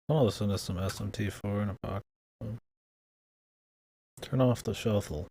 I'll listen to some SMT4 in a box. Turn off the shuffle.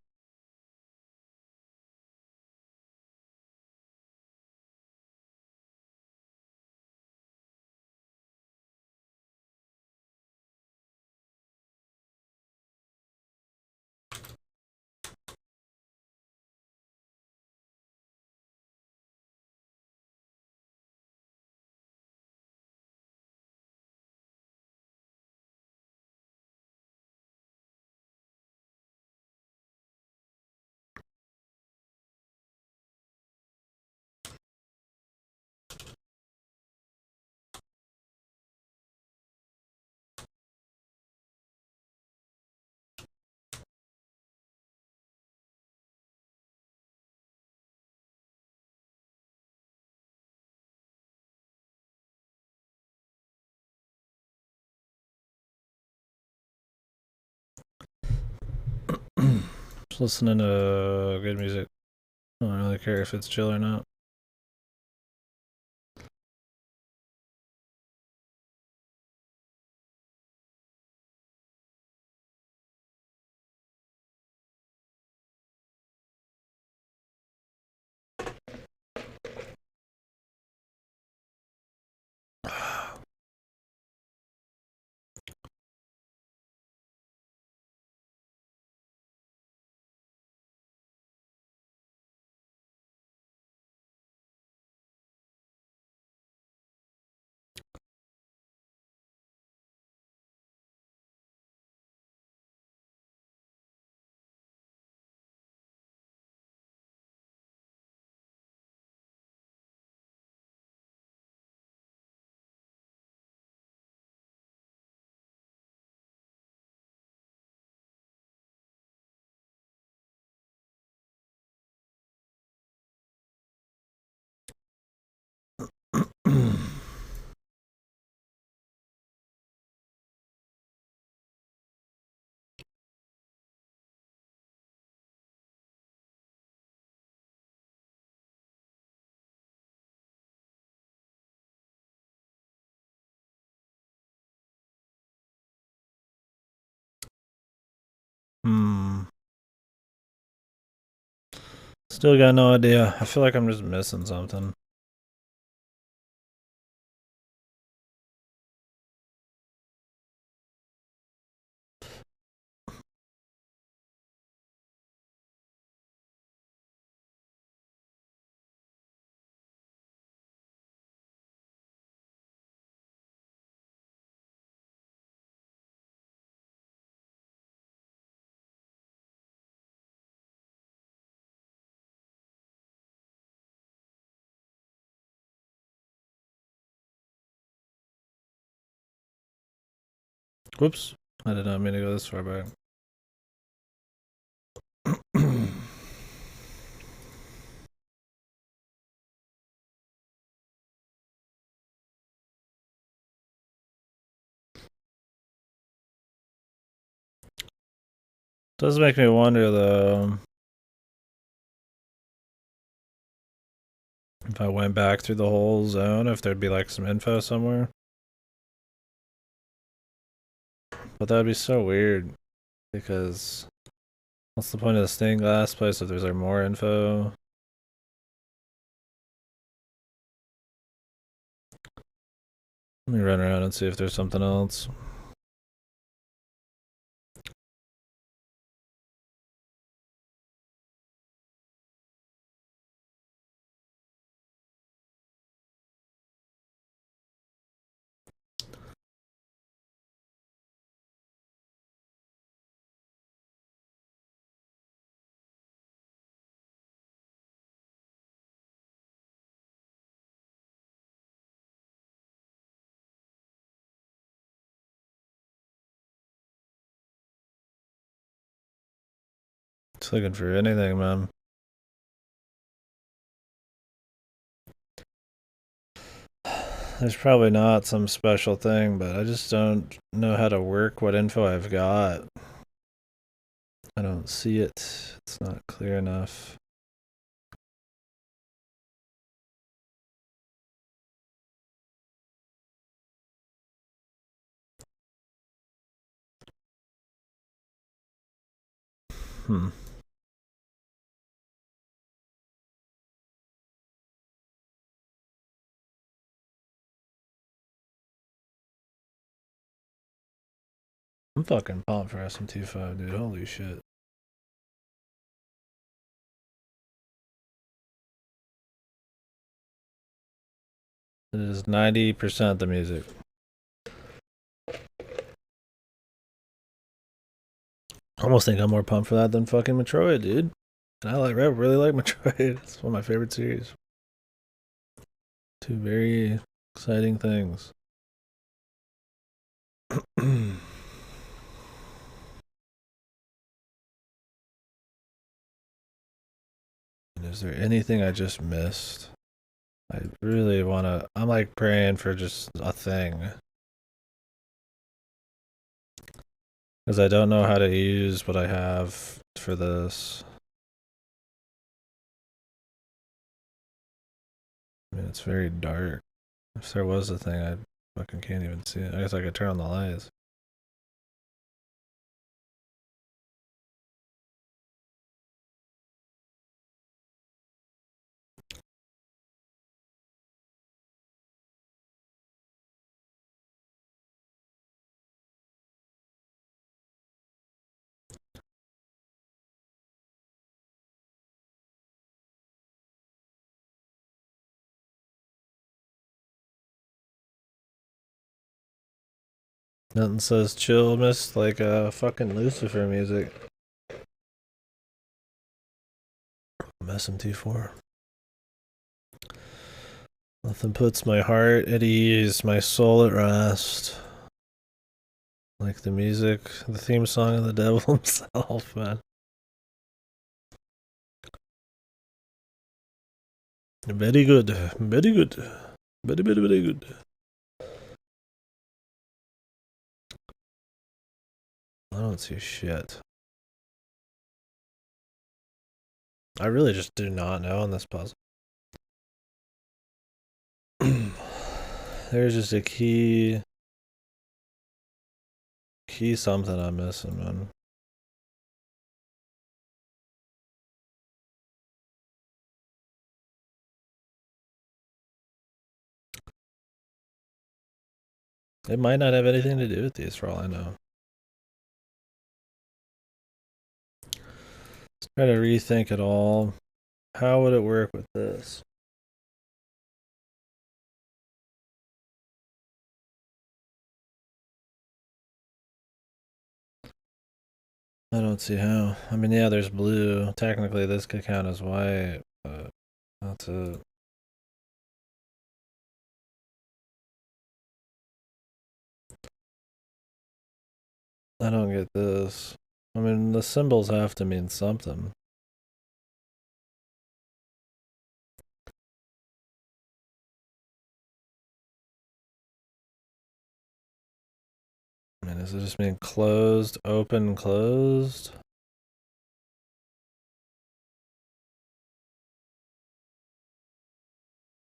Just listening to good music. I don't really care if it's chill or not. Hmm. Still got no idea. I feel like I'm just missing something. Whoops. I did not mean to go this far back. Does make me wonder though, if I went back through the whole zone, if there'd be like some info somewhere. But that would be so weird, because what's the point of the stained glass place if there's like more info? Let me run around and see if there's something else. Just looking for anything, man. There's probably not some special thing, but I just don't know how to work what info I've got. I don't see it. It's not clear enough. I'm fucking pumped for SMT5, dude. Holy shit. It is 90% the music. I almost think I'm more pumped for that than fucking Metroid, dude. And I really like Metroid. It's one of my favorite series. Two very exciting things. Is there anything I just missed? I really want to. I'm like praying for just a thing. Because I don't know how to use what I have for this. I mean, it's very dark. If there was a thing, I fucking can't even see it. I guess I could turn on the lights. Nothing says chill, miss, like fucking Lucifer music. SMT4. Nothing puts my heart at ease, my soul at rest. Like the music, the theme song of the devil himself, man. Very good, very good. Very, very, very good. I don't see shit. I really just do not know on this puzzle. There's just a key something I'm missing, man. It might not have anything to do with these for all I know. Let's try to rethink it all. How would it work with this? I don't see how. I mean, yeah, there's blue. Technically, this could count as white, but that's it. I don't get this. I mean, the symbols have to mean something. I mean, does it just mean closed, open, closed?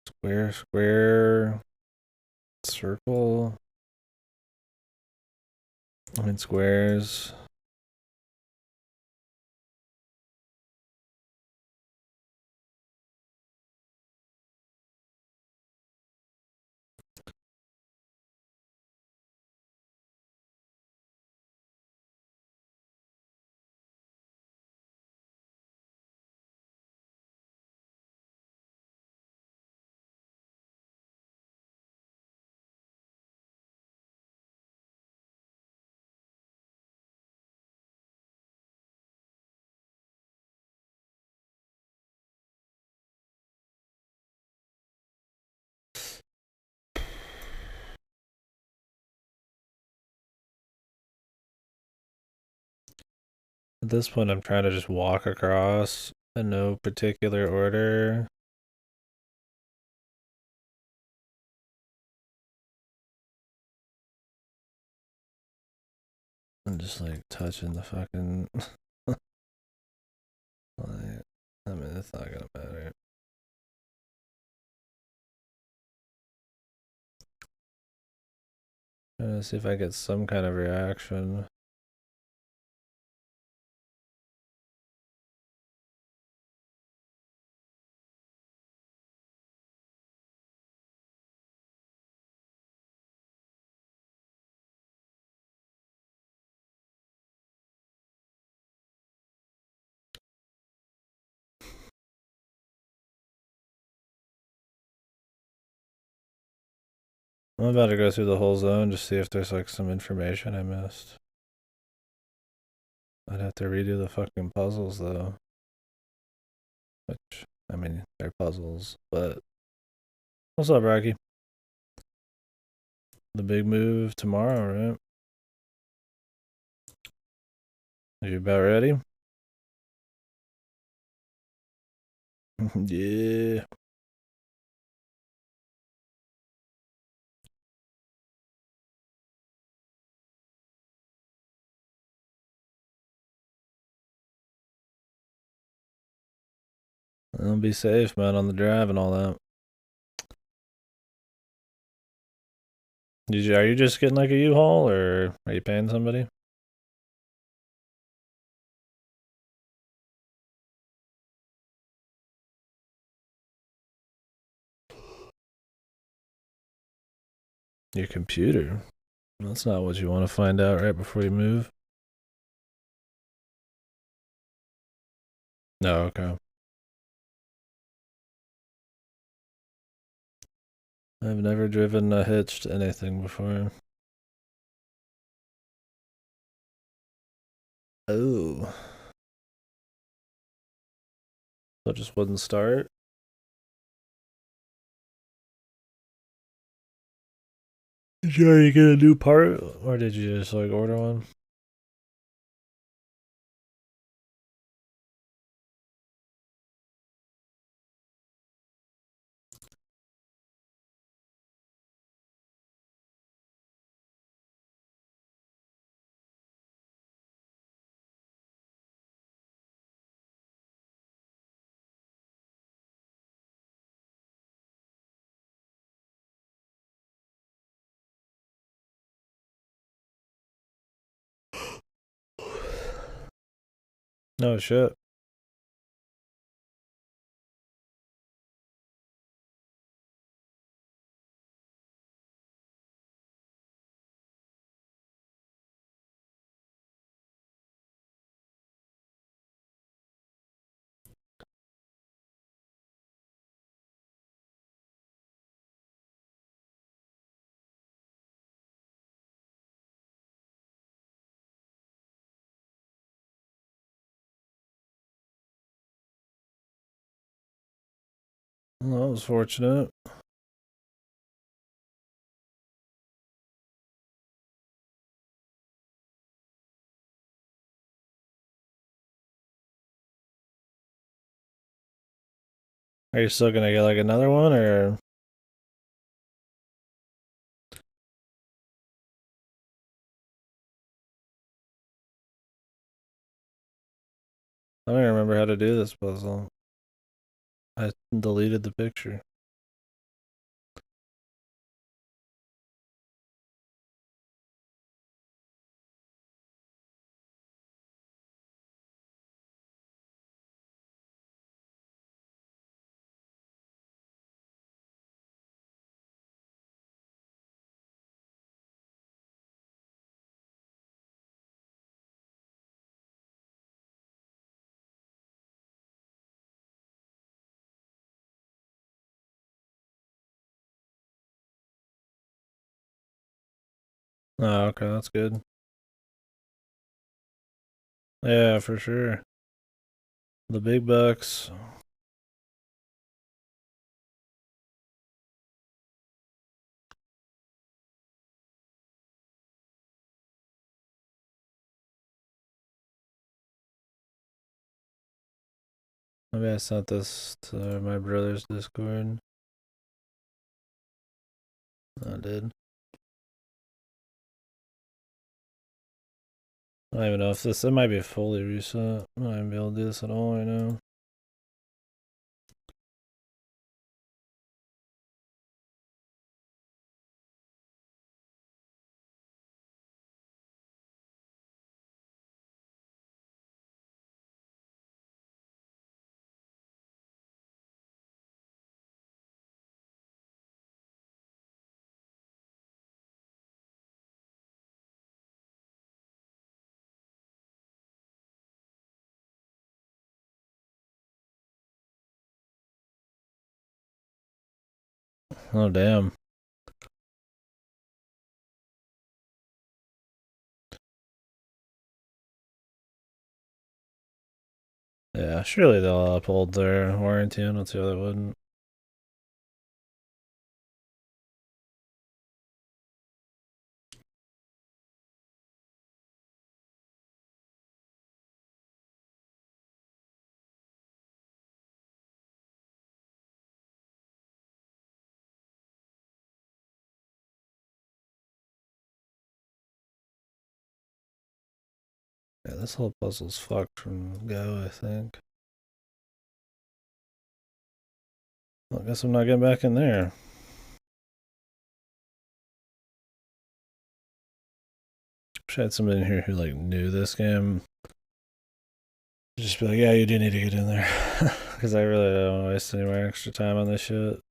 Square, square, circle. I mean, squares. At this point, I'm trying to just walk across in no particular order. I'm just like touching the fucking. Like, I mean, it's not gonna matter. Trying to see if I get some kind of reaction. I'm about to go through the whole zone to see if there's like some information I missed. I'd have to redo the fucking puzzles though. Which, I mean, they're puzzles, but what's up, Rocky? The big move tomorrow, right? Are you about ready? Yeah. I'll be safe, man, on the drive and all that. Are you just getting like a U-Haul or are you paying somebody? Your computer? That's not what you want to find out right before you move. No, okay. I've never driven a hitched anything before. Oh. So it just wouldn't start? Did you already get a new part? Or did you just like order one? No shit. Well, that was fortunate. Are you still gonna get like another one or? I don't even remember how to do this puzzle. I deleted the picture. Oh, okay, that's good. Yeah, for sure. The big bucks. Maybe I sent this to my brother's Discord. I did. I don't even know if it might be fully reset. I might even be able to do this at all right now. Oh, damn. Yeah, surely they'll uphold their warranty. I don't see why they wouldn't. Yeah, this whole puzzle's fucked from go, I think. Well, I guess I'm not getting back in there. Wish I had somebody in here who like knew this game. Just be like, yeah, you do need to get in there. Because I really don't want to waste any more extra time on this shit.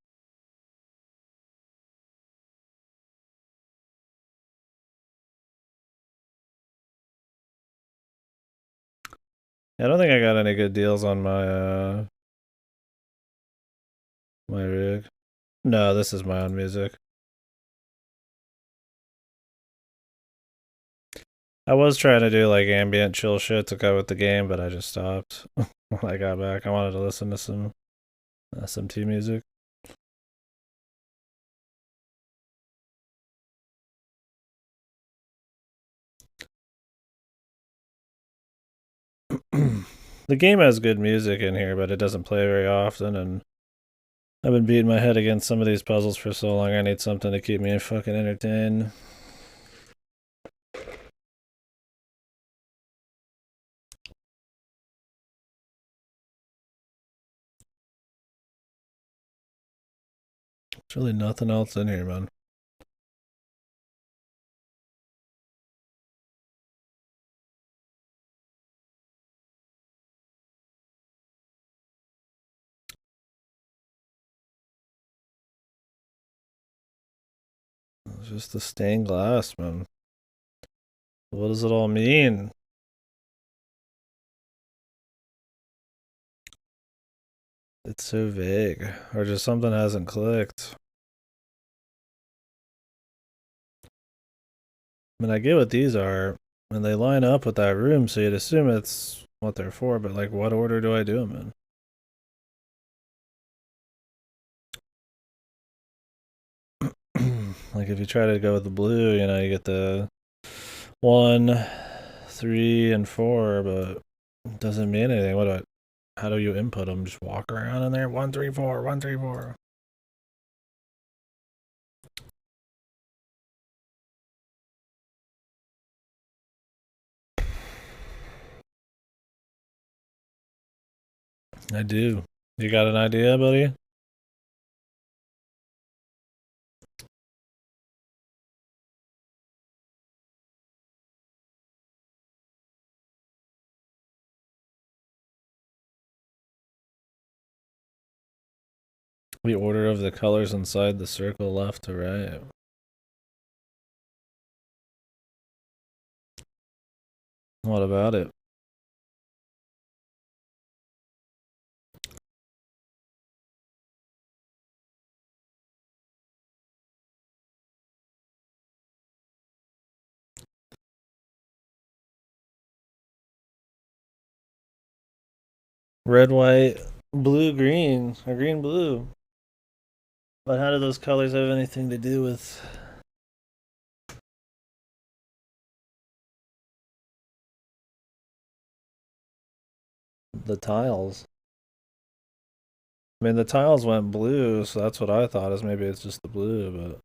I don't think I got any good deals on my rig. No, this is my own music. I was trying to do like ambient chill shit to go with the game, but I just stopped when I got back. I wanted to listen to some SMT music. The game has good music in here, but it doesn't play very often, and I've been beating my head against some of these puzzles for so long. I need something to keep me fucking entertained. There's really nothing else in here, man. It's just the stained glass, man. What does it all mean? It's so vague. Or just something hasn't clicked. I mean, I get what these are, and they line up with that room, so you'd assume it's what they're for, but like, what order do I do them in? Like, if you try to go with the blue, you know, you get the 1, 3, and 4, but it doesn't mean anything. How do you input them? Just walk around in there? 1, 3, 4, 1, 3, 4. I do. You got an idea, buddy? The order of the colors inside the circle, left to right. What about it? Red, white, blue, green, or green, blue. But how do those colors have anything to do with the tiles? I mean, the tiles went blue, so that's what I thought, is maybe it's just the blue, but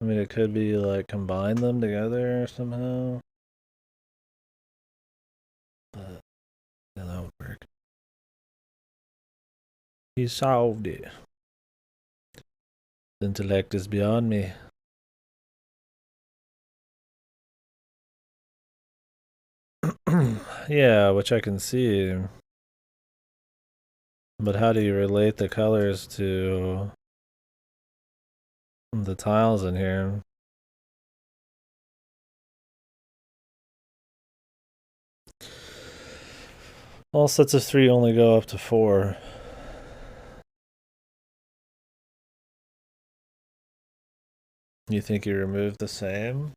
I mean, it could be like combine them together somehow. But yeah, that would work. He solved it. Intellect is beyond me. Yeah, which I can see. But how do you relate the colors to the tiles in here? All sets of 3 only go up to 4. You think you removed the same?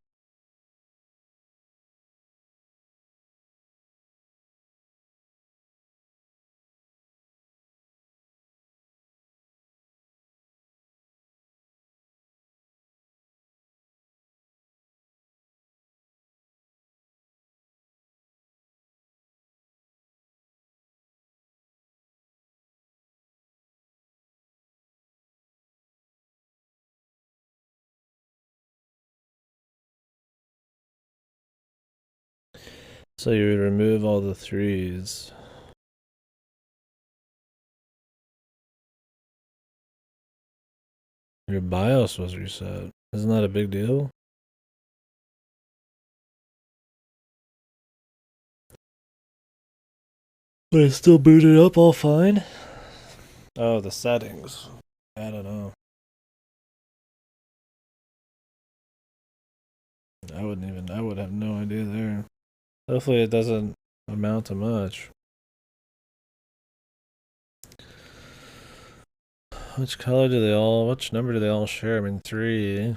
So you would remove all the 3s. Your BIOS was reset. Isn't that a big deal? But it still booted up all fine? Oh, the settings. I don't know. I would have no idea there. Hopefully it doesn't amount to much. Which number do they all share? I mean, 3.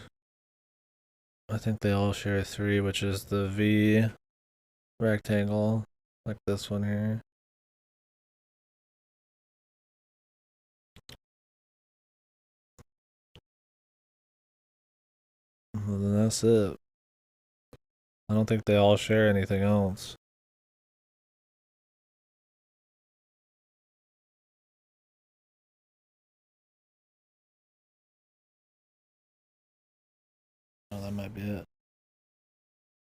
I think they all share 3, which is the V rectangle, like this one here. Well, then that's it. I don't think they all share anything else. Oh, that might be it.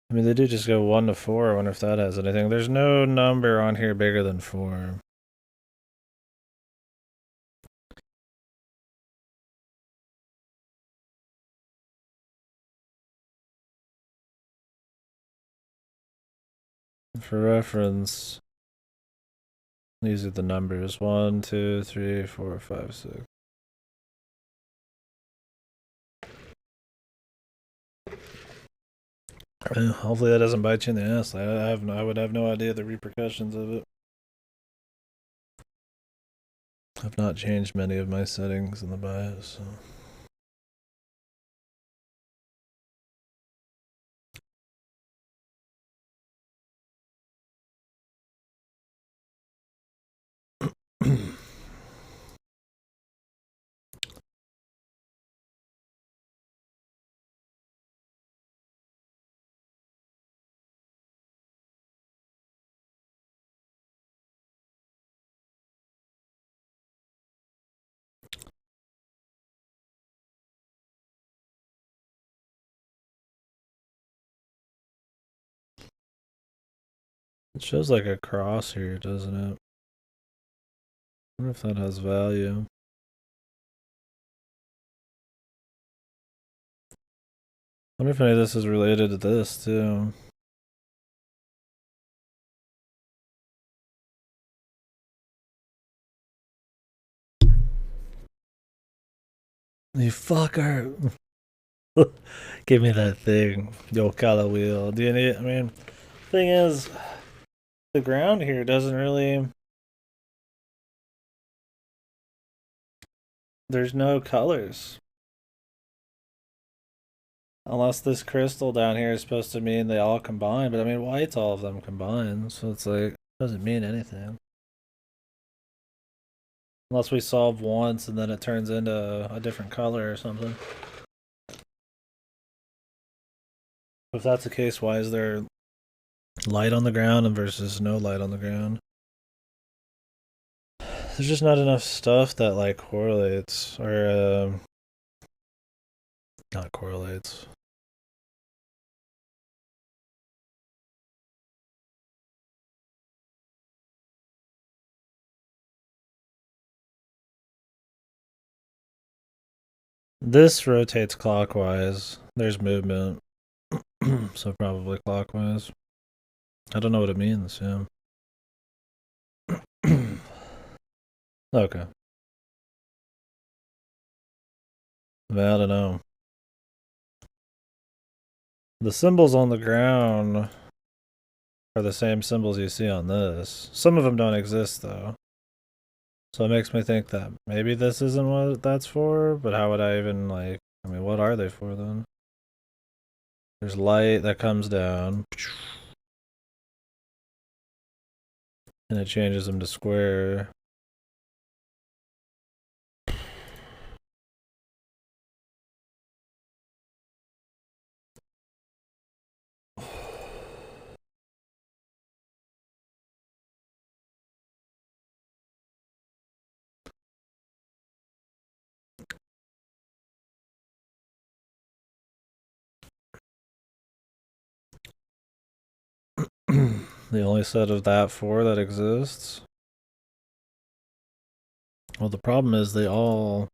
I mean, they do just go 1 to 4. I wonder if that has anything. There's no number on here bigger than 4. For reference, these are the numbers: 1, 2, 3, 4, 5, 6. Hopefully that doesn't bite you in the ass. I would have no idea the repercussions of it. I've not changed many of my settings in the BIOS, so. It shows like a cross here, doesn't it? I wonder if that has value. I wonder if any of this is related to this too. You fucker! Give me that thing, yo color wheel. Do you need? I mean, thing is, the ground here doesn't really. There's no colors. Unless this crystal down here is supposed to mean they all combine, but I mean, white's all of them combined, so it's like, doesn't mean anything. Unless we solve once and then it turns into a different color or something. If that's the case, why is there light on the ground and versus no light on the ground? There's just not enough stuff that like correlates or not correlates. This rotates clockwise. There's movement. So probably clockwise. I don't know what it means, yeah. Okay. I don't know. The symbols on the ground are the same symbols you see on this. Some of them don't exist though. So it makes me think that maybe this isn't what that's for, but how would I even like, I mean, what are they for then? There's light that comes down and it changes them to square. The only set of that 4 that exists? Well, the problem is they all...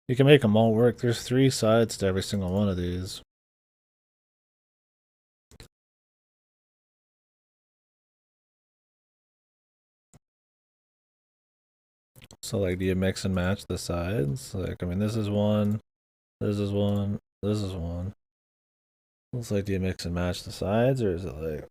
You can make them all work. There's 3 sides to every single one of these. So, like, do you mix and match the sides? Like, I mean, this is one, this is one, this is one. It's like, do you mix and match the sides, or is it like...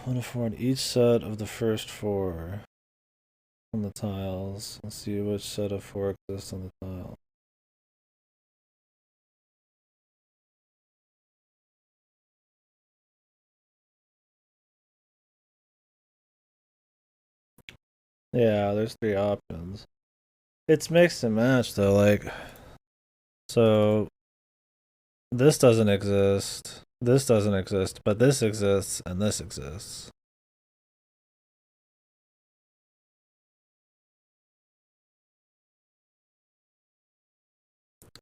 One afford each set of the first 4 on the tiles. Let's see which set of 4 exists on the tile. Yeah, there's 3 options. It's mixed and matched though, like... So... This doesn't exist, this doesn't exist, but this exists, and this exists.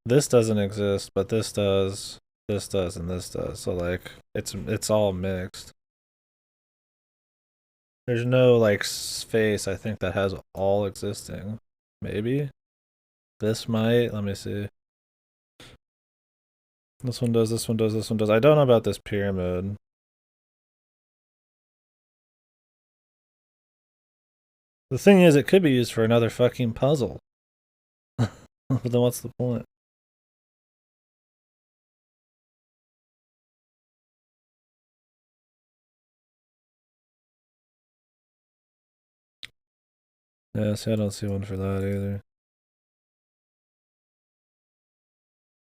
This doesn't exist, but this does, and this does. So like, it's all mixed. There's no like space, I think, that has all existing. Maybe? This might, let me see. This one does, this one does, this one does. I don't know about this pyramid. The thing is, it could be used for another fucking puzzle. But then what's the point? Yeah, see, I don't see one for that either.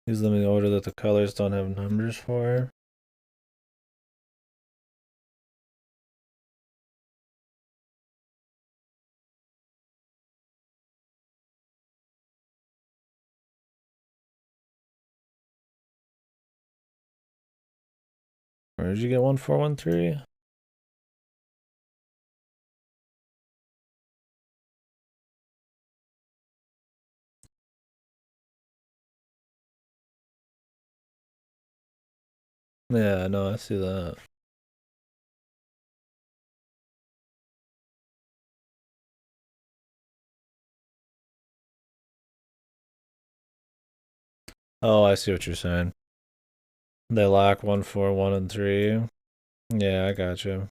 Use them in the order that the colors don't have numbers for. Where did you get 1413? Yeah, no, I see that. Oh, I see what you're saying. They lack 1, 4, 1, and 3. Yeah, I got you.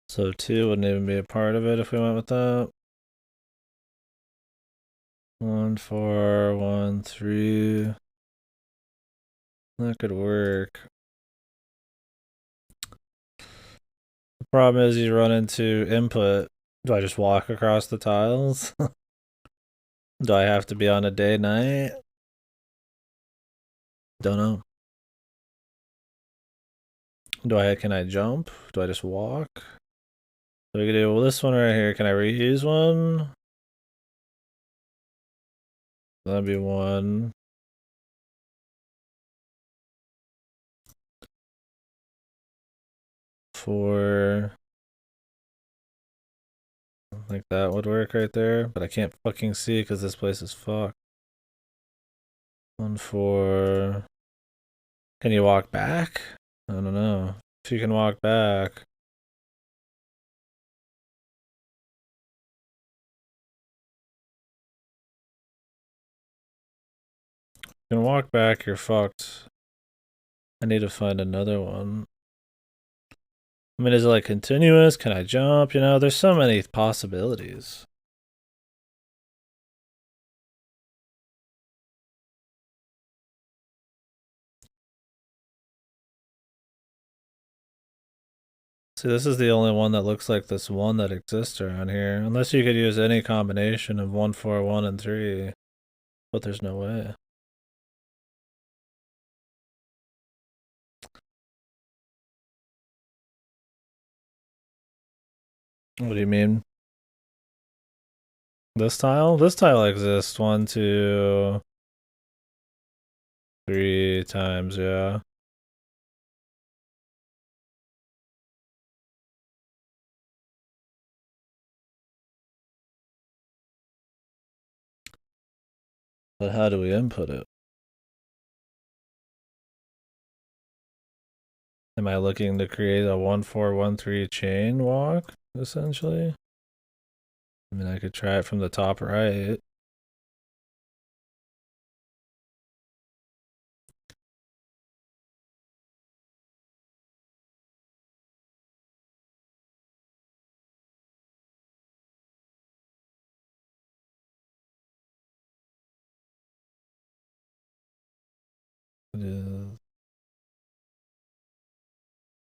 So 2 wouldn't even be a part of it if we went with that. 1, 4, 1, 3. That could work. The problem is you run into input. Do I just walk across the tiles? Do I have to be on a day night? Don't know. Can I jump? Do I just walk? So we can do, well, this one right here. Can I reuse one? That'd be 1. For like that would work right there, but I can't fucking see because this place is fucked. 1 for... Can you walk back? I don't know. If you can walk back. If you can walk back, you're fucked. I need to find another one. I mean, is it like continuous? Can I jump? You know, there's so many possibilities. See, this is the only one that looks like this one that exists around here. Unless you could use any combination of 1, 4, 1, and 3. But there's no way. What do you mean? This tile? This tile exists 1, 2, 3 times, yeah. But how do we input it? Am I looking to create a 1, 4, 1, 3 chain walk, essentially? I mean, I could try it from the top right.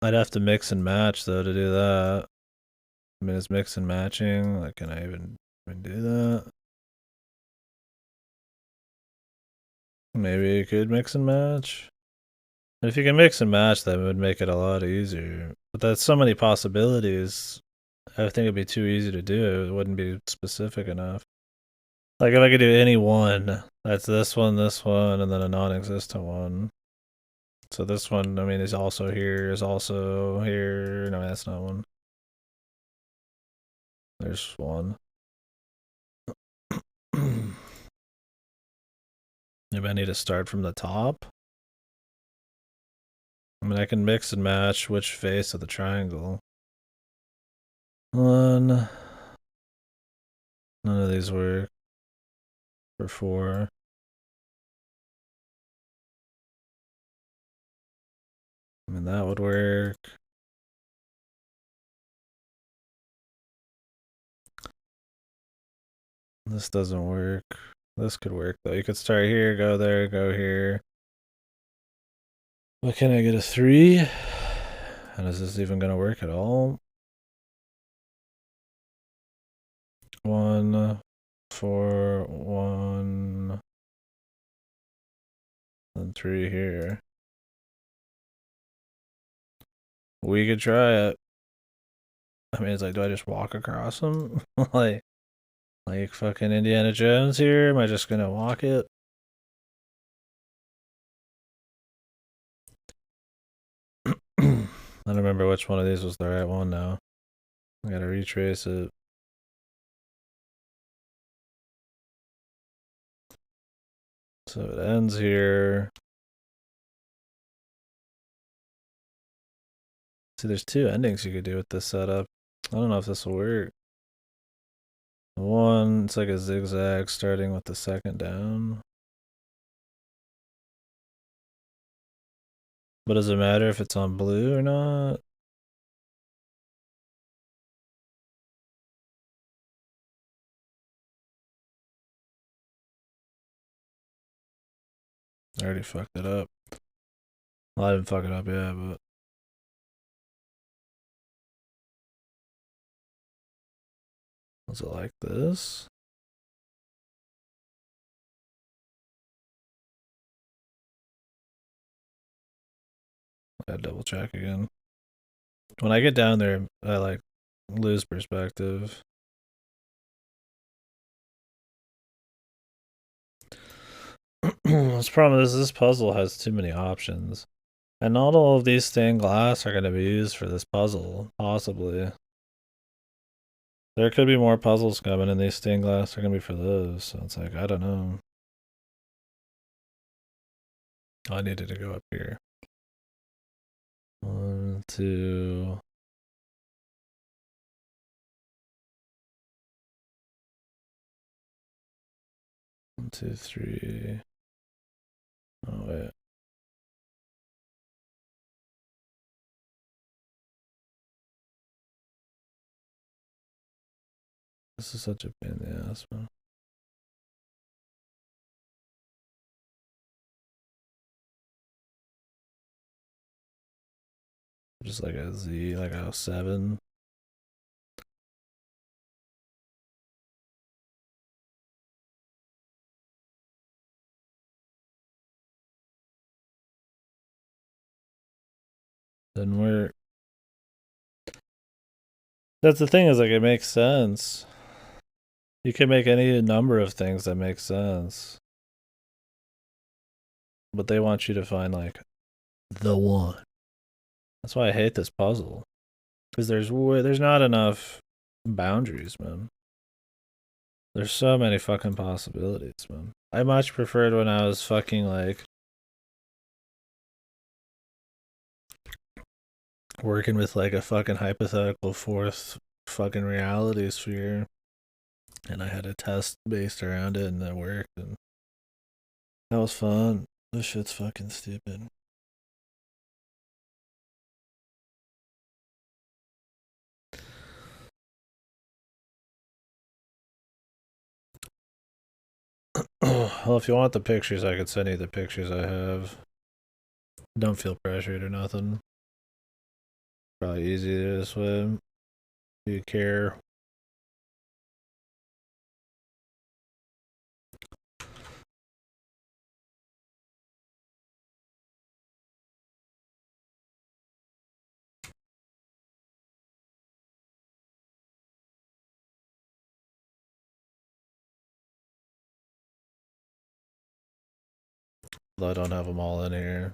I'd have to mix and match, though, to do that. I mean, is mix and matching? Like, can I even do that? Maybe you could mix and match. If you can mix and match, that would make it a lot easier. But that's so many possibilities. I think it'd be too easy to do. It wouldn't be specific enough. Like if I could do any one, that's this one, and then a non-existent one. So this one, I mean, is also here, is also here. No, that's not one. There's one. Maybe I need to start from the top. I mean, I can mix and match which face of the triangle. One. None of these work. For 4. I mean, that would work. This doesn't work. This could work, though. You could start here, go there, go here. But can I get a 3? And is this even going to work at all? 1, 4, 1, and 3 here. We could try it. I mean, it's like, do I just walk across them? like fucking Indiana Jones here? Am I just gonna walk it? I don't remember which one of these was the right one now. I gotta retrace it. So it ends here. See, there's 2 endings you could do with this setup. I don't know if this will work. One, it's like a zigzag starting with the second down. But does it matter if it's on blue or not? I already fucked it up. Well, I didn't fuck it up yet, but was it like this? I gotta double check again. When I get down there, I like lose perspective. This problem is this puzzle has too many options. And not all of these stained glass are going to be used for this puzzle, possibly. There could be more puzzles coming, and these stained glass are going to be for those, so it's like, I don't know. I needed to go up here. 1, 2. 1, 2, 3. Oh, wait. This is such a pain in the ass, man. Just like a Z, like a 7. Didn't work. That's the thing, is like it makes sense. You can make any number of things that make sense. But they want you to find like the one. That's why I hate this puzzle. Because there's not enough boundaries, man. There's so many fucking possibilities, man. I much preferred when I was fucking like working with like a fucking hypothetical fourth fucking reality sphere, and I had a test based around it, and it worked, and that was fun. This shit's fucking stupid. Well, if you want the pictures, I could send you the pictures I have. Don't feel pressured or nothing. Probably easier this way. Do you care? Though I don't have them all in here.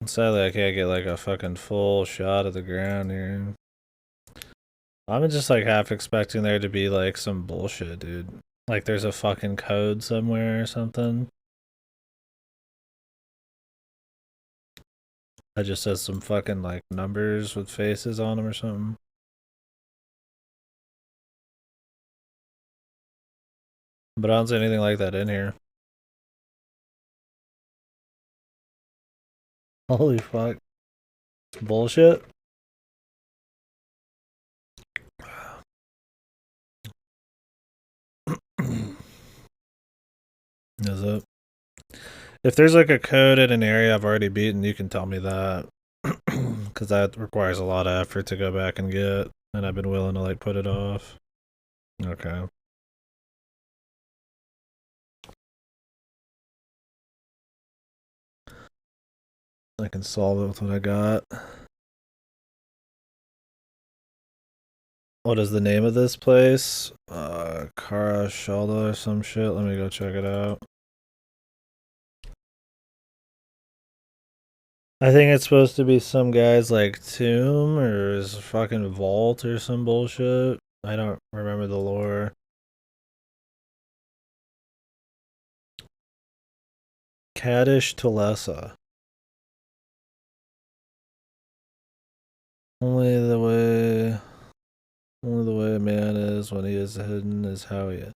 Sadly, I can't get like a fucking full shot of the ground here. I'm just like half expecting there to be like some bullshit, dude. Like there's a fucking code somewhere or something that just says some fucking like numbers with faces on them or something. But I don't see anything like that in here. Holy fuck. It's bullshit. Is it? If there's like a code in an area I've already beaten, you can tell me that. Because that requires a lot of effort to go back and get. And I've been willing to like put it off. Okay. I can solve it with what I got. What is the name of this place? Kara Shalda or some shit. Let me go check it out. I think it's supposed to be some guy's like tomb or his fucking vault or some bullshit. I don't remember the lore. Kaddish Tulesa. Only the way Only the way a man is when he is hidden is how he is.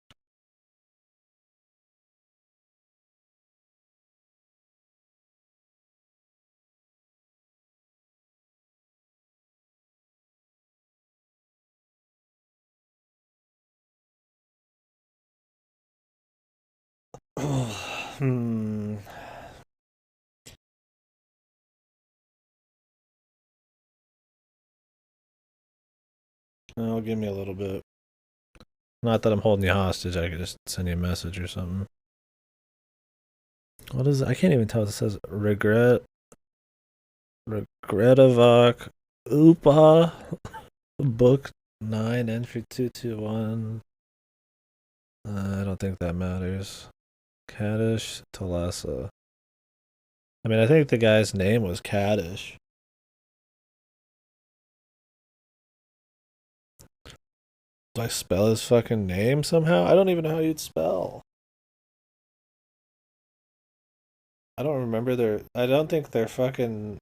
Hmm. Well, give me a little bit. Not that I'm holding you hostage. I could just send you a message or something. What is it? I can't even tell what it says. Regretavok Upa Book 9 Entry 221. I don't think that matters. Kaddish Talasa. I mean, I think the guy's name was Kaddish. Do I spell his fucking name somehow? I don't even know how you'd spell. I don't remember their. I don't think their fucking.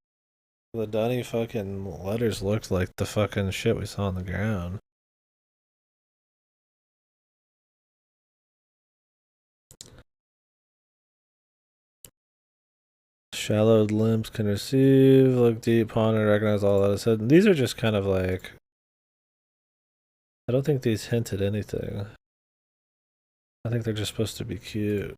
The dunny fucking letters looked like the fucking shit we saw on the ground. Shallowed limbs can receive, look deep, ponder, recognize all that is hidden. These are just kind of like. I don't think these hint at anything. I think they're just supposed to be cute.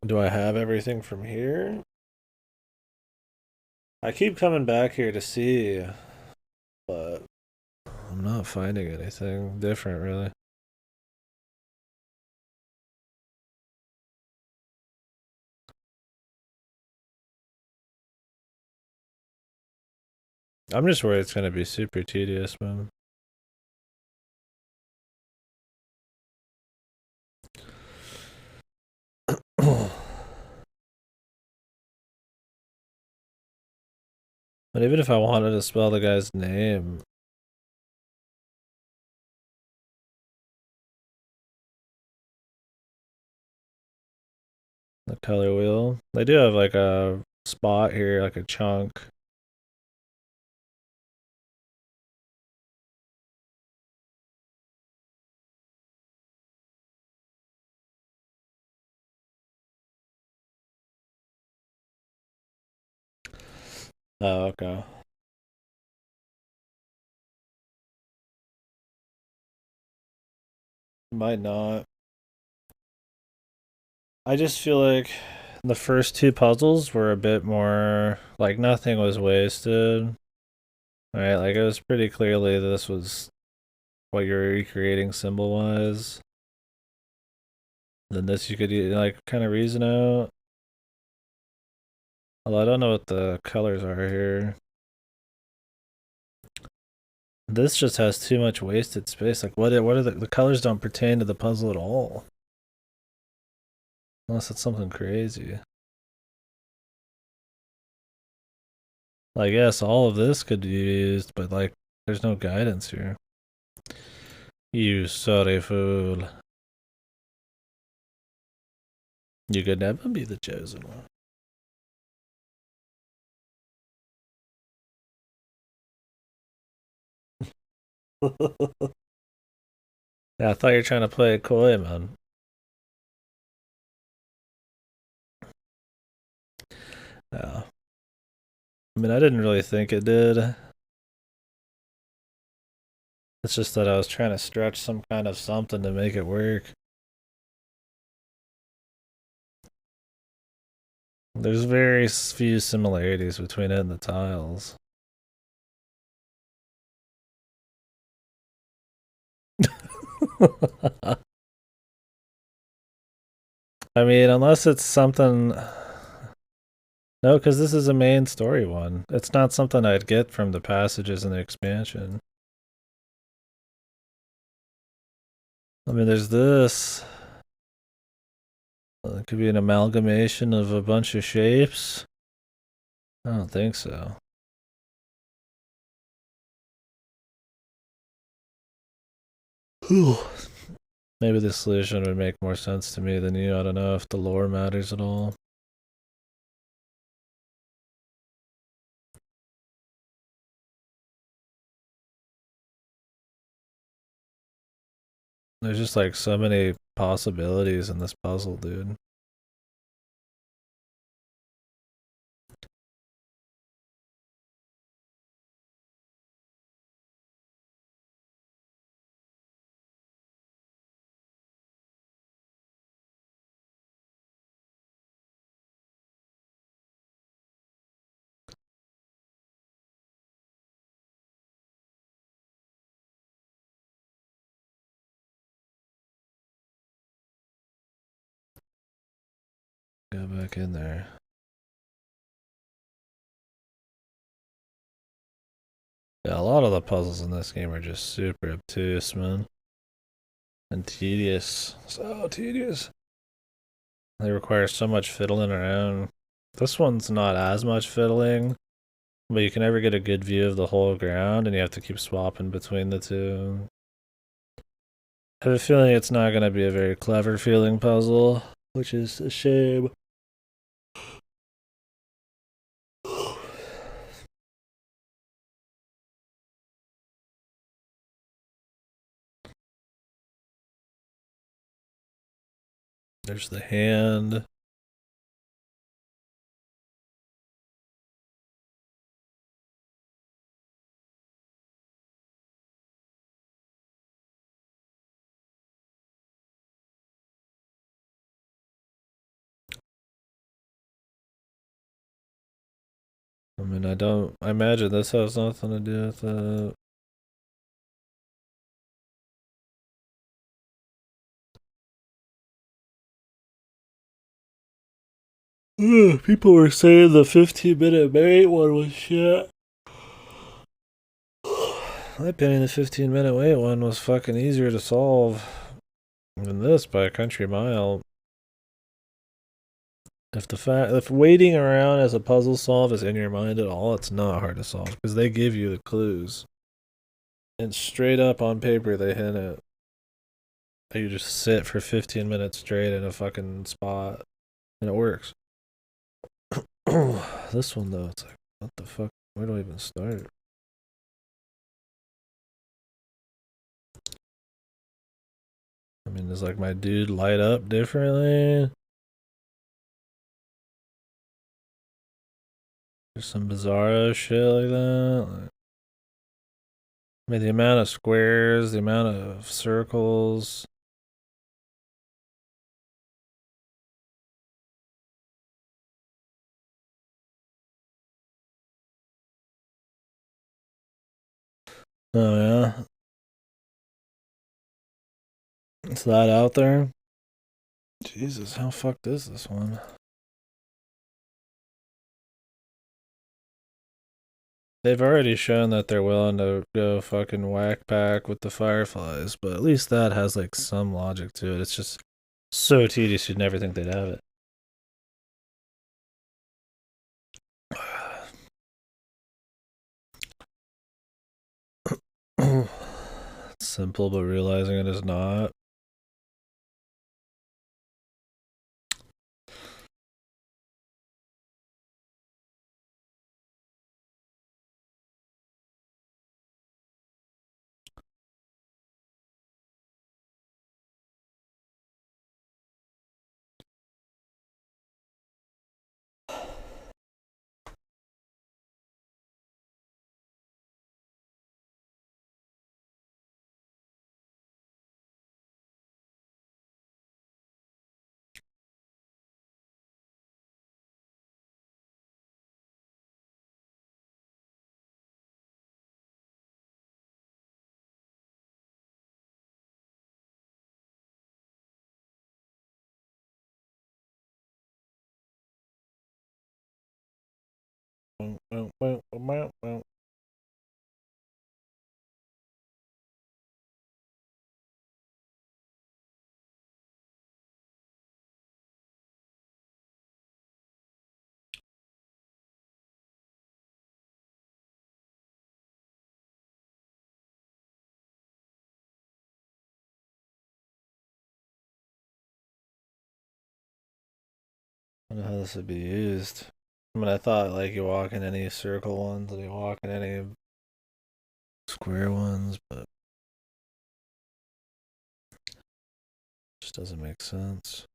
Do I have everything from here? I keep coming back here to see, but I'm not finding anything different, really. I'm just worried it's gonna be super tedious, man. But even if I wanted to spell the guy's name, the color wheel, they do have like a spot here, like a chunk. Oh, okay. Might not. I just feel like the first two puzzles were a bit more like nothing was wasted. Right? Like it was pretty clearly this was what you're recreating symbol wise. Then this you could like kind of reason out. Although I don't know what the colors are here. This just has too much wasted space. Like what are the colors don't pertain to the puzzle at all. Unless it's something crazy. Like yes, all of this could be used, but like there's no guidance here. You sorry fool. You could never be the chosen one. Yeah, I thought you were trying to play it coy, man. Yeah. I mean, I didn't really think it did. It's just that I was trying to stretch some kind of something to make it work. There's very few similarities between it and the tiles. I mean, unless it's something. No, because this is a main story one. It's not something I'd get from the passages in the expansion. I mean, there's this. It could be an amalgamation of a bunch of shapes. I don't think so. Maybe the solution would make more sense to me than you. I don't know if the lore matters at all. There's just like so many possibilities in this puzzle, dude. Go back in there. Yeah, a lot of the puzzles in this game are just super obtuse, man. And tedious. So tedious. They require so much fiddling around. This one's not as much fiddling, but you can never get a good view of the whole ground, and you have to keep swapping between the two. I have a feeling it's not going to be a very clever feeling puzzle, which is a shame. There's the hand. mean, I imagine this has nothing to do with it. People were saying the 15-minute wait one was shit. In my opinion, the 15-minute wait one was fucking easier to solve than this by a country mile. If waiting around as a puzzle solve is in your mind at all, it's not hard to solve because they give you the clues. And straight up on paper, they hint it. You just sit for 15 minutes straight in a fucking spot, and it works. This one, though, it's like, what the fuck? Where do I even start? I mean, does like my dude light up differently? There's some bizarro shit like that. I mean, the amount of squares, the amount of circles. Oh, yeah. Is that out there? Jesus, how fucked is this one? They've already shown that they're willing to go fucking whack pack with the fireflies, but at least that has like some logic to it. It's just so tedious you'd never think they'd have it. It's simple, but realizing it is not. I don't know how this would be used. I mean, I thought like you walk in any circle ones and you walk in any square ones, but it just doesn't make sense.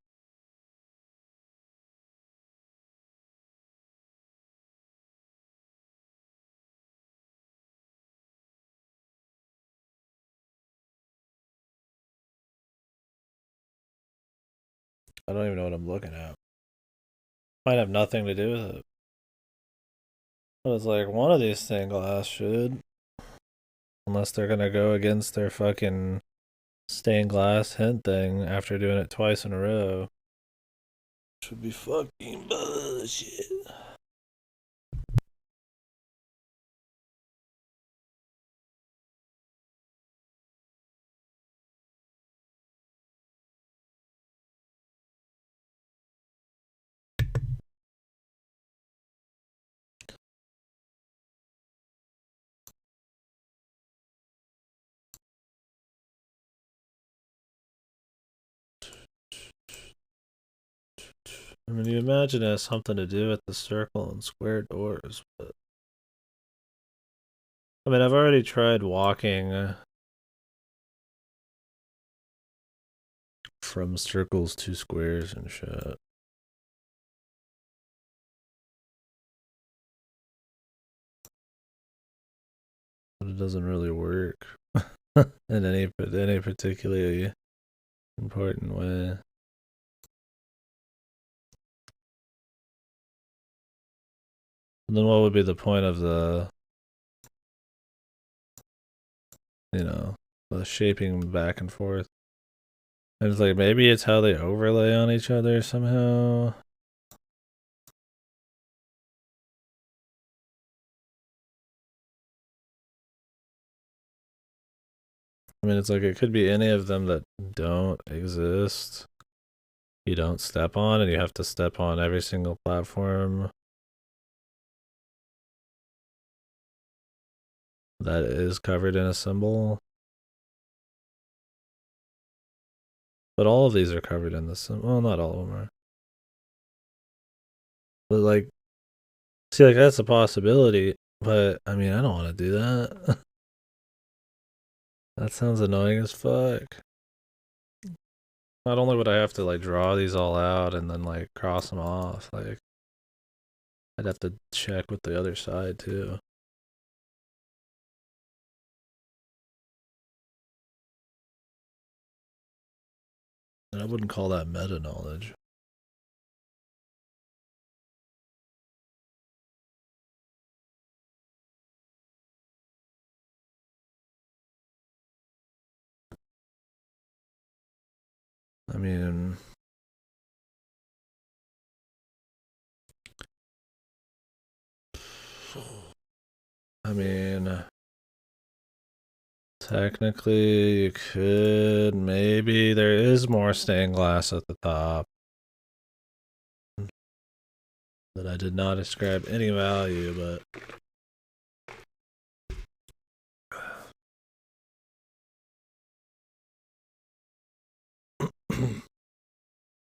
I don't even know what I'm looking at. Might have nothing to do with it. But it's like one of these stained glass should. Unless they're gonna go against their fucking stained glass hint thing after doing it twice in a row. Should be fucking bullshit. I mean, you imagine it has something to do with the circle and square doors, but I mean, I've already tried walking from circles to squares and shit. But it doesn't really work in any particularly important way. then what would be the point of the, the shaping back and forth? And it's like, maybe it's how they overlay on each other somehow. I mean, it's like, it could be any of them that don't exist. You don't step on, and you have to step on every single platform that is covered in a symbol. But all of these are covered in the symbol. Well, not all of them are. But like, see, like, that's a possibility. But I mean, I don't want to do that. That sounds annoying as fuck. Not only would I have to like draw these all out and then like cross them off, like I'd have to check with the other side too. And I wouldn't call that meta knowledge. I mean, technically you could, maybe there is more stained glass at the top that I did not ascribe any value, but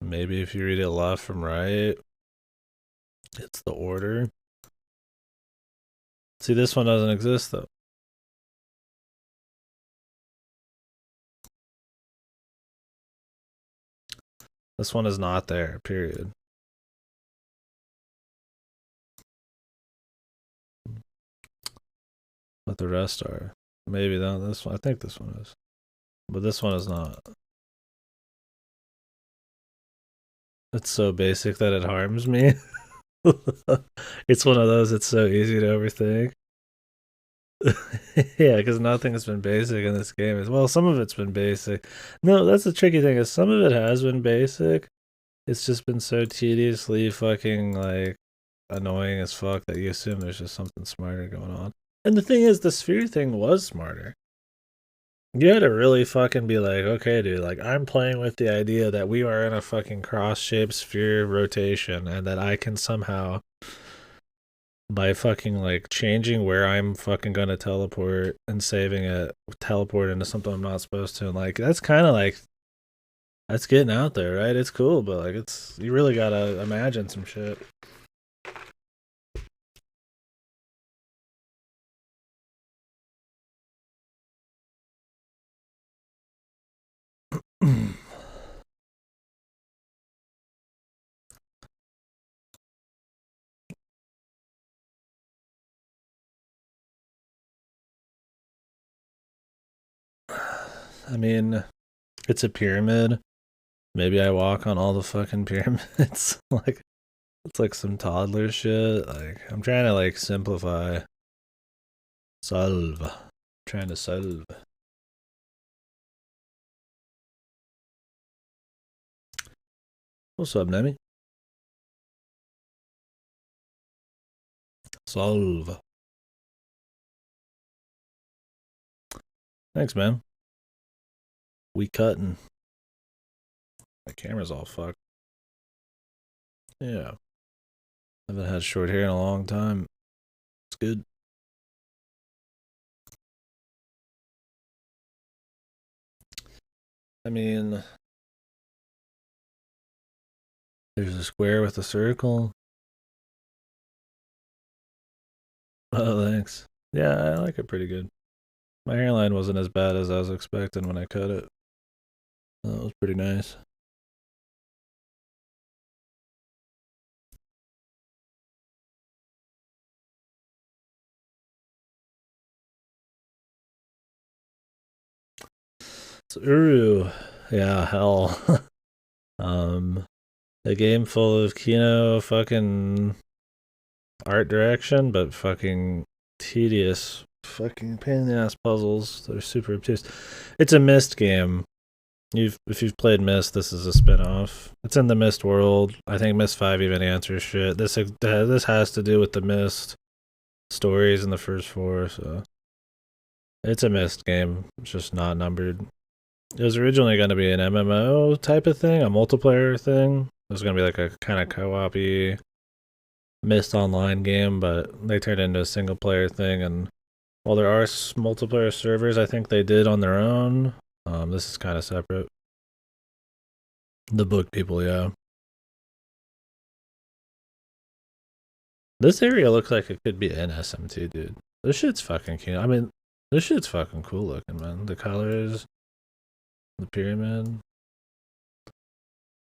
maybe if you read it left from right, it's the order. See, this one doesn't exist though. This one is not there, period. But the rest are. Maybe not this one. I think this one is. But this one is not. It's so basic that it harms me. It's one of those, it's so easy to overthink. Yeah, because nothing has been basic in this game. As well, some of it's been basic. No, that's the tricky thing, is some of it has been basic. It's just been so tediously fucking like annoying as fuck that you assume there's just something smarter going on. And the thing is, the sphere thing was smarter. You had to really fucking be like, okay, dude, like, I'm playing with the idea that we are in a fucking cross-shaped sphere rotation and that I can somehow, by fucking, like, changing where I'm fucking gonna teleport and saving it, teleport into something I'm not supposed to. And, like, that's kind of like, that's getting out there, right? It's cool, but, like, it's, you really gotta imagine some shit. I mean, it's a pyramid. Maybe I walk on all the fucking pyramids. Like, it's like some toddler shit. Like, I'm trying to like simplify. Solve. I'm trying to solve. What's up, Nemi? Solve. Thanks, man. We cutting. My camera's all fucked. Yeah. I haven't had short hair in a long time. It's good. I mean, there's a square with a circle. Oh, thanks. Yeah, I like it pretty good. My hairline wasn't as bad as I was expecting when I cut it. That was pretty nice. So URU, yeah, hell. A game full of Kino fucking art direction, but fucking tedious, fucking pain in the ass puzzles. They're super obtuse. It's a Myst game. If you've played Myst, this is a spin-off. It's in the Myst world. I think Myst 5 even answers shit. This has to do with the Myst stories in the first 4, so it's a Myst game. It's just not numbered. It was originally going to be an MMO type of thing, a multiplayer thing. It was going to be like a kind of co-op-y Myst Online game, but they turned it into a single-player thing. And while there are multiplayer servers, I think they did on their own. This is kind of separate. The book people, yeah. This area looks like it could be an SMT, dude. This shit's fucking cute. I mean, this shit's fucking cool looking, man. The colors, the pyramid.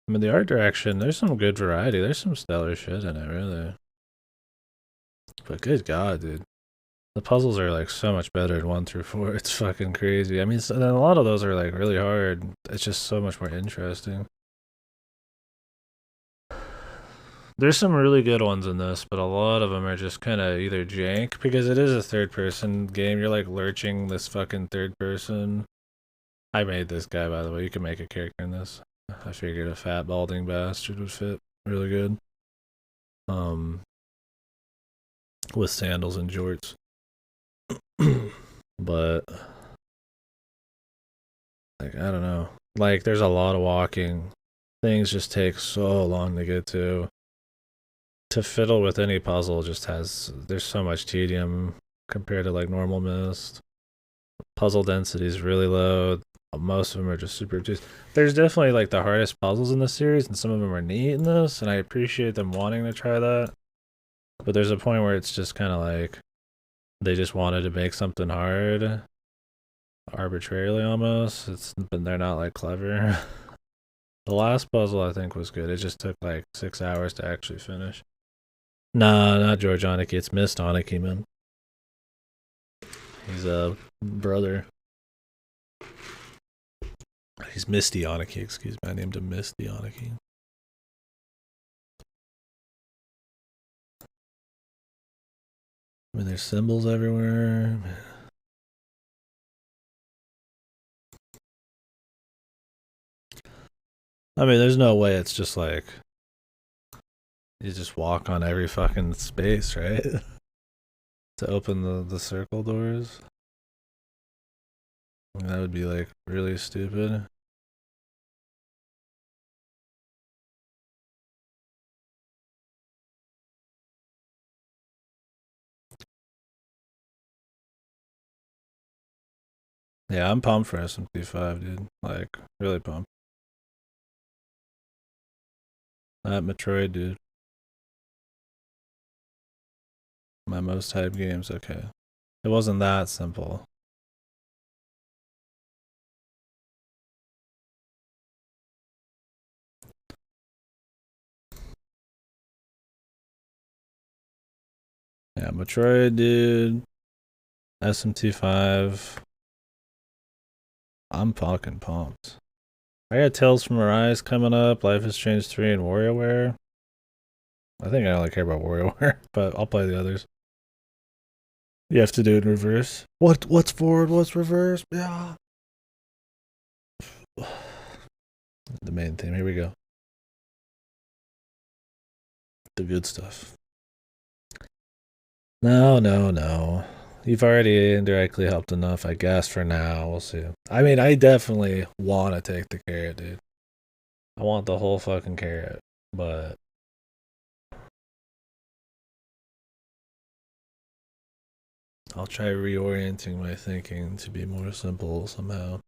I mean, the art direction, there's some good variety. There's some stellar shit in it, really. But good God, dude. The puzzles are like so much better in 1 through 4. It's fucking crazy. I mean, and a lot of those are like really hard. It's just so much more interesting. There's some really good ones in this, but a lot of them are just kind of either jank because it is a third-person game. You're like lurching this fucking third person. I made this guy, by the way. You can make a character in this. I figured a fat balding bastard would fit really good. With sandals and jorts. But like I don't know. Like there's a lot of walking. Things just take so long to get to. To fiddle with any puzzle just there's so much tedium compared to like normal Myst. Puzzle density is really low. Most of them are just super obtuse. There's definitely like the hardest puzzles in the series, and some of them are neat in this, and I appreciate them wanting to try that. But there's a point where it's just kind of like they just wanted to make something hard arbitrarily almost. But they're not like clever. The last puzzle I think was good. It just took like 6 hours to actually finish. Nah, not George Oniki. It's Myst Oniki, man. He's a brother. He's Misty Oniki, excuse me. I named him Misty Oniki. I mean, there's symbols everywhere. I mean, there's no way it's just like you just walk on every fucking space, right? To open the circle doors. That would be like really stupid. Yeah, I'm pumped for SMT5, dude. Like, really pumped. That Metroid, dude. My most hyped games, okay. It wasn't that simple. Yeah, Metroid, dude. SMT5. I'm fucking pumped. I got Tales from Arise coming up, Life is Strange 3, and WarioWare. I think I only care about WarioWare, but I'll play the others. You have to do it in reverse. What's forward? What's reverse? Yeah. The main theme. Here we go. The good stuff. No. You've already indirectly helped enough, I guess, for now. We'll see. I mean, I definitely want to take the carrot, dude. I want the whole fucking carrot, but I'll try reorienting my thinking to be more simple somehow.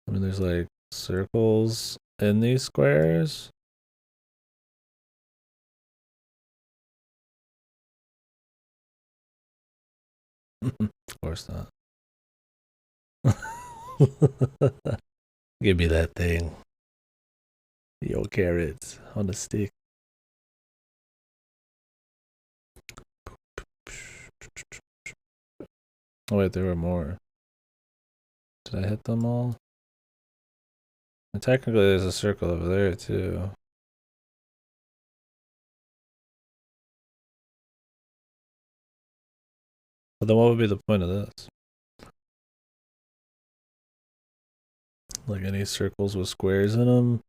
I mean, there's like circles in these squares. Of course not. Give me that thing. Yo, carrots on a stick. Oh wait, there were more. Did I hit them all? And technically there's a circle over there too. But then what would be the point of this? Like any circles with squares in them?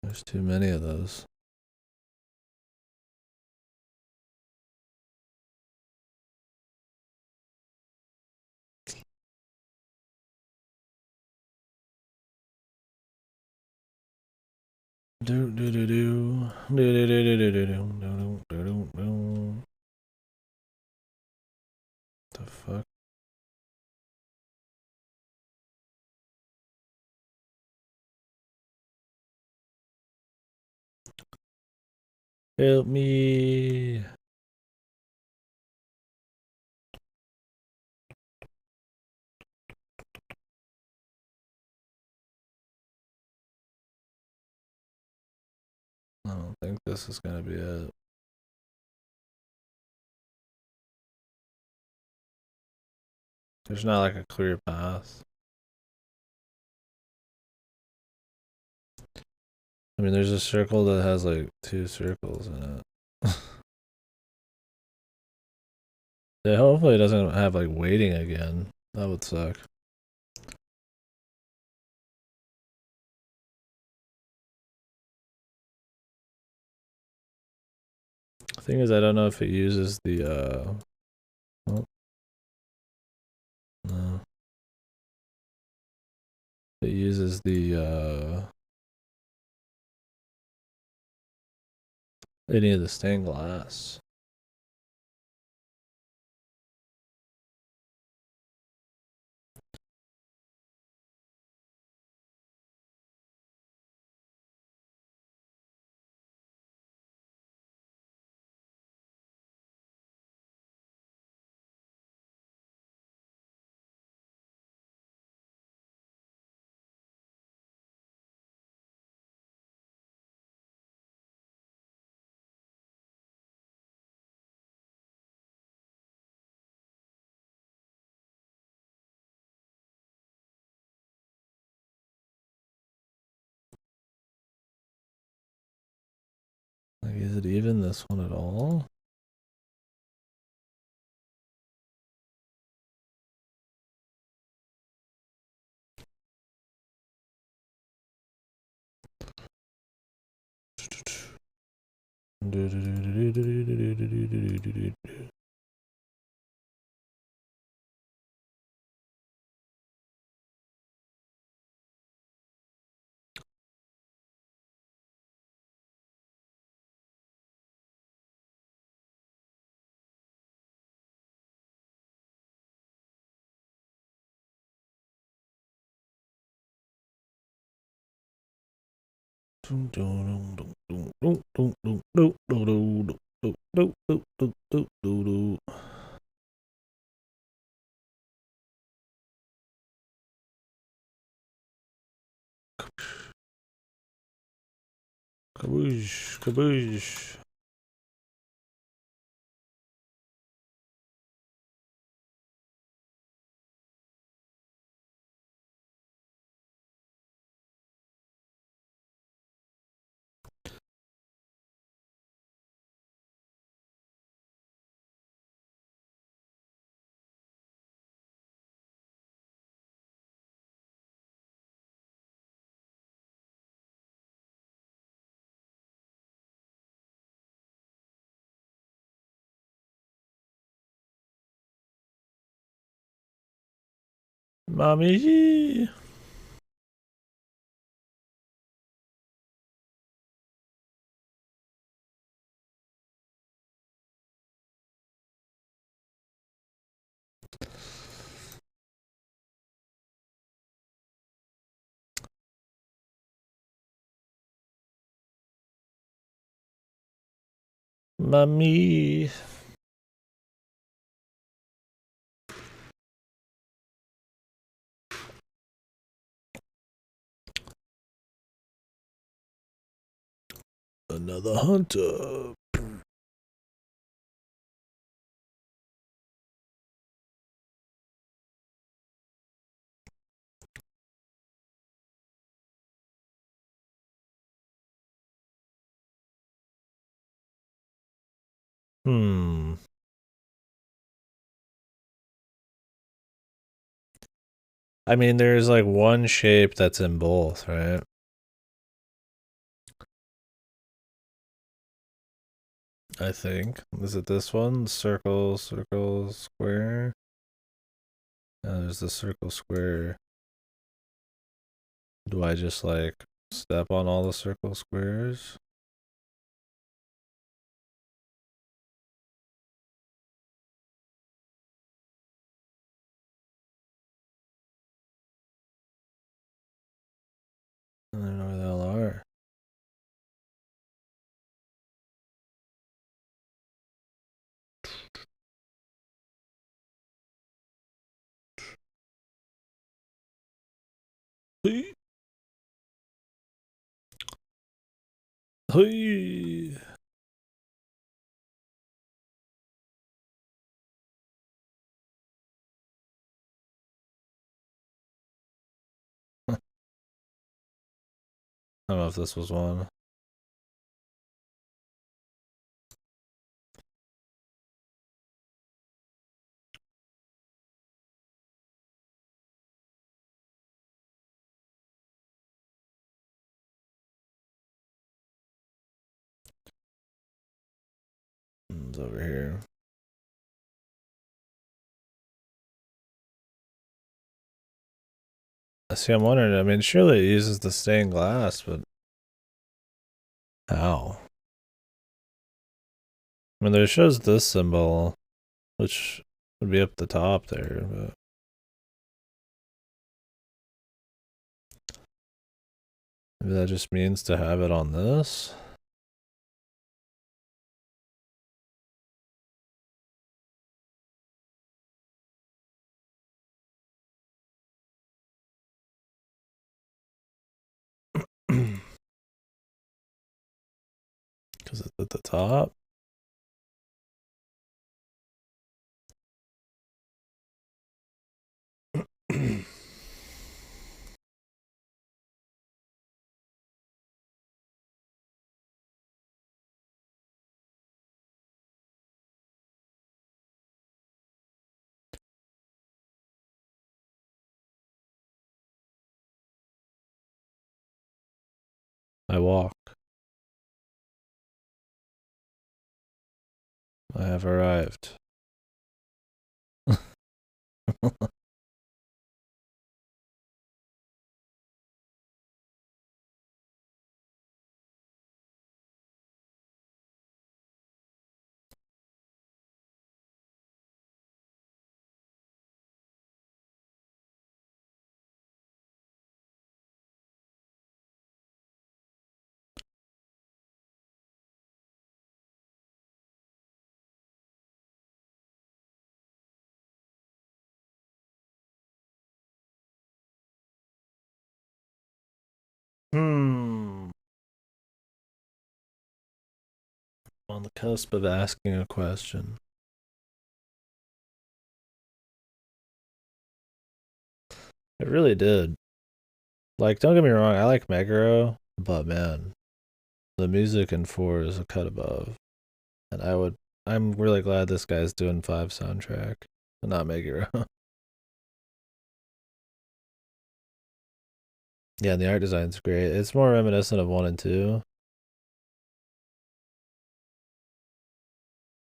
There's too many of those. Do do do do do do do do do do do do do. The fuck? Help me! I don't think this is gonna be it. There's not like a clear path. I mean, there's a circle that has like 2 circles in it. Yeah, hopefully it doesn't have like waiting again. That would suck. The thing is, I don't know if it uses the oh, no. It uses the any of the stained glass. Like, is it even this one at all? Kaboosh, kaboosh. Mommy. Mommy. Another hunter. I mean, there's like one shape that's in both, right? I think. Is it this one? Circle, circle, square? There's the circle, square. Do I just like step on all the circle squares? I don't know where the hell are. Hey. Hey. I don't know if this was one. It's over here. See, I'm wondering, I mean, surely it uses the stained glass, but how? I mean, there shows this symbol, which would be up the top there, but maybe that just means to have it on this. Because it's at the top. I walk. I have arrived. I'm on the cusp of asking a question. It really did. Like, don't get me wrong, I like Meguro, but man, the music in 4 is a cut above. And I'm really glad this guy's doing 5 soundtrack, and not Meguro. Yeah, the art design's great. It's more reminiscent of 1 and 2.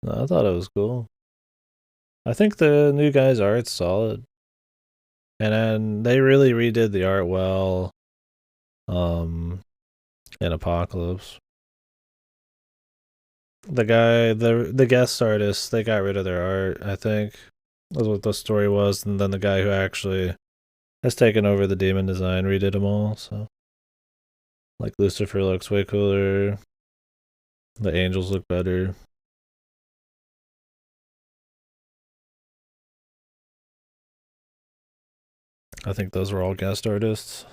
No, I thought it was cool. I think the new guy's art's solid. And then they really redid the art well. In Apocalypse. The guest artists, they got rid of their art, I think. That's what the story was, and then the guy who actually has taken over the demon design redid them all, so like Lucifer looks way cooler. The angels look better. I think those were all guest artists.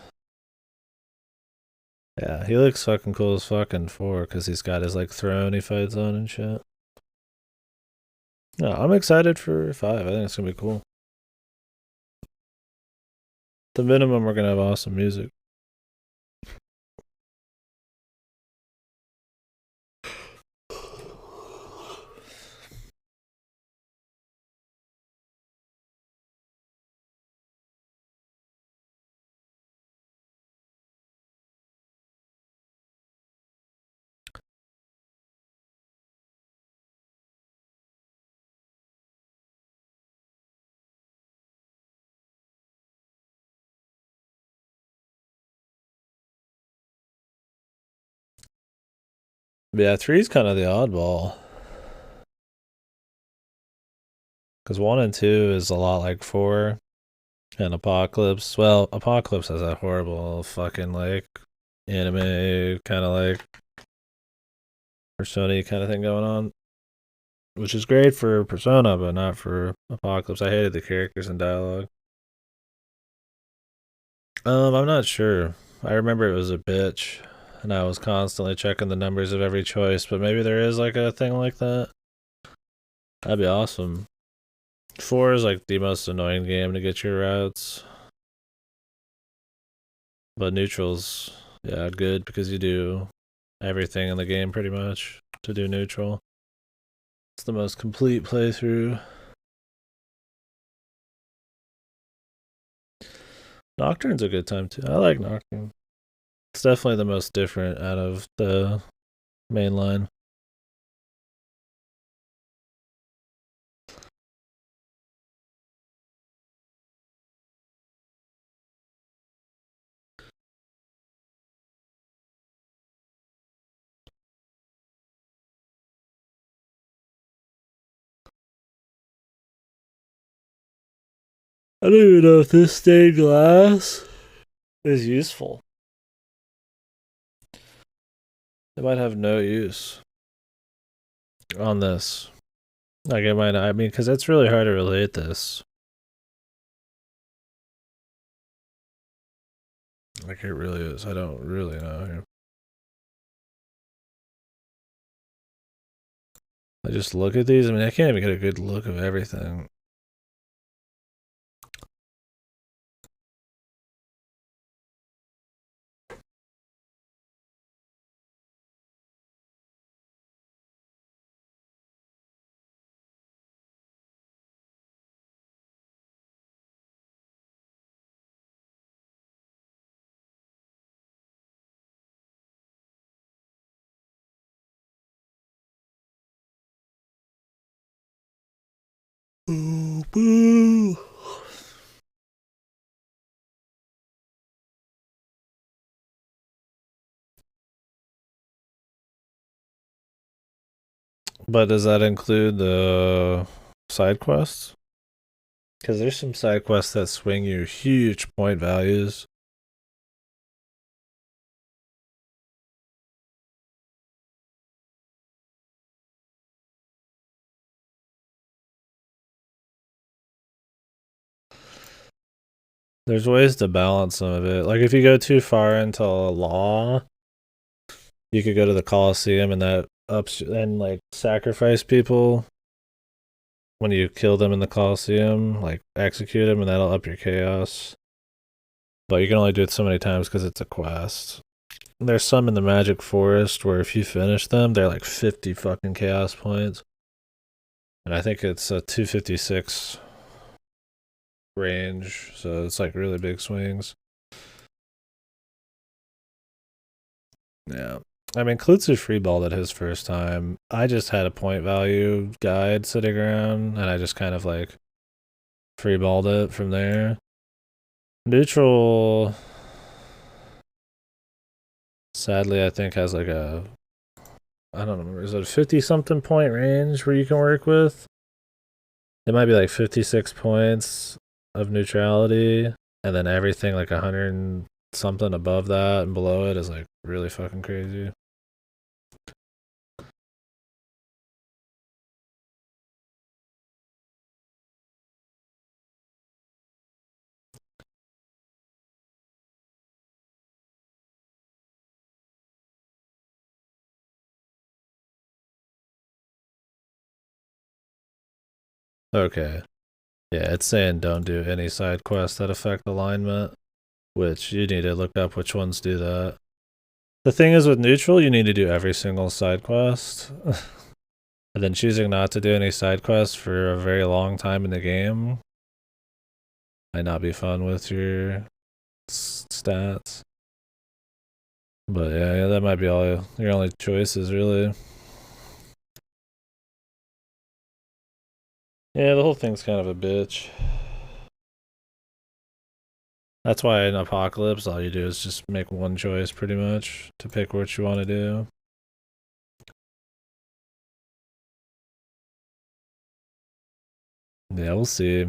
Yeah, he looks fucking cool as fucking 4 because he's got his like throne he fights on and shit. No, I'm excited for 5. I think it's gonna be cool. The minimum, we're gonna have awesome music. But yeah, 3's kind of the oddball because 1 and 2 is a lot like 4 and Apocalypse. Well, Apocalypse has that horrible fucking like anime kind of like Persona kind of thing going on, which is great for Persona, but not for Apocalypse. I hated the characters and dialogue. I'm not sure. I remember it was a bitch, and I was constantly checking the numbers of every choice. But maybe there is like a thing like that. That'd be awesome. 4 is like the most annoying game to get your routes, but neutral's yeah good because you do everything in the game pretty much to do neutral. It's the most complete playthrough. Nocturne's a good time too. I like Nocturne. It's definitely the most different out of the main line. I don't even know if this stained glass is useful. It might have no use on this. Like it might, I mean, because it's really hard to relate this. Like it really is. I don't really know here. I just look at these. I mean, I can't even get a good look of everything. Boo boo. But does that include the side quests? Because there's some side quests that swing you huge point values. There's ways to balance some of it. Like if you go too far into law, you could go to the Coliseum and that ups and like sacrifice people when you kill them in the Coliseum, like execute them, and that'll up your chaos. But you can only do it so many times because it's a quest. There's some in the Magic Forest where if you finish them, they're like 50 fucking chaos points. And I think it's a 256 range, so it's like really big swings. Yeah. I mean, Klutzu freeballed it his first time. I just had a point value guide sitting around, and I just kind of like freeballed it from there. Neutral, sadly, I think has like a, I don't know, is it a 50 something point range where you can work with? It might be like 56 points of neutrality, and then everything like 100 and something above that and below it is like really fucking crazy. Okay. Yeah, it's saying don't do any side quests that affect alignment, which you need to look up which ones do that. The thing is with neutral, you need to do every single side quest. And then choosing not to do any side quests for a very long time in the game might not be fun with your stats. But yeah, that might be all your only choices, really. Yeah, the whole thing's kind of a bitch. That's why in Apocalypse, all you do is just make one choice, pretty much, to pick what you want to do. Yeah, we'll see.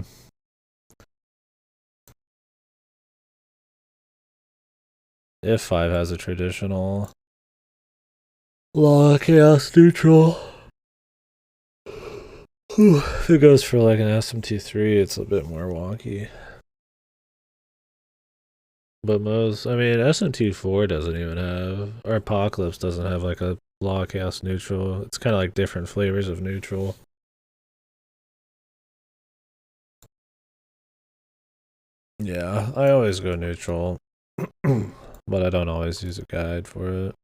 If 5 has a traditional law chaos neutral. If it goes for like an SMT3, it's a bit more wonky. But SMT4 doesn't even have, or Apocalypse doesn't have like a law chaos neutral. It's kind of like different flavors of neutral. Yeah, I always go neutral, but I don't always use a guide for it.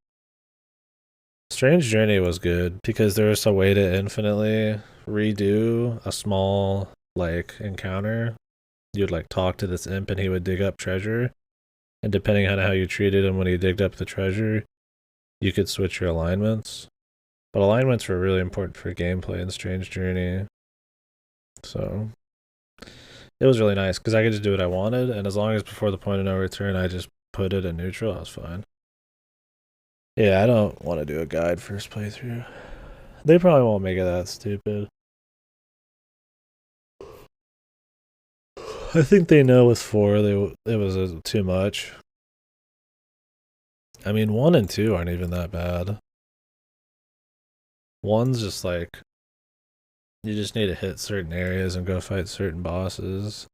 Strange Journey was good because there was a way to infinitely redo a small like encounter. You'd like talk to this imp and he would dig up treasure, and depending on how you treated him when he digged up the treasure, you could switch your alignments. But alignments were really important for gameplay in Strange Journey, so it was really nice because I could just do what I wanted, and as long as before the point of no return I just put it in neutral, I was fine. Yeah, I don't want to do a guide first playthrough. They probably won't make it that stupid. I think they know with 4 it was too much. I mean, 1 and 2 aren't even that bad. 1's just like you just need to hit certain areas and go fight certain bosses.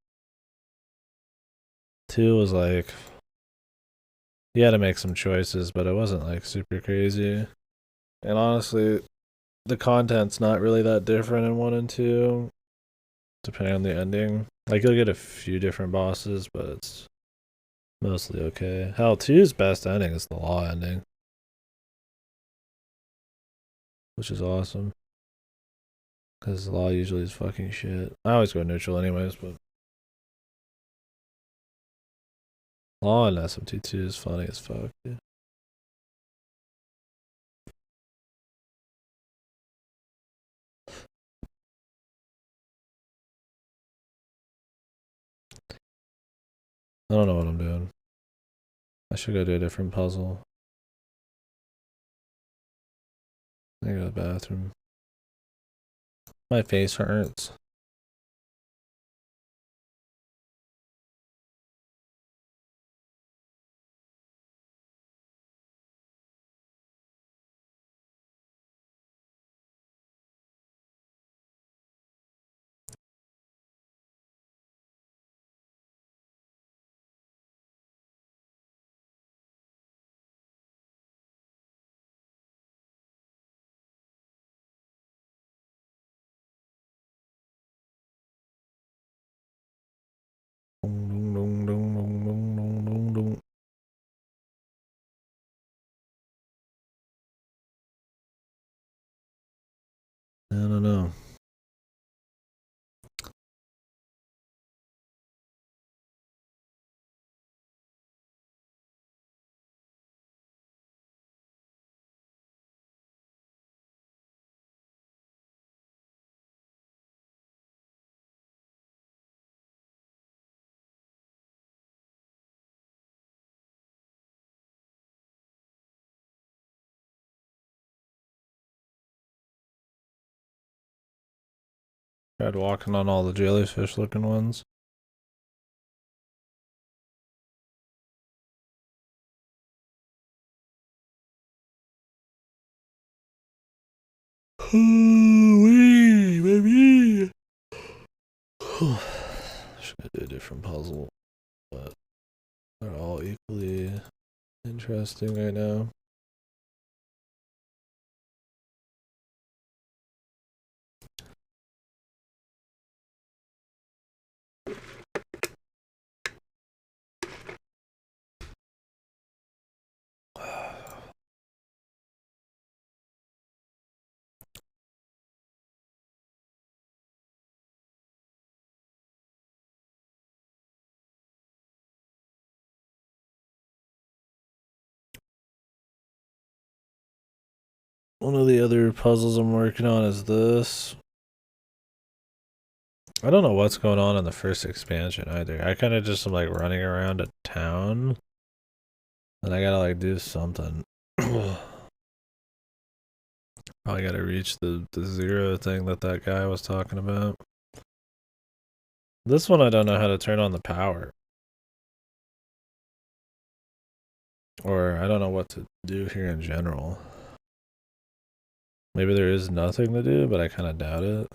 2 was like you had to make some choices, but it wasn't like super crazy. And honestly, the content's not really that different in 1 and 2, depending on the ending. Like you'll get a few different bosses, but it's mostly okay. Hell, 2's best ending is the law ending, which is awesome. Because the law usually is fucking shit. I always go neutral anyways, but law and SMT2 is funny as fuck, dude. I don't know what I'm doing. I should go do a different puzzle. I go to the bathroom. My face hurts. I don't know. Tried walking on all the jellyfish looking ones. Wee, baby. Should do a different puzzle, but they're all equally interesting right now. One of the other puzzles I'm working on is this. I don't know what's going on in the first expansion either. I kind of just am like running around a town. And I gotta like do something. Probably gotta reach the 0 thing that guy was talking about. This one I don't know how to turn on the power. Or I don't know what to do here in general. Maybe there is nothing to do, but I kind of doubt it.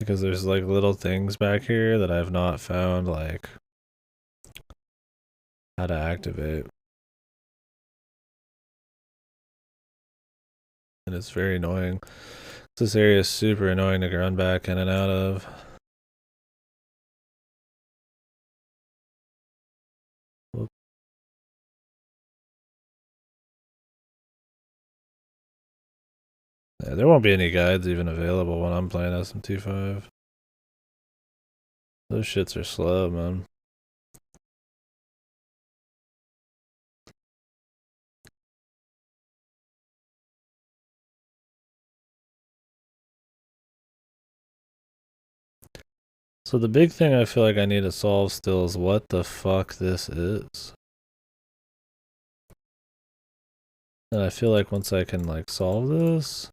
Because there's like little things back here that I've not found like how to activate. And it's very annoying. This area is super annoying to run back in and out of. Whoop. Yeah, there won't be any guides even available when I'm playing SMT5. Those shits are slow, man. So the big thing I feel like I need to solve still is what the fuck this is. And I feel like once I can like solve this,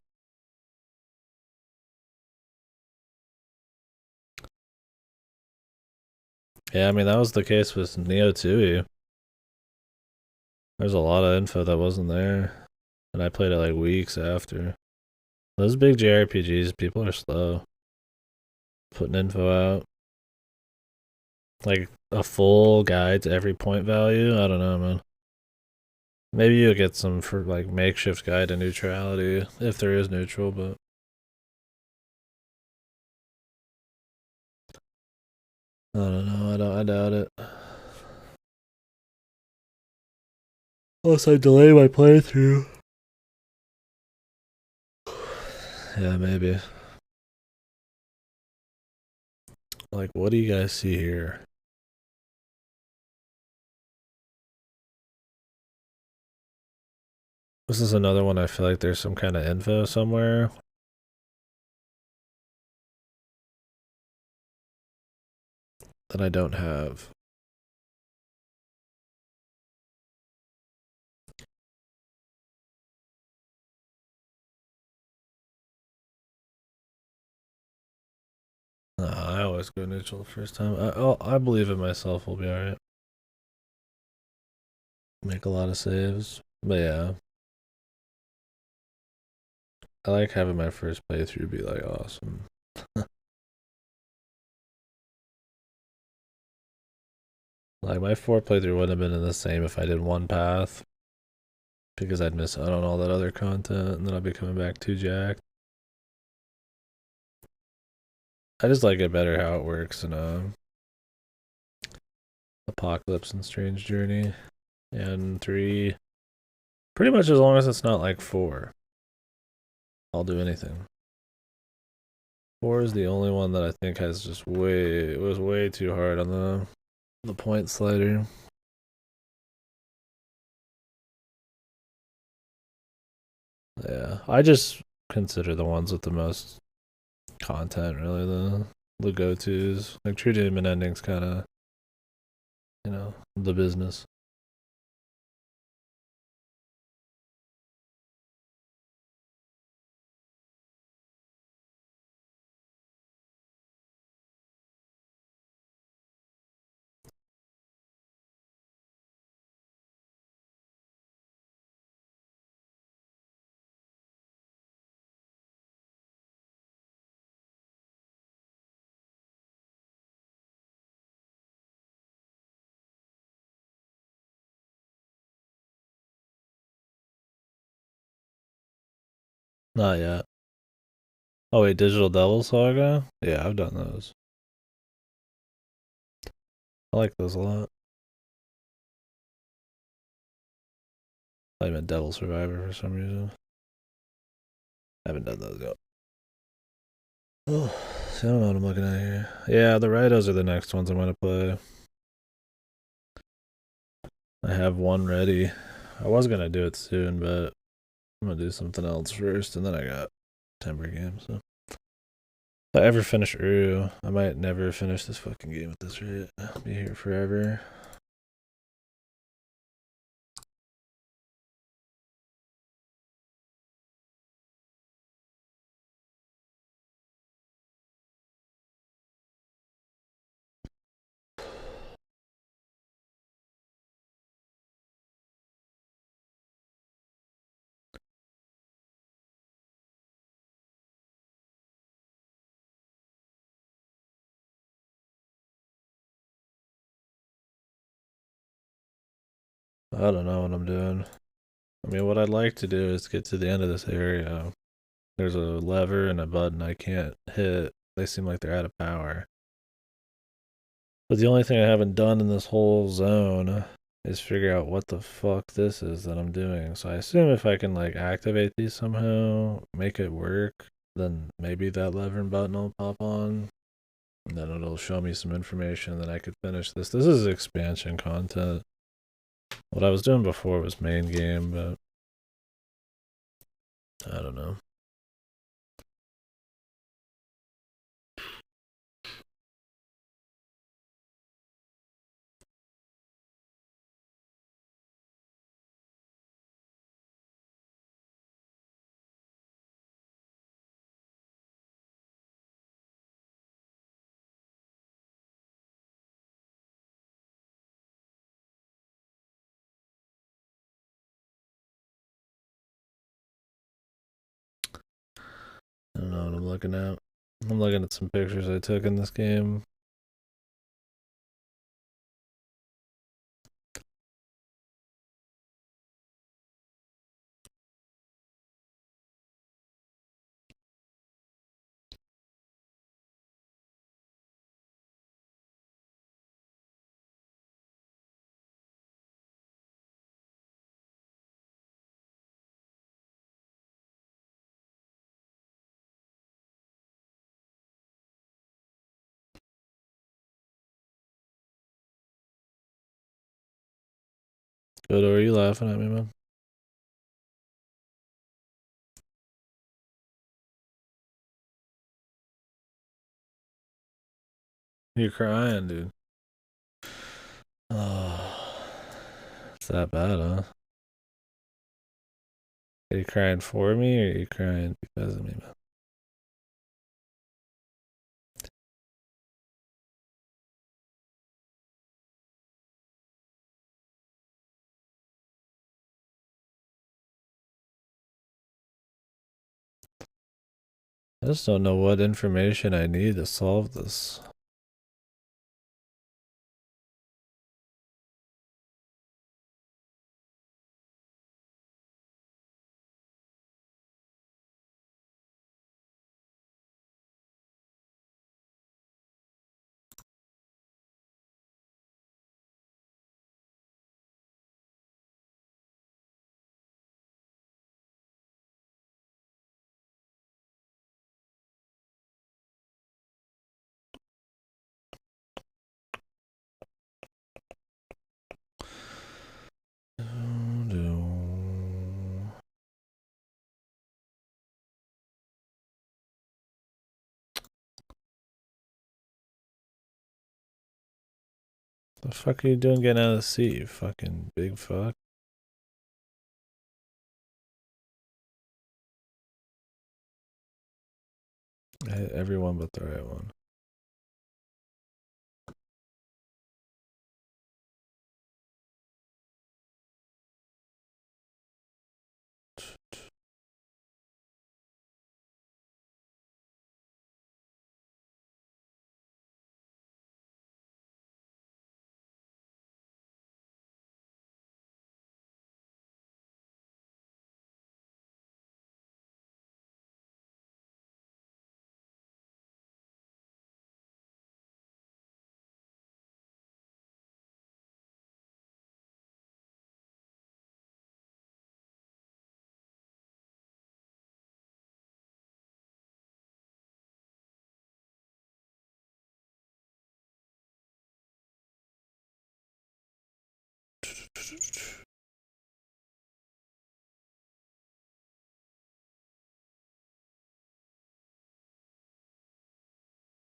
yeah, I mean that was the case with Neo 2. There's a lot of info that wasn't there. And I played it like weeks after. Those big JRPGs, people are slow putting info out. Like a full guide to every point value. I don't know, man. Maybe you'll get some for like makeshift guide to neutrality if there is neutral, but I don't know. I doubt it. Unless I delay my playthrough. Yeah, maybe. Like, what do you guys see here? This is another one I feel like there's some kind of info somewhere. That I don't have. I always go neutral the first time. I believe in myself. We'll be alright. Make a lot of saves. But yeah. I like having my first playthrough be like awesome. Like my 4th playthrough wouldn't have been the same if I did one path. Because I'd miss out on all that other content and then I'd be coming back too jacked. I just like it better how it works in Apocalypse and Strange Journey. And 3. Pretty much as long as it's not like 4. I'll do anything. 4 is the only one that I think has just it was way too hard on the point slider. Yeah, I just consider the ones with the most content really the go-tos. Like True Demon Ending's kind of, the business. Not yet. Oh wait, Digital Devil Saga? Yeah, I've done those. I like those a lot. I meant Devil Survivor for some reason. I haven't done those yet. Oh, see, I don't know what I'm looking at here. Yeah, the Ridos are the next ones I'm gonna play. I have one ready. I was gonna do it soon, but I'm gonna do something else first, and then I got Timber game. So if I ever finish URU, I might never finish this fucking game at this rate. I'll be here forever. I don't know what I'm doing. I mean, what I'd like to do is get to the end of this area. There's a lever and a button I can't hit. They seem like they're out of power. But the only thing I haven't done in this whole zone is figure out what the fuck this is that I'm doing. So I assume if I can like activate these somehow, make it work, then maybe that lever and button will pop on. And then it'll show me some information that I could finish this. This is expansion content. What I was doing before was main game, but I don't know. I don't know what I'm looking at. I'm looking at some pictures I took in this game. Good, are you laughing at me, man? You're crying, dude. Oh, it's that bad, huh? Are you crying for me or are you crying because of me, man? I just don't know what information I need to solve this. The fuck are you doing getting out of the seat, you fucking big fuck? I hit everyone but the right one.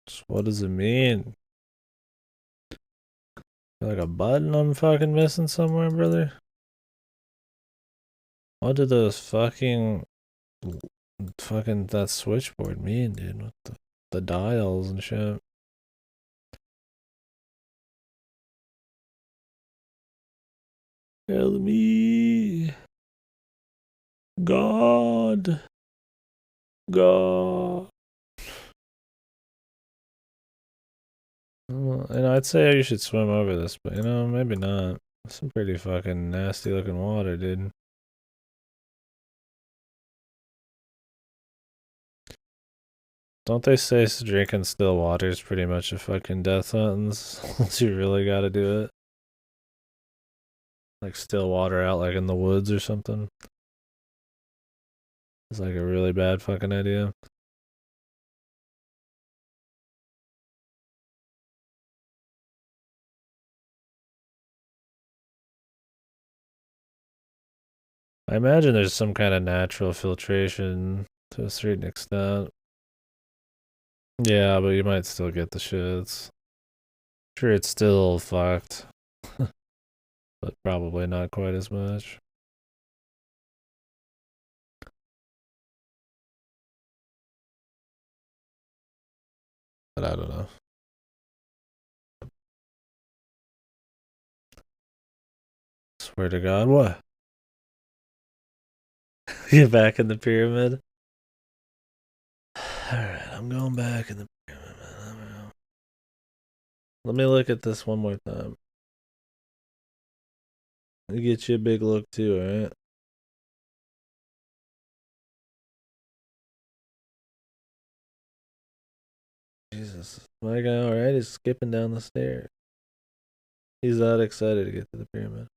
So what does it mean? Like a button I'm fucking missing somewhere, brother? What do those fucking that switchboard mean, dude? What the dials and shit? Help me, God, God. And I'd say you should swim over this, but maybe not. Some pretty fucking nasty looking water, dude. Don't they say drinking still water is pretty much a fucking death sentence? Unless you really gotta do it. Like still water out like in the woods or something. It's like a really bad fucking idea. I imagine there's some kind of natural filtration to a certain extent. Yeah, but you might still get the shits. Sure, it's still fucked, but probably not quite as much. But I don't know. Swear to God, what? Get back in the pyramid? Alright, I'm going back in the pyramid, man. Let me look at this one more time. Let me get you a big look too, alright? Jesus. My guy alright is skipping down the stairs. He's that excited to get to the pyramid.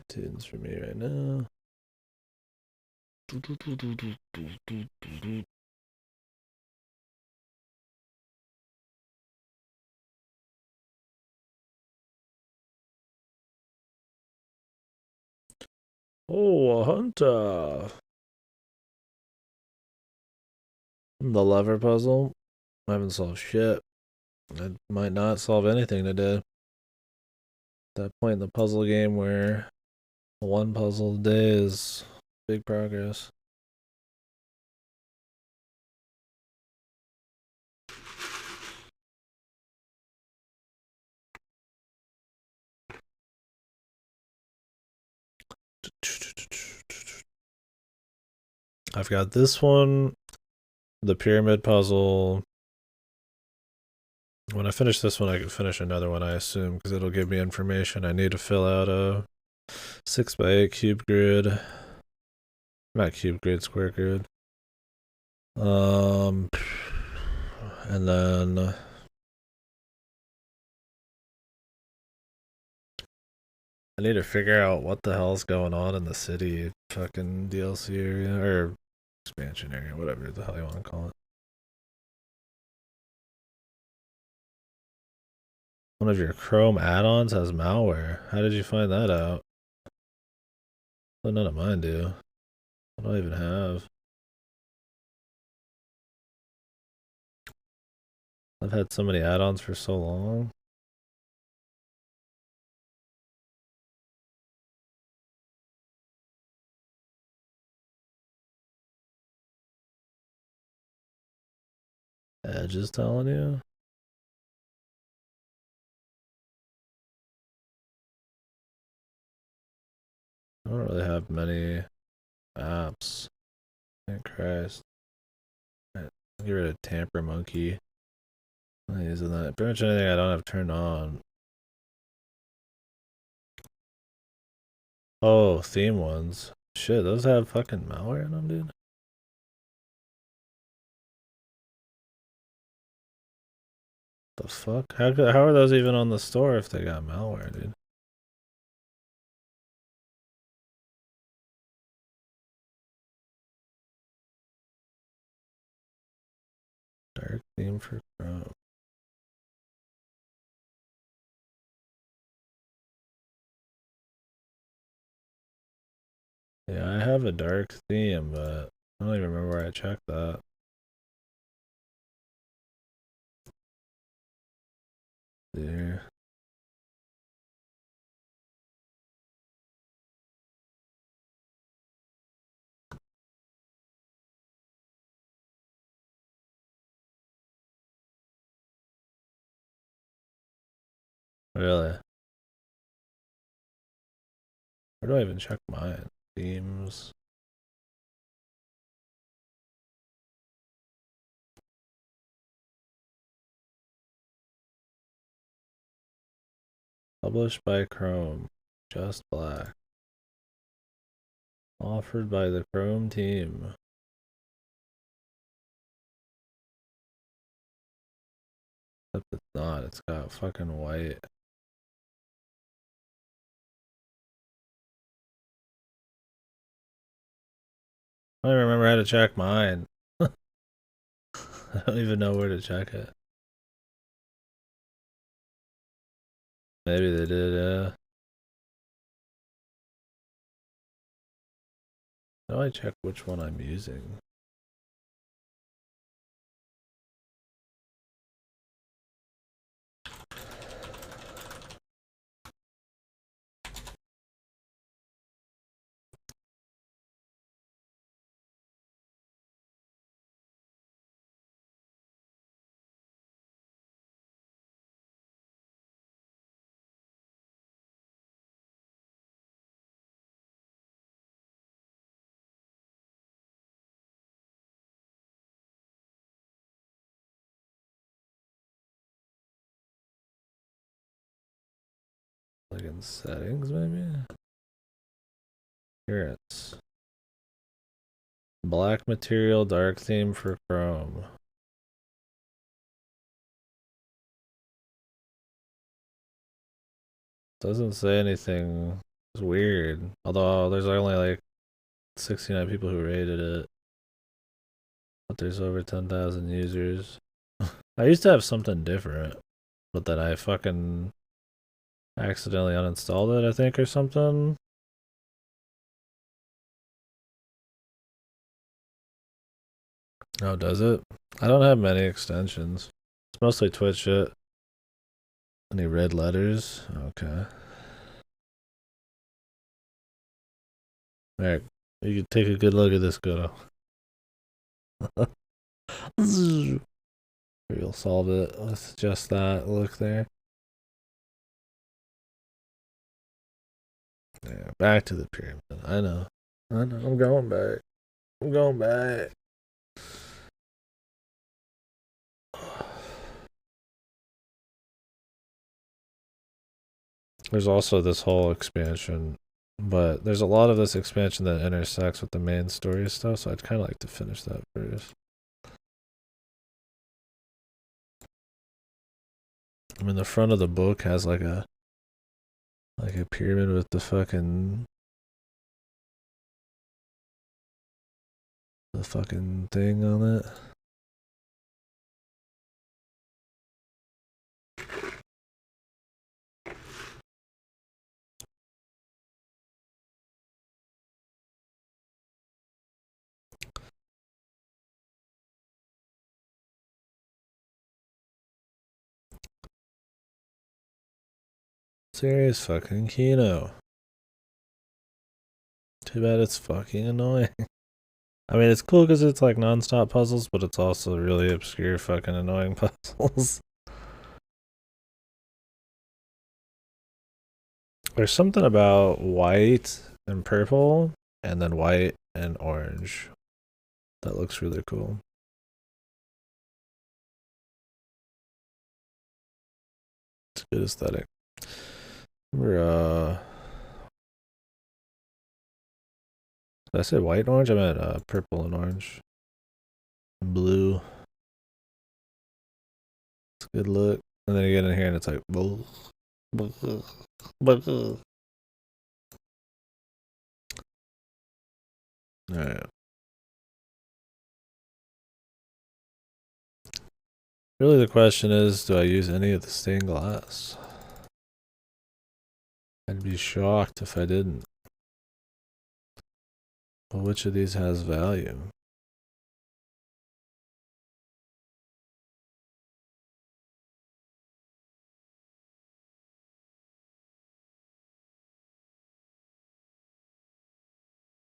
Tunes for me right now. Oh, a hunter. The lever puzzle. I haven't solved shit. I might not solve anything today. At that point in the puzzle game where one puzzle a day is big progress. I've got this one, the pyramid puzzle. When I finish this one, I can finish another one, I assume, because it'll give me information. I need to fill out a 6x8 cube grid. Not cube grid, square grid. And then I need to figure out what the hell's going on in the city fucking DLC area or expansion area, whatever the hell you want to call it. One of your Chrome add-ons has malware. How did you find that out? Well, none of mine do. What do I even have? I've had so many add-ons for so long. Edge is telling you. I don't really have many apps. Thank Christ. Right, get rid of Tamper Monkey. I'm not using that. Pretty much anything I don't have turned on. Oh, theme ones. Shit, those have fucking malware in them, dude. The fuck? How are those even on the store if they got malware, dude? theme for Chrome. Yeah, I have a dark theme, but I don't even remember where I checked that. There. Really? Where do I even check mine? Themes. Published by Chrome. Just black. Offered by the Chrome team. Except it's not. It's got fucking white. I don't remember how to check mine. I don't even know where to check it. Maybe they did, yeah. How do I check which one I'm using? Like in settings, maybe? Appearance. Black material, dark theme for Chrome. Doesn't say anything. It's weird. Although there's only like 69 people who rated it. But there's over 10,000 users. I used to have something different. But then I fucking accidentally uninstalled it, I think, or something. Oh, does it? I don't have many extensions. It's mostly Twitch shit. Any red letters? Okay. Alright. You can take a good look at this, Goto. You'll solve it with just that look there. Yeah, back to the pyramid. I know. I'm going back. I'm going back. There's also this whole expansion, but there's a lot of this expansion that intersects with the main story stuff, so I'd kind of like to finish that first. I mean, the front of the book has like a pyramid with the fucking thing on it. Serious fucking Kino. Too bad it's fucking annoying. I mean, it's cool because it's like non-stop puzzles, but it's also really obscure fucking annoying puzzles. There's something about white and purple, and then white and orange. That looks really cool. It's a good aesthetic. Remember, did I say white and orange? I meant purple and orange. And blue. It's a good look. And then you get in here and it's like, alright. Really the question is, do I use any of the stained glass? I'd be shocked if I didn't. Well, which of these has value?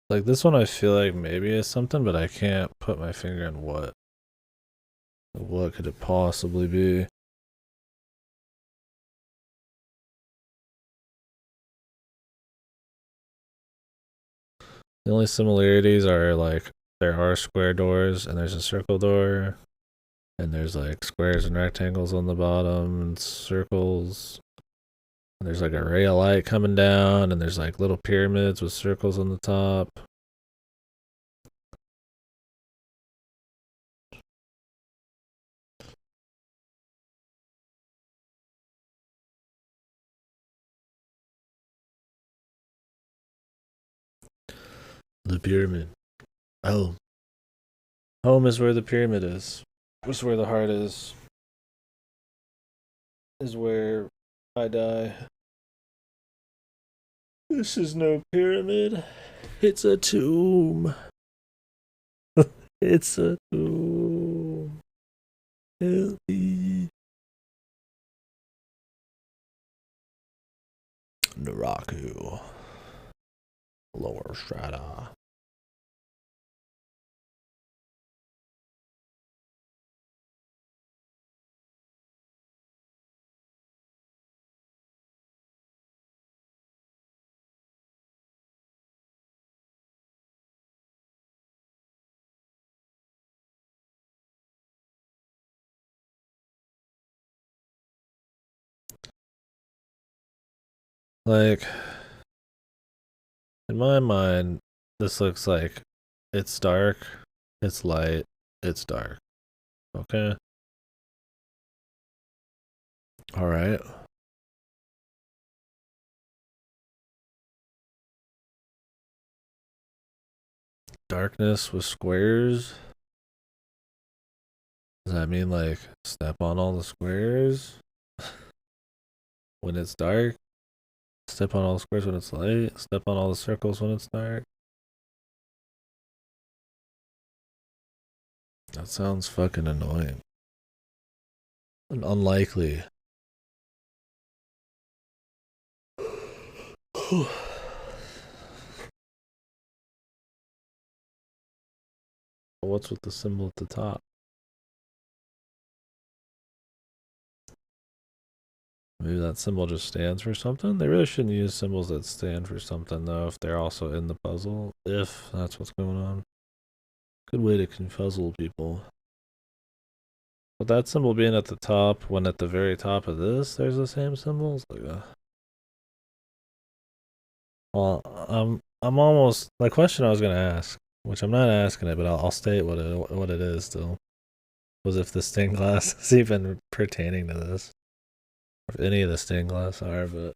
Like this one I feel like maybe is something, but I can't put my finger on what. What could it possibly be? The only similarities are like there are square doors and there's a circle door. And there's like squares and rectangles on the bottom and circles. And there's like a ray of light coming down and there's like little pyramids with circles on the top. The pyramid. Oh. Home is where the pyramid is. This is where the heart is. Is where I die. This is no pyramid. It's a tomb. It's a tomb. Help me. Naraku. Lower strata. Like, in my mind, this looks like it's dark, it's light, it's dark. Okay? Alright. Darkness with squares. Does that mean like step on all the squares when it's dark? Step on all the squares when it's light? Step on all the circles when it's dark? That sounds fucking annoying. And unlikely. What's with the symbol at the top? Maybe that symbol just stands for something? They really shouldn't use symbols that stand for something, though, if they're also in the puzzle. If that's what's going on. Good way to confuzzle people. But that symbol being at the top, when at the very top of this, there's the same symbols? Like, well, I'm almost... The question I was going to ask, which I'm not asking it, but I'll state what it is still, was if the stained glass is even pertaining to this. If any of the stained glass are, but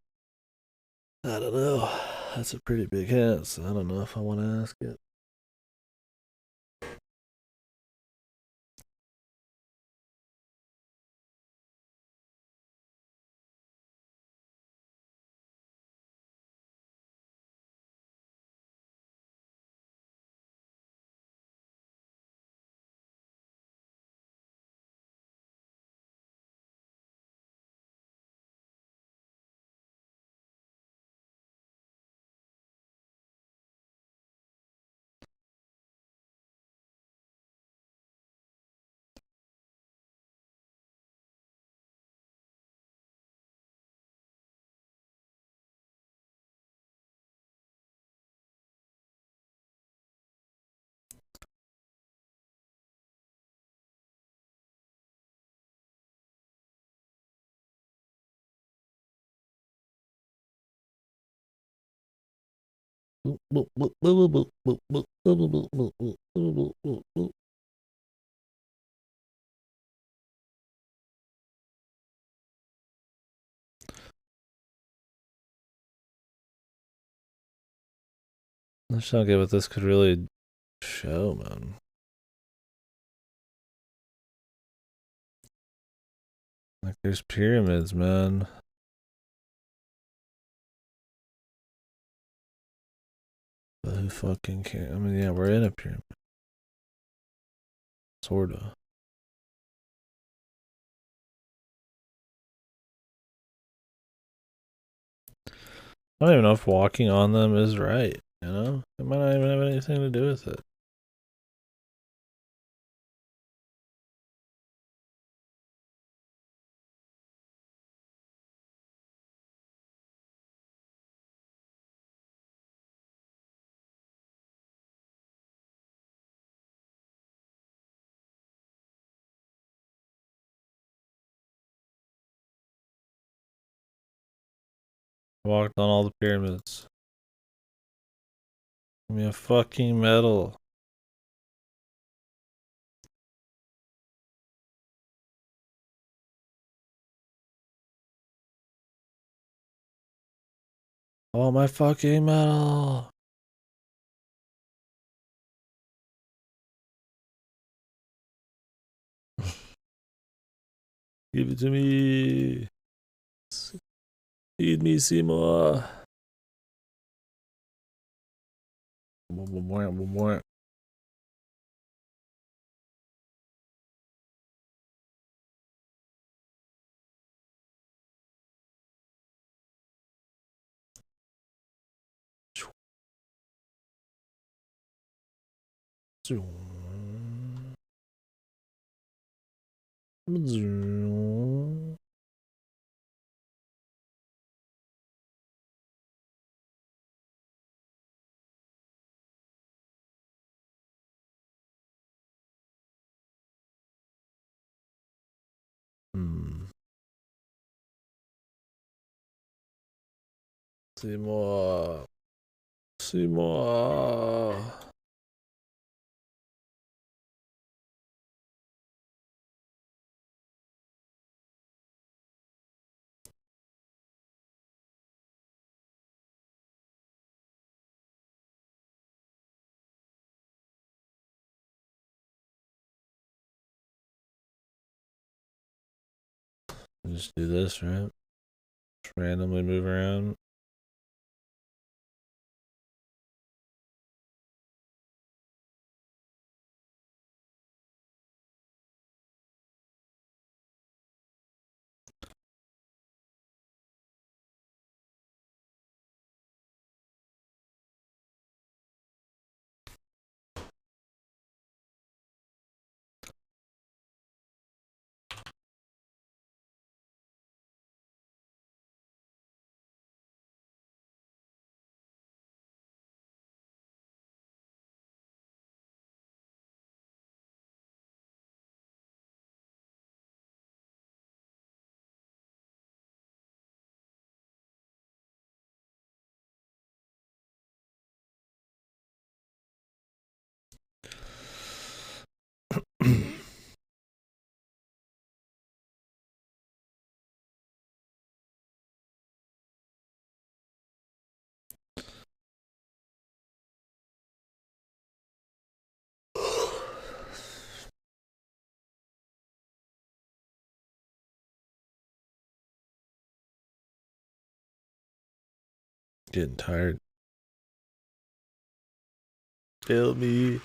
I don't know. That's a pretty big hint, so I don't know if I want to ask it. I just don't get what this could really show, man. Like, there's pyramids, man. But who fucking cares? I mean, yeah, we're in a pyramid. Sorta. I don't even know if walking on them is right, you know? It might not even have anything to do with it. Walked on all the pyramids. Give me a fucking medal. Oh, my fucking medal. Give it to me. Feed me, Seymour. Seymour. Seymour. Just do this, right? Just randomly move around. Getting tired. Kill me.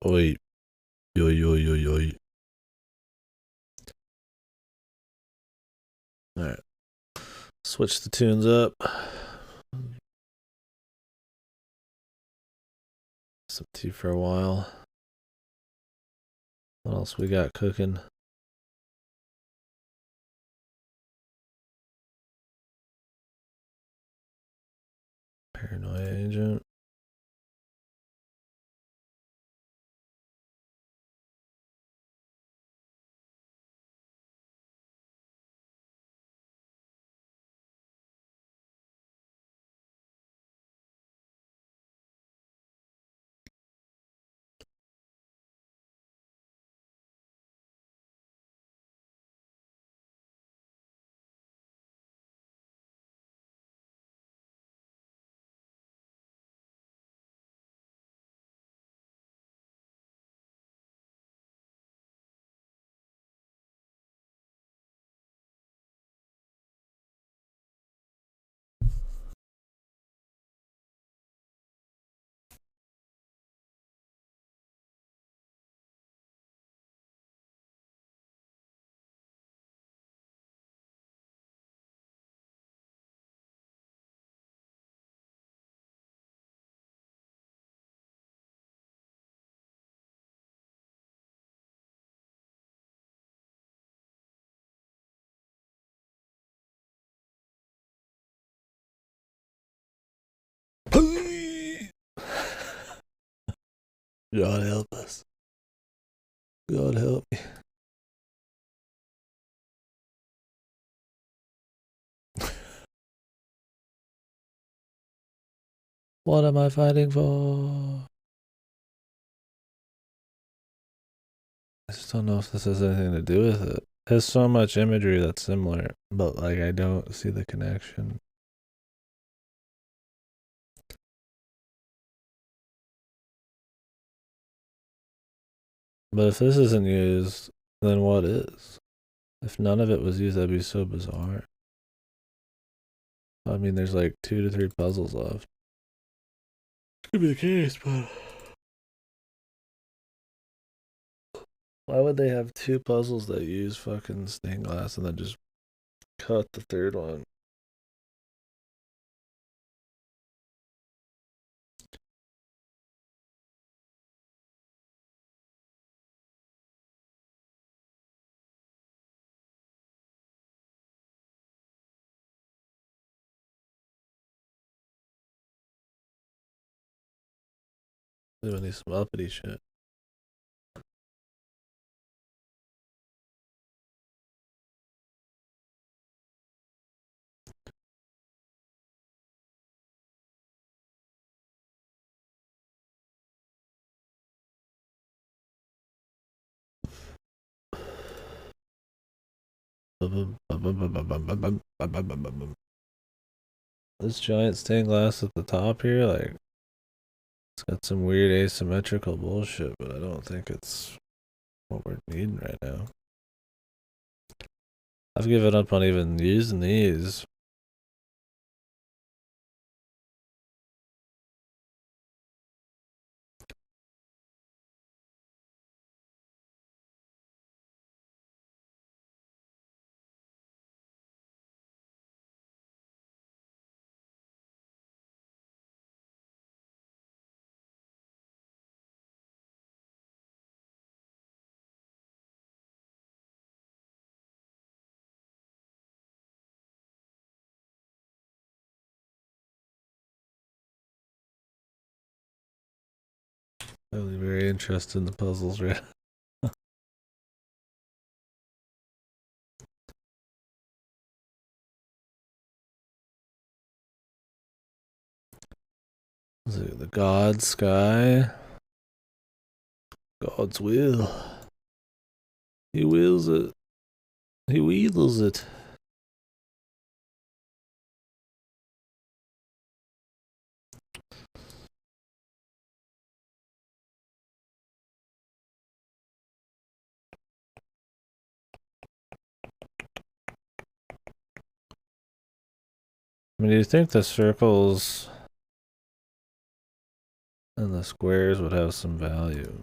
Oi. Oi, oi, oi, oi. Alright. Switch the tunes up. Some tea for a while. What else we got cooking? Paranoia agent. God help us. God help me. What am I fighting for? I just don't know if this has anything to do with it. It has so much imagery that's similar, but like I don't see the connection. But if this isn't used, then what is? If none of it was used, that'd be so bizarre. I mean, there's like 2 to 3 puzzles left. Could be the case, but why would they have 2 puzzles that use fucking stained glass and then just cut the third one? Doing these some uppity shit. This giant stained glass at the top here, like, it's got some weird asymmetrical bullshit, but I don't think it's what we're needing right now. I've given up on even using these. I'm really very interested in the puzzles right the God Sky. God's will. He wills it. He wheedles it. I mean, do you think the circles and the squares would have some value?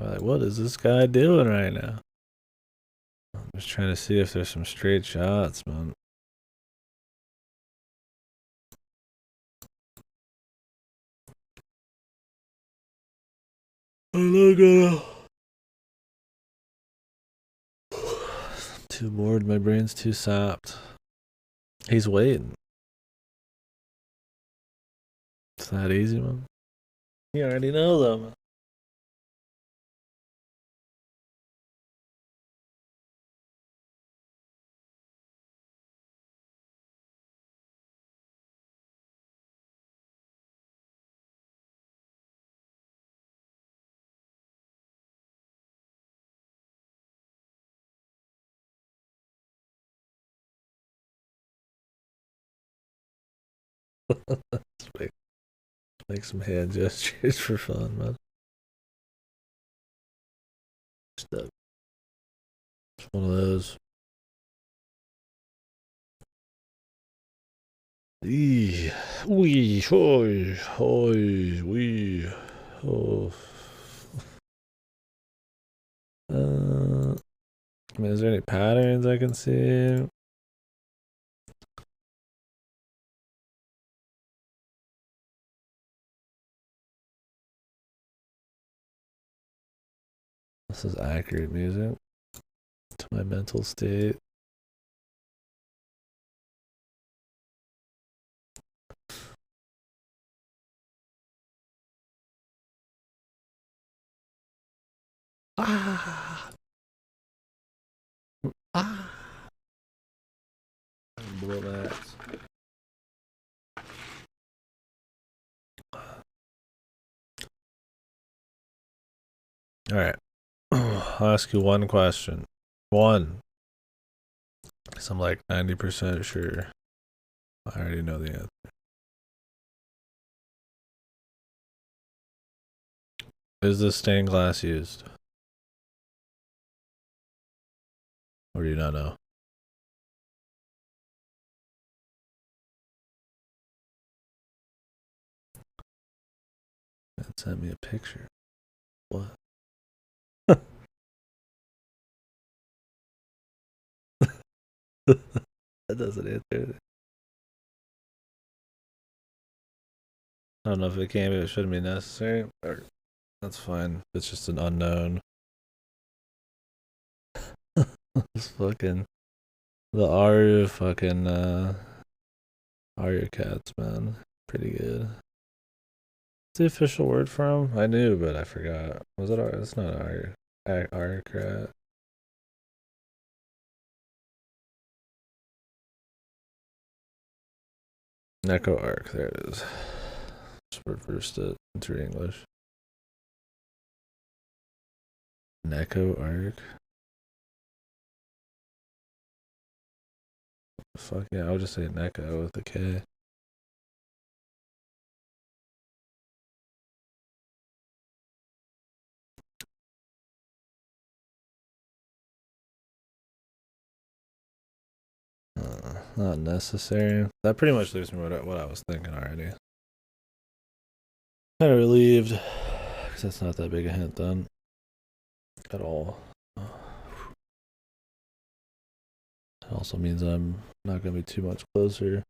Like, what is this guy doing right now? I'm just trying to see if there's some straight shots, man. I'm too bored. My brain's too sapped. He's waiting. It's that easy, man. You already know, though, man. Make some hand gestures for fun, man. It's one of those. Wee, wee, hoy, hoy, wee, oh. I mean, is there any patterns I can see? This is accurate music to my mental state. Ah! Ah! Relax. Alright. I'll ask you one question. One. Because I'm like 90% sure I already know the answer. Is this stained glass used? Or do you not know? It sent me a picture. What? That doesn't answer it. I don't know if it can be, it shouldn't be necessary. Or, that's fine. It's just an unknown. It's fucking the Aru fucking Aru cats, man. Pretty good. What's the official word for them? I knew, but I forgot. Was it Aru? It's not Aru. Aru cat. Neko arc. There it is. Just reversed it into English. Neko arc. Fuck yeah, I would just say Neko with a K. Not necessary. That pretty much leaves me what I was thinking already. Kind of relieved, because that's not that big a hint then. At all. It also means I'm not going to be too much closer.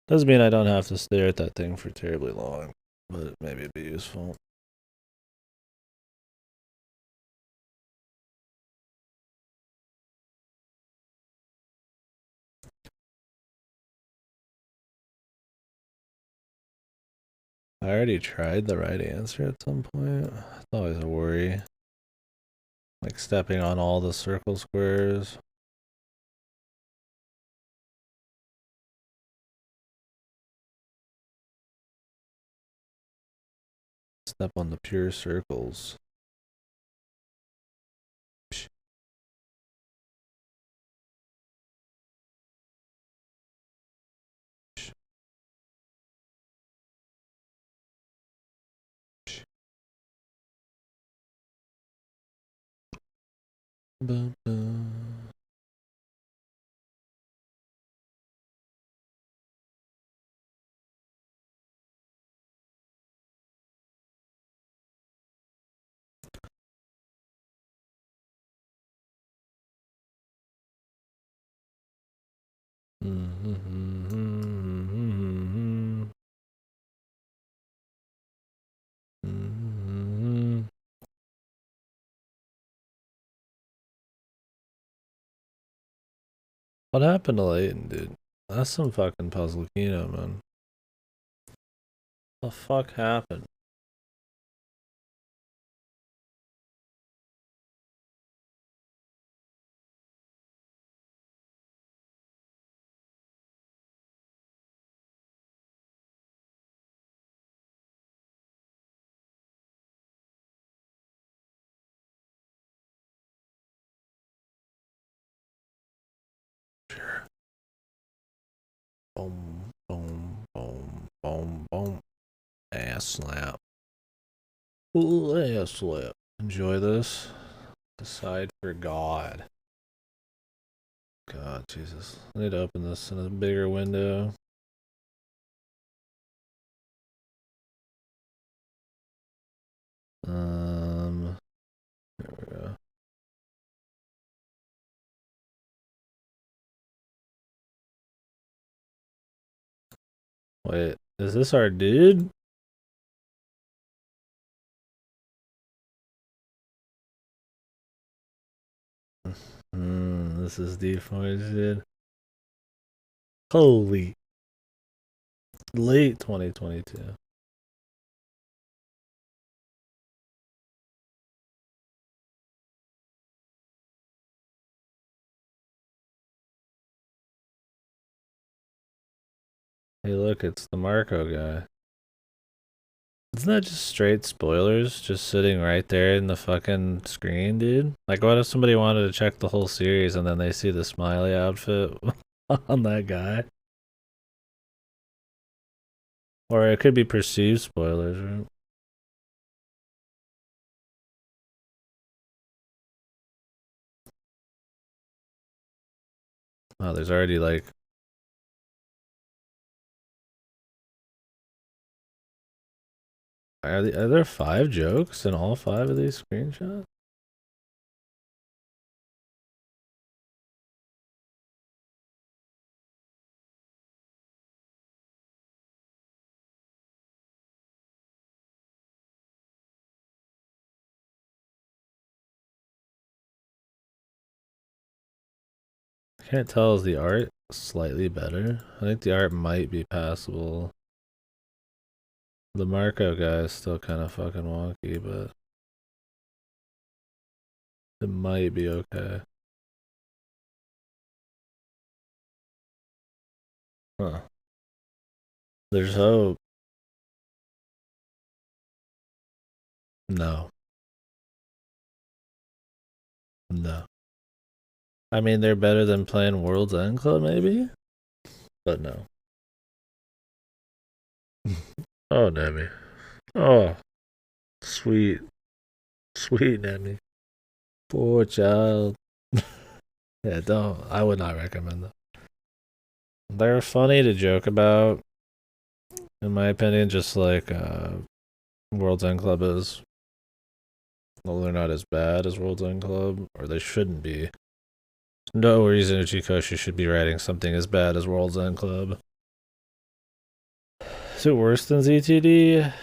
Doesn't mean I don't have to stare at that thing for terribly long, but maybe it'd be useful. I already tried the right answer at some point. It's always a worry. Like stepping on all the circle squares. Step on the pure circles. Bum, bum. What happened to Leighton, dude? That's some fucking puzzle kino, man. What the fuck happened? Sure. Boom, boom, boom, boom, boom. Ass slap. Ooh, ass slap. Enjoy this. Decide for God. God, Jesus. I need to open this in a bigger window. Wait, is this our dude? This is deforested. Holy. Late 2022. Hey, look, it's the Marco guy. Isn't that just straight spoilers just sitting right there in the fucking screen, dude? Like, what if somebody wanted to check the whole series and then they see the smiley outfit on that guy? Or it could be perceived spoilers, right? Oh, there's already like. Are there 5 jokes in all 5 of these screenshots? I can't tell, is the art slightly better? I think the art might be passable. The Marco guy is still kind of fucking wonky, but it might be okay. Huh. There's hope. No. No. I mean, they're better than playing World's End Club, maybe? But no. Oh, Nemi. Oh, sweet. Sweet Nemi. Poor child. Yeah, don't. I would not recommend them. They're funny to joke about, in my opinion, just like World's End Club is. Well, they're not as bad as World's End Club, or they shouldn't be. No reason Uchikoshi should be writing something as bad as World's End Club. Is it worse than ZTD?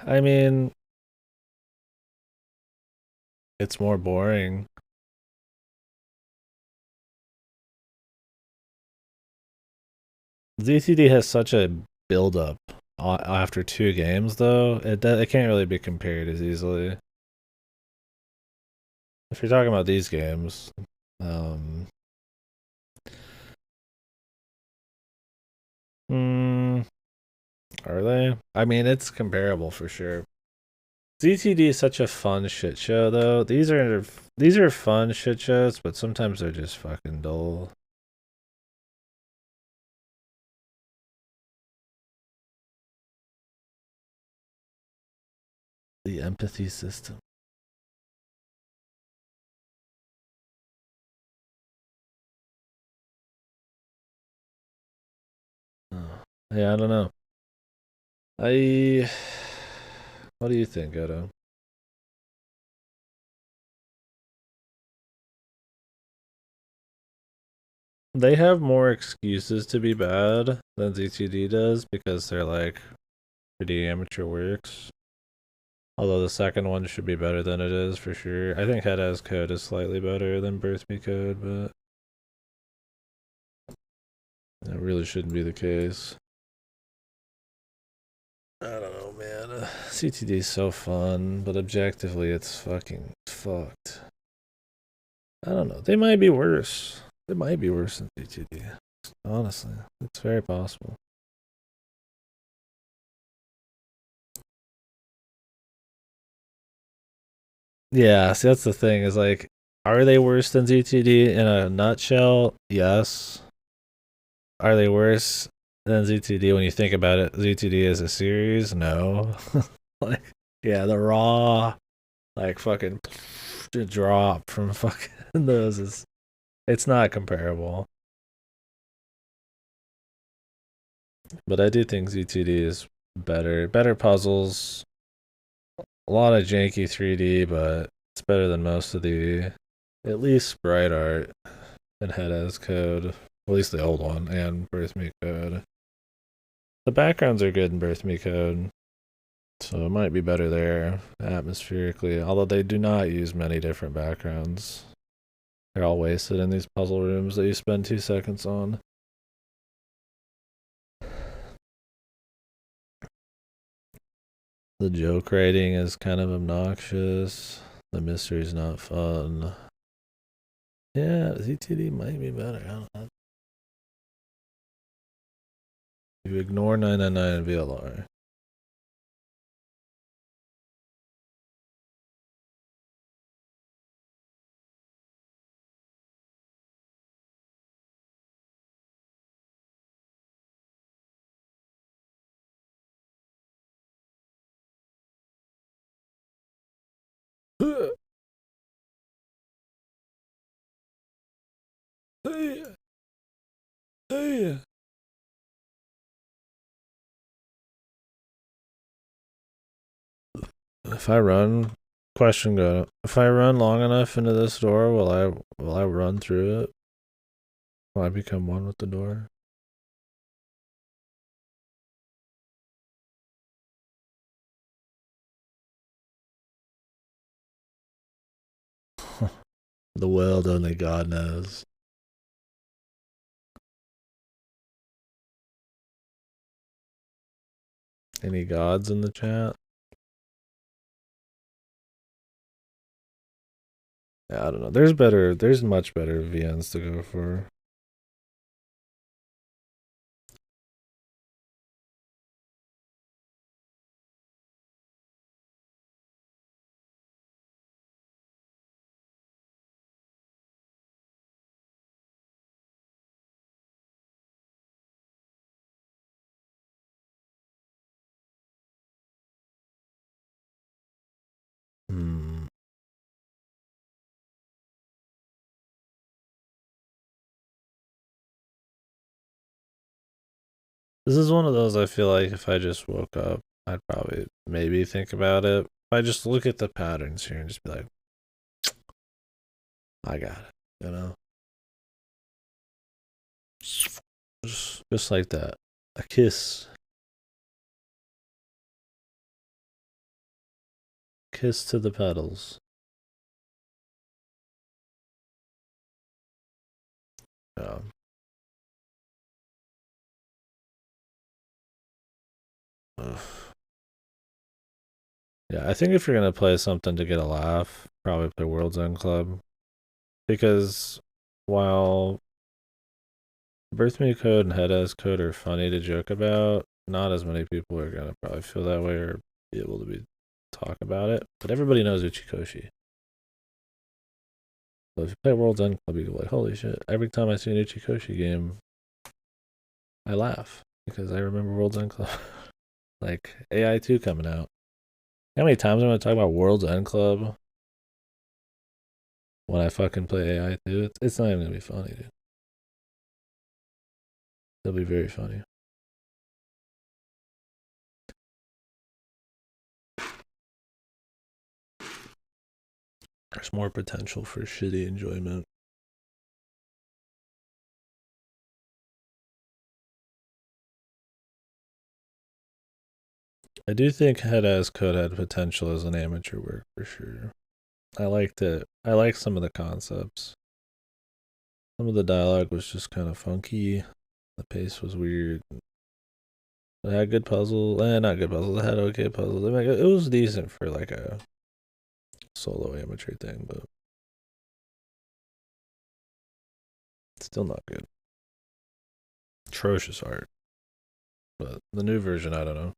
I mean, it's more boring. ZTD has such a build up after 2 games, though. It can't really be compared as easily. If you're talking about these games, are they? I mean, it's comparable for sure. ZTD is such a fun shit show, though. These are fun shit shows, but sometimes they're just fucking dull. The empathy system. Oh. Yeah, I don't know. What do you think, Odo? They have more excuses to be bad than ZTD does because they're like pretty amateur works. Although the second one should be better than it is for sure. I think Head as Code is slightly better than Birth Me Code, but that really shouldn't be the case. I don't know, man. CTD is so fun, but objectively, it's fucking fucked. I don't know. They might be worse. They might be worse than CTD. Honestly, it's very possible. Yeah, see, that's the thing. Is like, are they worse than ZTD in a nutshell? Yes. Are they worse than ZTD when you think about it? ZTD as a series? No. Like, yeah, the raw, like fucking drop from fucking those is, it's not comparable. But I do think ZTD is better puzzles, a lot of janky 3D, but it's better than most of the, at least sprite art and Head as Code, at least the old one, and Birth Me Code. The backgrounds are good in Birth Me Code, so it might be better there atmospherically, although they do not use many different backgrounds. They're all wasted in these puzzle rooms that you spend 2 seconds on. The joke writing is kind of obnoxious. The mystery's not fun. Yeah, ZTD might be better. I don't know. You ignore 999 and VLR. If I run, question go. If I run long enough into this door, will I run through it? Will I become one with the door? The world only God knows. Any gods in the chat? Yeah, I don't know. There's much better VNs to go for. Hmm. This is one of those I feel like if I just woke up, I'd probably maybe think about it. If I just look at the patterns here and just be like, I got it, you know? Just like that. A kiss. Kiss to the pedals. Yeah. Ugh. Yeah, I think if you're gonna play something to get a laugh, probably play World's End Club. Because while Birth Me Code and Head As Code are funny to joke about, not as many people are gonna probably feel that way or be able to talk about it. But everybody knows Uchikoshi. So if you play World's End Club, you go like, holy shit. Every time I see an Uchikoshi game, I laugh. Because I remember World's End Club. Like AI2 coming out. How many times I'm gonna talk about World's End Club when I fucking play AI2? It's not even gonna be funny, dude. It'll be very funny. There's more potential for shitty enjoyment. I do think Head As Code had potential as an amateur work for sure. I liked it. I liked some of the concepts. Some of the dialogue was just kind of funky. The pace was weird. It had good puzzles. Not good puzzles. It had okay puzzles. I mean, it was decent for like a solo amateur thing, but still not good. Atrocious art. But the new version, I don't know.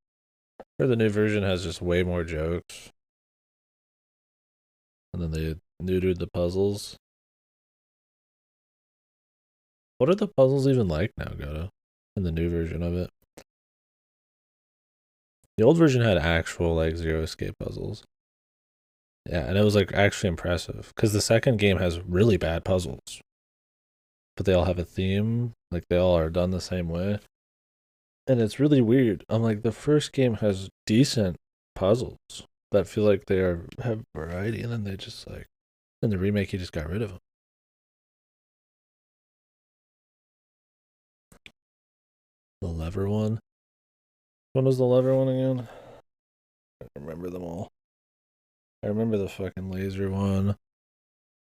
Or the new version has just way more jokes. And then they neutered the puzzles. What are the puzzles even like now, Goto? In the new version of it? The old version had actual like zero escape puzzles. Yeah, and it was like actually impressive. Because the second game has really bad puzzles. But they all have a theme. Like they all are done the same way. And it's really weird. I'm like, the first game has decent puzzles that feel like they have variety, and then they just like in the remake he just got rid of them. The lever one. When was the lever one again? I remember them all. I remember the fucking laser one.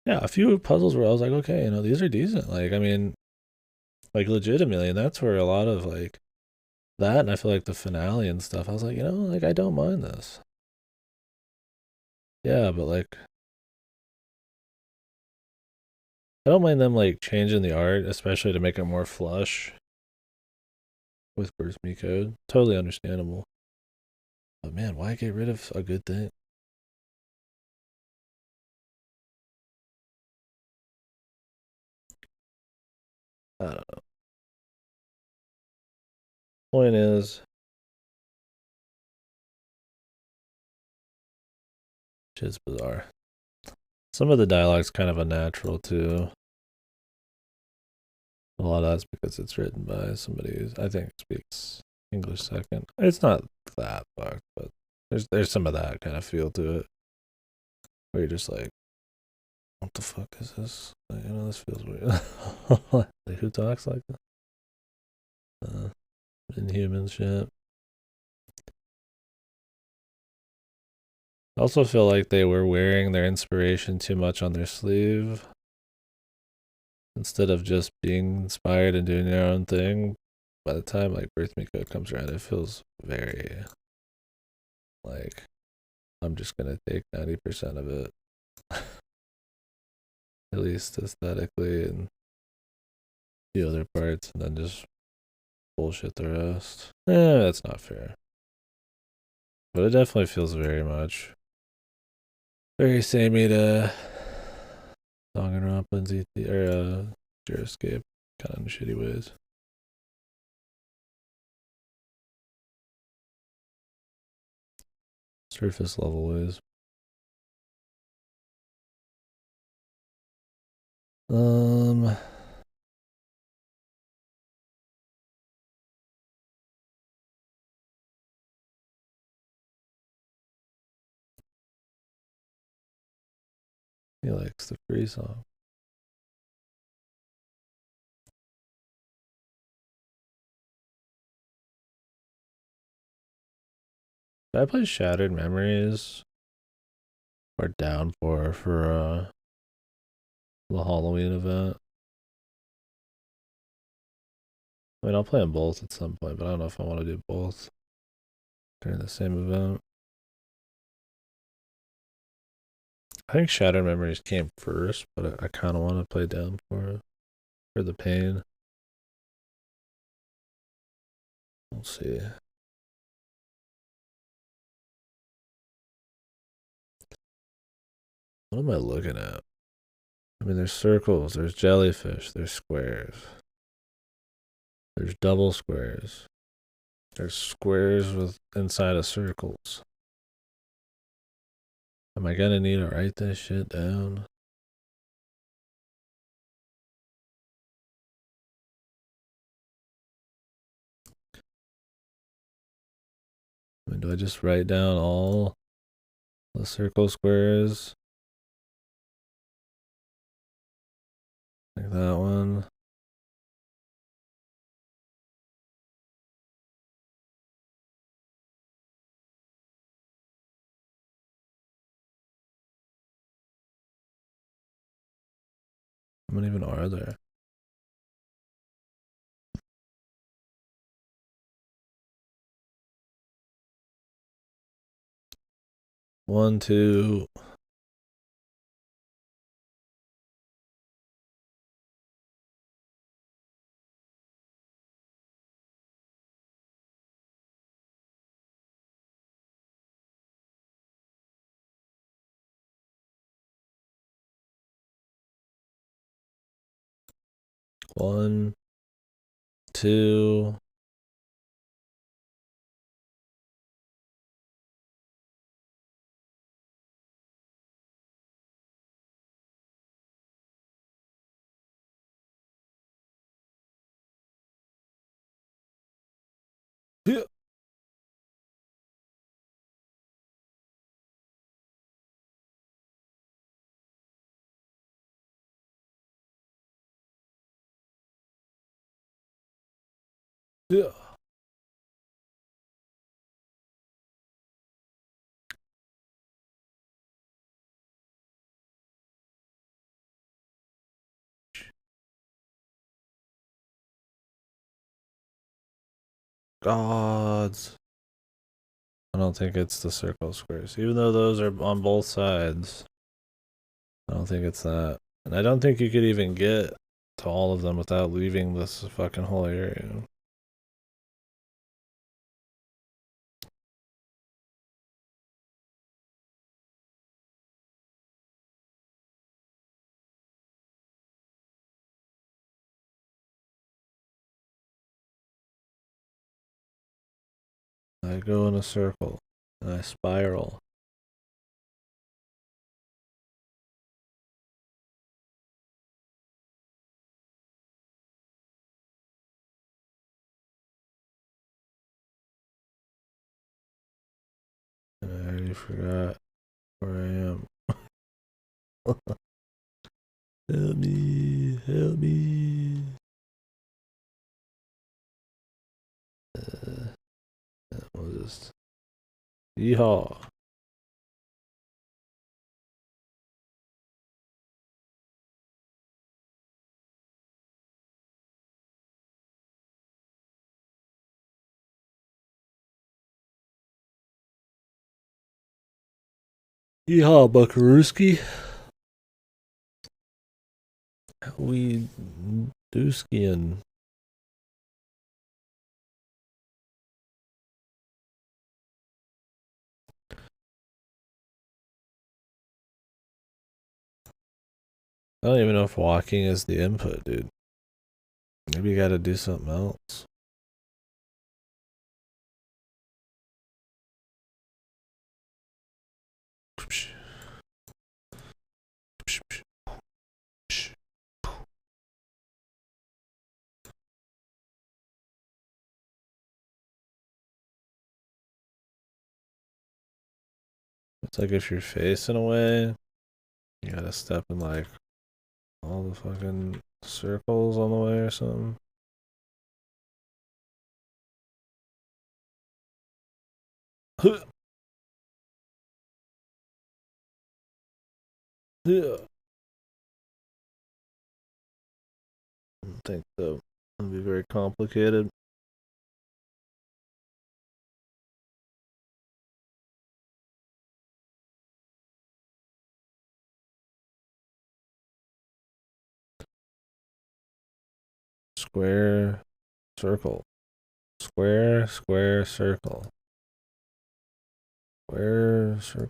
Yeah, a few puzzles where I was like, okay, these are decent. Like, I mean, like legitimately, and that's where a lot of like that, and I feel like the finale and stuff. I was like, like I don't mind this. Yeah, but like I don't mind them like changing the art, especially to make it more flush with birth me code. Totally understandable. But man, why get rid of a good thing? I don't know. Point is, shit's bizarre. Some of the dialogue's kind of unnatural too. A lot of that's because it's written by somebody who I think speaks English second. It's not that fucked, but there's some of that kind of feel to it. Where you're just like, what the fuck is this? Like, this feels weird. Like, who talks like that? Inhuman shit. I also feel like they were wearing their inspiration too much on their sleeve instead of just being inspired and doing their own thing. By the time like Birth Me Code comes around, it feels very like I'm just gonna take 90% of it, at least aesthetically, and the other parts, and then just bullshit the rest. That's not fair. But it definitely feels very much very samey to Danganronpa and ZT or Zero Escape, kind of in shitty ways. Surface level ways. Um, he likes the free song. Did I play Shattered Memories or Downpour for the Halloween event? I mean, I'll play them both at some point, but I don't know if I want to do both during the same event. I think Shattered Memories came first, but I kind of want to play Downpour for the pain. We'll see. What am I looking at? I mean, there's circles, there's jellyfish, there's squares, there's double squares, there's squares with inside of circles. Am I gonna need to write this shit down? I mean, do I just write down all the circle squares? Like that one. How many even are there? One, two. One, two. Yeah. Yeah. gods. I don't think it's the circle squares. Even though those are on both sides. I don't think it's that. And I don't think you could even get to all of them without leaving this fucking whole area. I go in a circle and I spiral. And I already forgot where I am. Help me, help me. We'll just. Yeehaw. Yeehaw, Buckarooski. We do skiing. I don't even know if walking is the input, dude. Maybe you gotta do something else. It's like if you're facing away, you gotta step in like all the fucking circles on the way or something. Yeah. I don't think so. It'll be very complicated. Square, circle. Square, square, circle. Square, circle.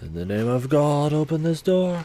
In the name of God, open this door.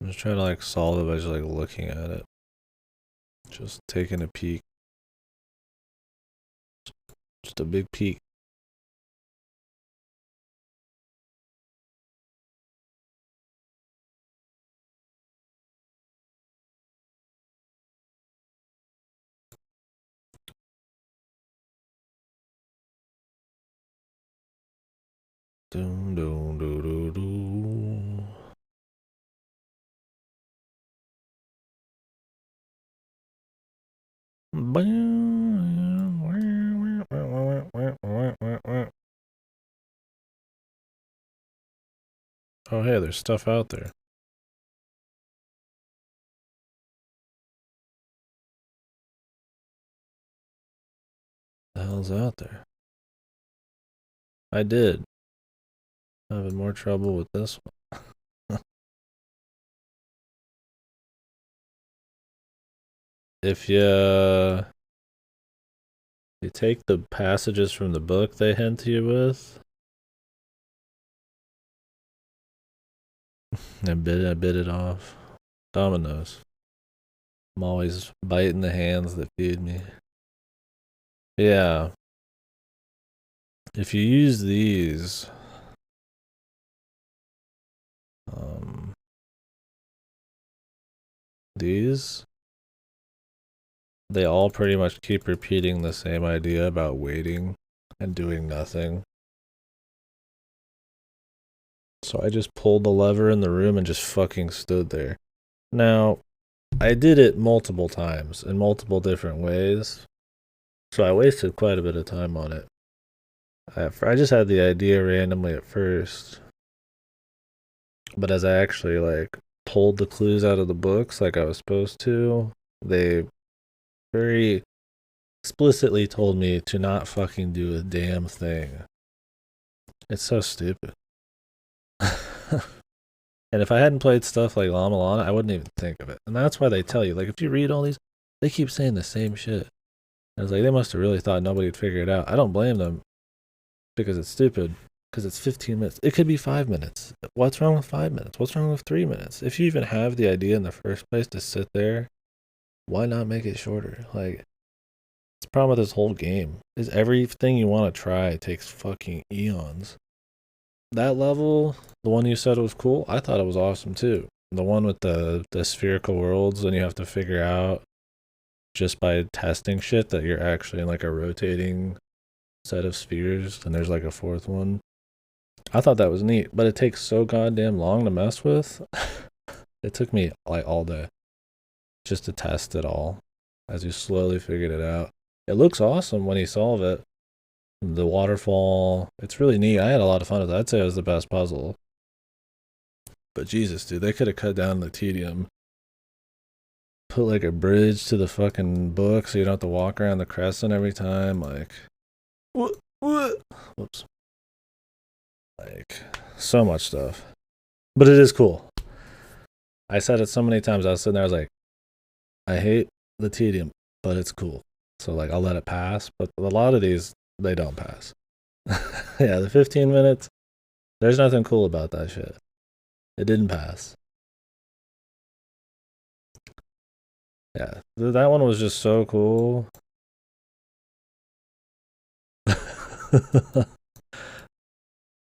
I'm just trying to like solve it by just like looking at it. Just taking a peek. Just a big peek. Doom, doom, doo, doo, doo. Oh, hey, there's stuff out there. The hell's out there? I did. Having more trouble with this one. if you take the passages from the book they hint you with, and bit it off. Dominoes. I'm always biting the hands that feed me. Yeah. If you use these, these, they all pretty much keep repeating the same idea about waiting and doing nothing. So I just pulled the lever in the room and just fucking stood there. Now, I did it multiple times in multiple different ways, so I wasted quite a bit of time on it. I just had the idea randomly at first, but as I actually like pulled the clues out of the books like I was supposed to, they very explicitly told me to not fucking do a damn thing. It's so stupid. And if I hadn't played stuff like Llama Lana, I wouldn't even think of it. And that's why they tell you, like, if you read all these, they keep saying the same shit. I was like, they must have really thought nobody'd figure it out. I don't blame them because it's stupid. Because it's 15 minutes. It could be 5 minutes. What's wrong with 5 minutes? What's wrong with 3 minutes? If you even have the idea in the first place to sit there, why not make it shorter? Like, the problem with this whole game is everything you want to try takes fucking eons. That level, the one you said was cool, I thought it was awesome too. The one with the spherical worlds, and you have to figure out just by testing shit that you're actually in like a rotating set of spheres, and there's like a fourth one. I thought that was neat, but it takes so goddamn long to mess with. It took me like all day just to test it all as you slowly figured it out. It looks awesome when you solve it. The waterfall, it's really neat. I had a lot of fun with it. I'd say it was the best puzzle. But Jesus, dude, they could have cut down the tedium. Put like a bridge to the fucking book so you don't have to walk around the crescent every time. Like, what? Whoops. Like, so much stuff. But it is cool. I said it so many times. I was sitting there, I was like, I hate the tedium, but it's cool. So, like, I'll let it pass. But a lot of these, they don't pass. Yeah, the 15 minutes, there's nothing cool about that shit. It didn't pass. Yeah, that one was just so cool.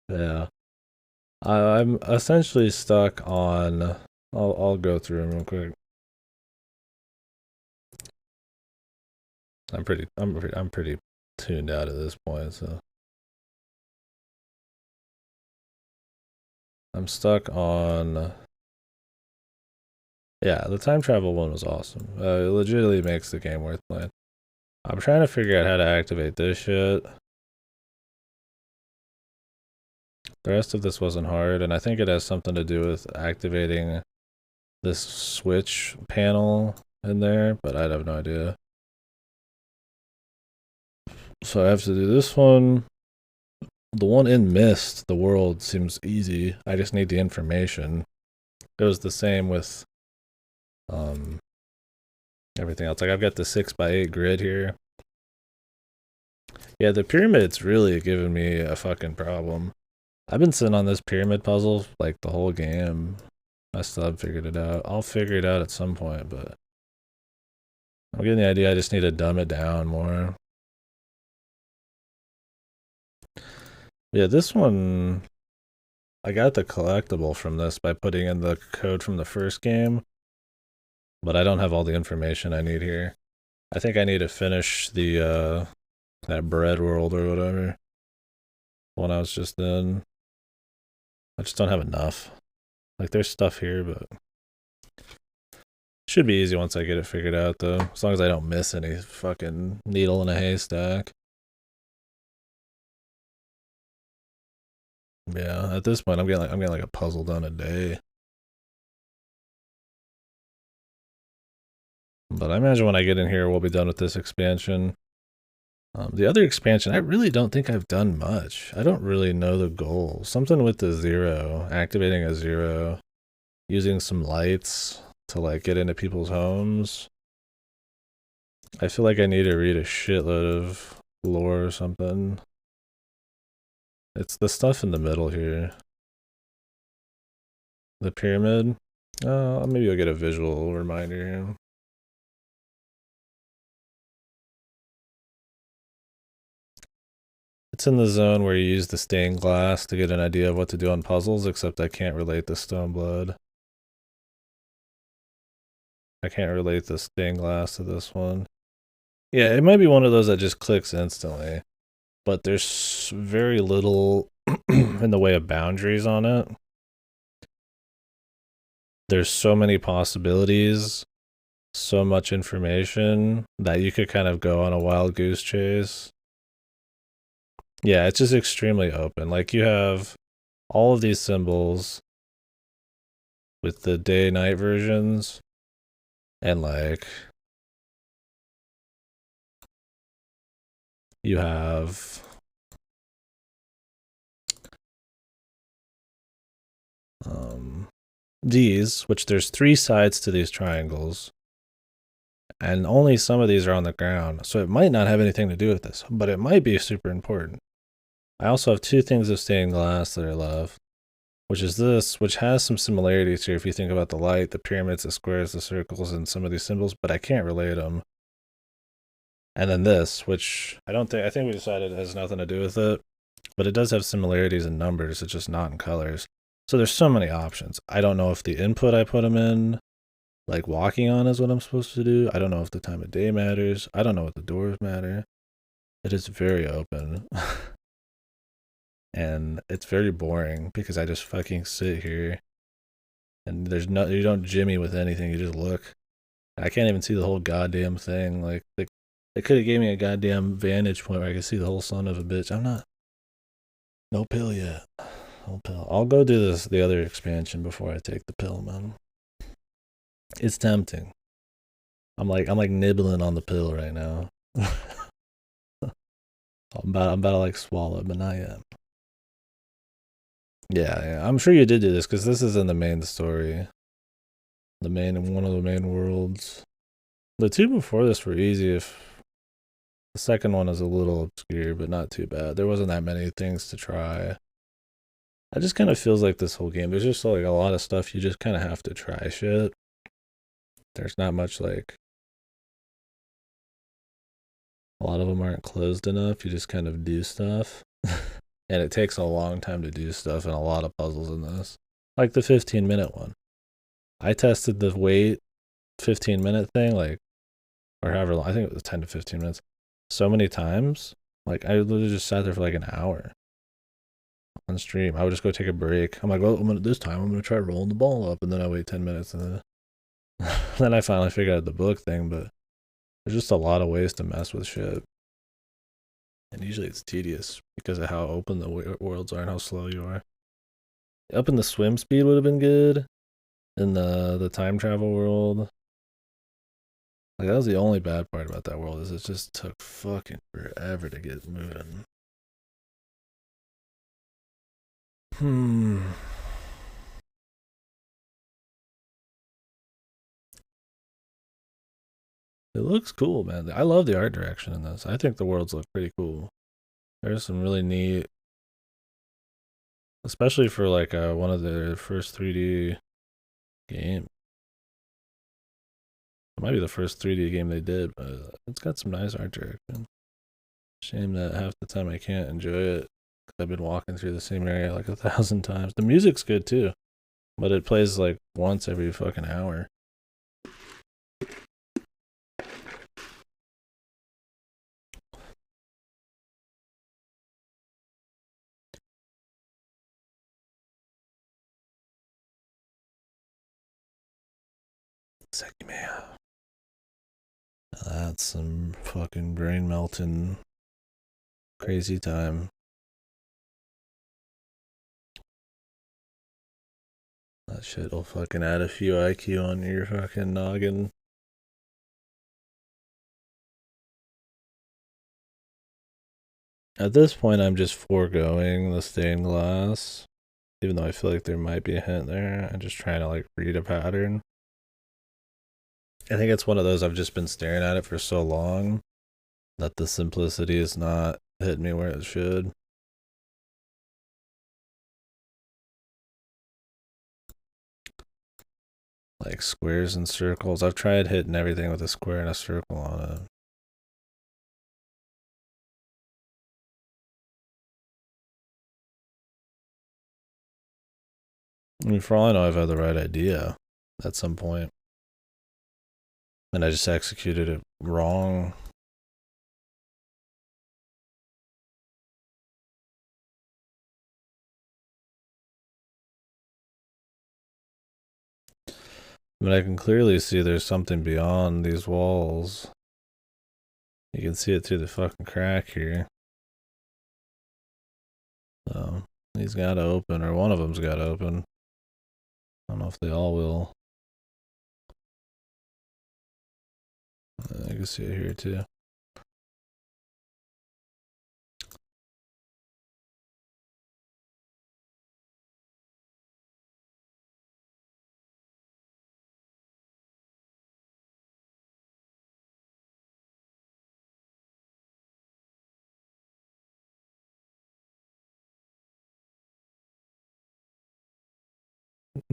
Yeah. I'm essentially stuck on. I'll go through them real quick. I'm pretty tuned out at this point, so I'm stuck on. Yeah, the time travel one was awesome. It legitimately makes the game worth playing. I'm trying to figure out how to activate this shit. The rest of this wasn't hard, and I think it has something to do with activating this switch panel in there, but I have no idea. So I have to do this one. The one in Mist, the world, seems easy. I just need the information. It was the same with everything else. Like, I've got the 6x8 grid here. Yeah, the pyramid's really giving me a fucking problem. I've been sitting on this pyramid puzzle like the whole game. I still haven't figured it out. I'll figure it out at some point, but I'm getting the idea I just need to dumb it down more. Yeah, this one, I got the collectible from this by putting in the code from the first game, but I don't have all the information I need here. I think I need to finish the that bread world or whatever one I was just in. I just don't have enough. Like, there's stuff here, but should be easy once I get it figured out, though. As long as I don't miss any fucking needle in a haystack. Yeah, at this point, I'm getting like a puzzle done a day. But I imagine when I get in here, we'll be done with this expansion. The other expansion, I really don't think I've done much. I don't really know the goal. Something with the zero, activating a zero, using some lights to like get into people's homes. I feel like I need to read a shitload of lore or something. It's the stuff in the middle here. The pyramid. Maybe I'll get a visual reminder here. It's in the zone where you use the stained glass to get an idea of what to do on puzzles, except I can't relate the stone blood. I can't relate the stained glass to this one. Yeah, it might be one of those that just clicks instantly, but there's very little in the way of boundaries on it. There's so many possibilities, so much information that you could kind of go on a wild goose chase. Yeah, it's just extremely open. Like you have all of these symbols with the day night versions, and like you have these, which there's 3 sides to these triangles, and only some of these are on the ground, so it might not have anything to do with this, but it might be super important. I also have 2 things of stained glass that I love, which is this, which has some similarities here if you think about the light, the pyramids, the squares, the circles, and some of these symbols, but I can't relate them. And then this, which I think we decided it has nothing to do with it, but it does have similarities in numbers, it's just not in colors. So there's so many options. I don't know if the input I put them in, like walking on, is what I'm supposed to do. I don't know if the time of day matters. I don't know what the doors matter. It is very open. And it's very boring because I just fucking sit here and you don't jimmy with anything, you just look. I can't even see the whole goddamn thing. Like they could have gave me a goddamn vantage point where I could see the whole son of a bitch. I'm not. No pill yet. No pill. I'll go do the other expansion before I take the pill, man. It's tempting. I'm like nibbling on the pill right now. I'm about to like swallow it, but not yet. Yeah. I'm sure you did do this because this is in the main story. One of the main worlds. The 2 before this were easy. If the second one is a little obscure, but not too bad. There wasn't that many things to try. It just kind of feels like this whole game. There's just like a lot of stuff you just kind of have to try shit. There's not much like. A lot of them aren't closed enough. You just kind of do stuff. And it takes a long time to do stuff and a lot of puzzles in this. Like the 15-minute one. I tested the wait 15-minute thing, like, or however long, I think it was 10 to 15 minutes, so many times. Like, I literally just sat there for like an hour on stream. I would just go take a break. I'm like, well, this time I'm going to try rolling the ball up, and then I wait 10 minutes, and then I finally figured out the book thing, but there's just a lot of ways to mess with shit. And usually it's tedious because of how open the worlds are and how slow you are. Up in the swim speed would have been good. In the time travel world. Like, that was the only bad part about that world, is it just took fucking forever to get moving. It looks cool, man. I love the art direction in this. I think the worlds look pretty cool. There's some really neat, especially for like one of their first 3D game. It might be the first 3D game they did, but it's got some nice art direction. Shame that half the time I can't enjoy it because I've been walking through the same area like 1,000 times. The music's good too, but it plays like once every fucking hour. That's some fucking brain melting crazy time. That shit will fucking add a few IQ on your fucking noggin. At this point, I'm just foregoing the stained glass, even though I feel like there might be a hint there. I'm just trying to like read a pattern. I think it's one of those I've just been staring at it for so long that the simplicity is not hitting me where it should. Like squares and circles. I've tried hitting everything with a square and a circle on it. I mean, for all I know, I've had the right idea at some point, and I just executed it wrong. But I can clearly see there's something beyond these walls. You can see it through the fucking crack here. So he's got to open, or one of them's got to open. I don't know if they all will. I can see it here too.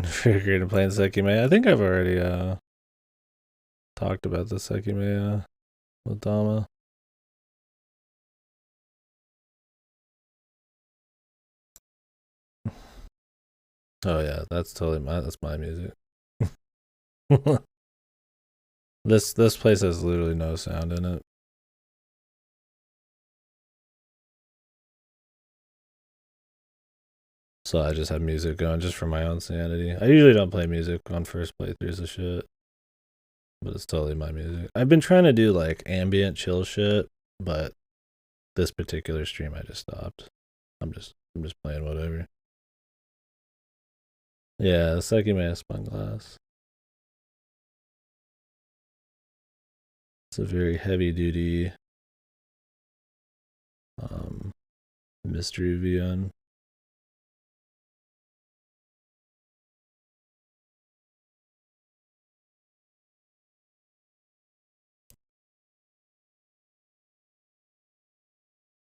Figured to play in Sekime. I think I've already talked about the Sekime with Dama. Oh yeah, that's totally that's my music. This place has literally no sound in it. So I just have music going just for my own sanity. I usually don't play music on first playthroughs of shit, but it's totally my music. I've been trying to do like ambient chill shit, but this particular stream I just stopped. I'm just playing whatever. Yeah, Sekime Spun Glass. It's a very heavy duty mystery VN.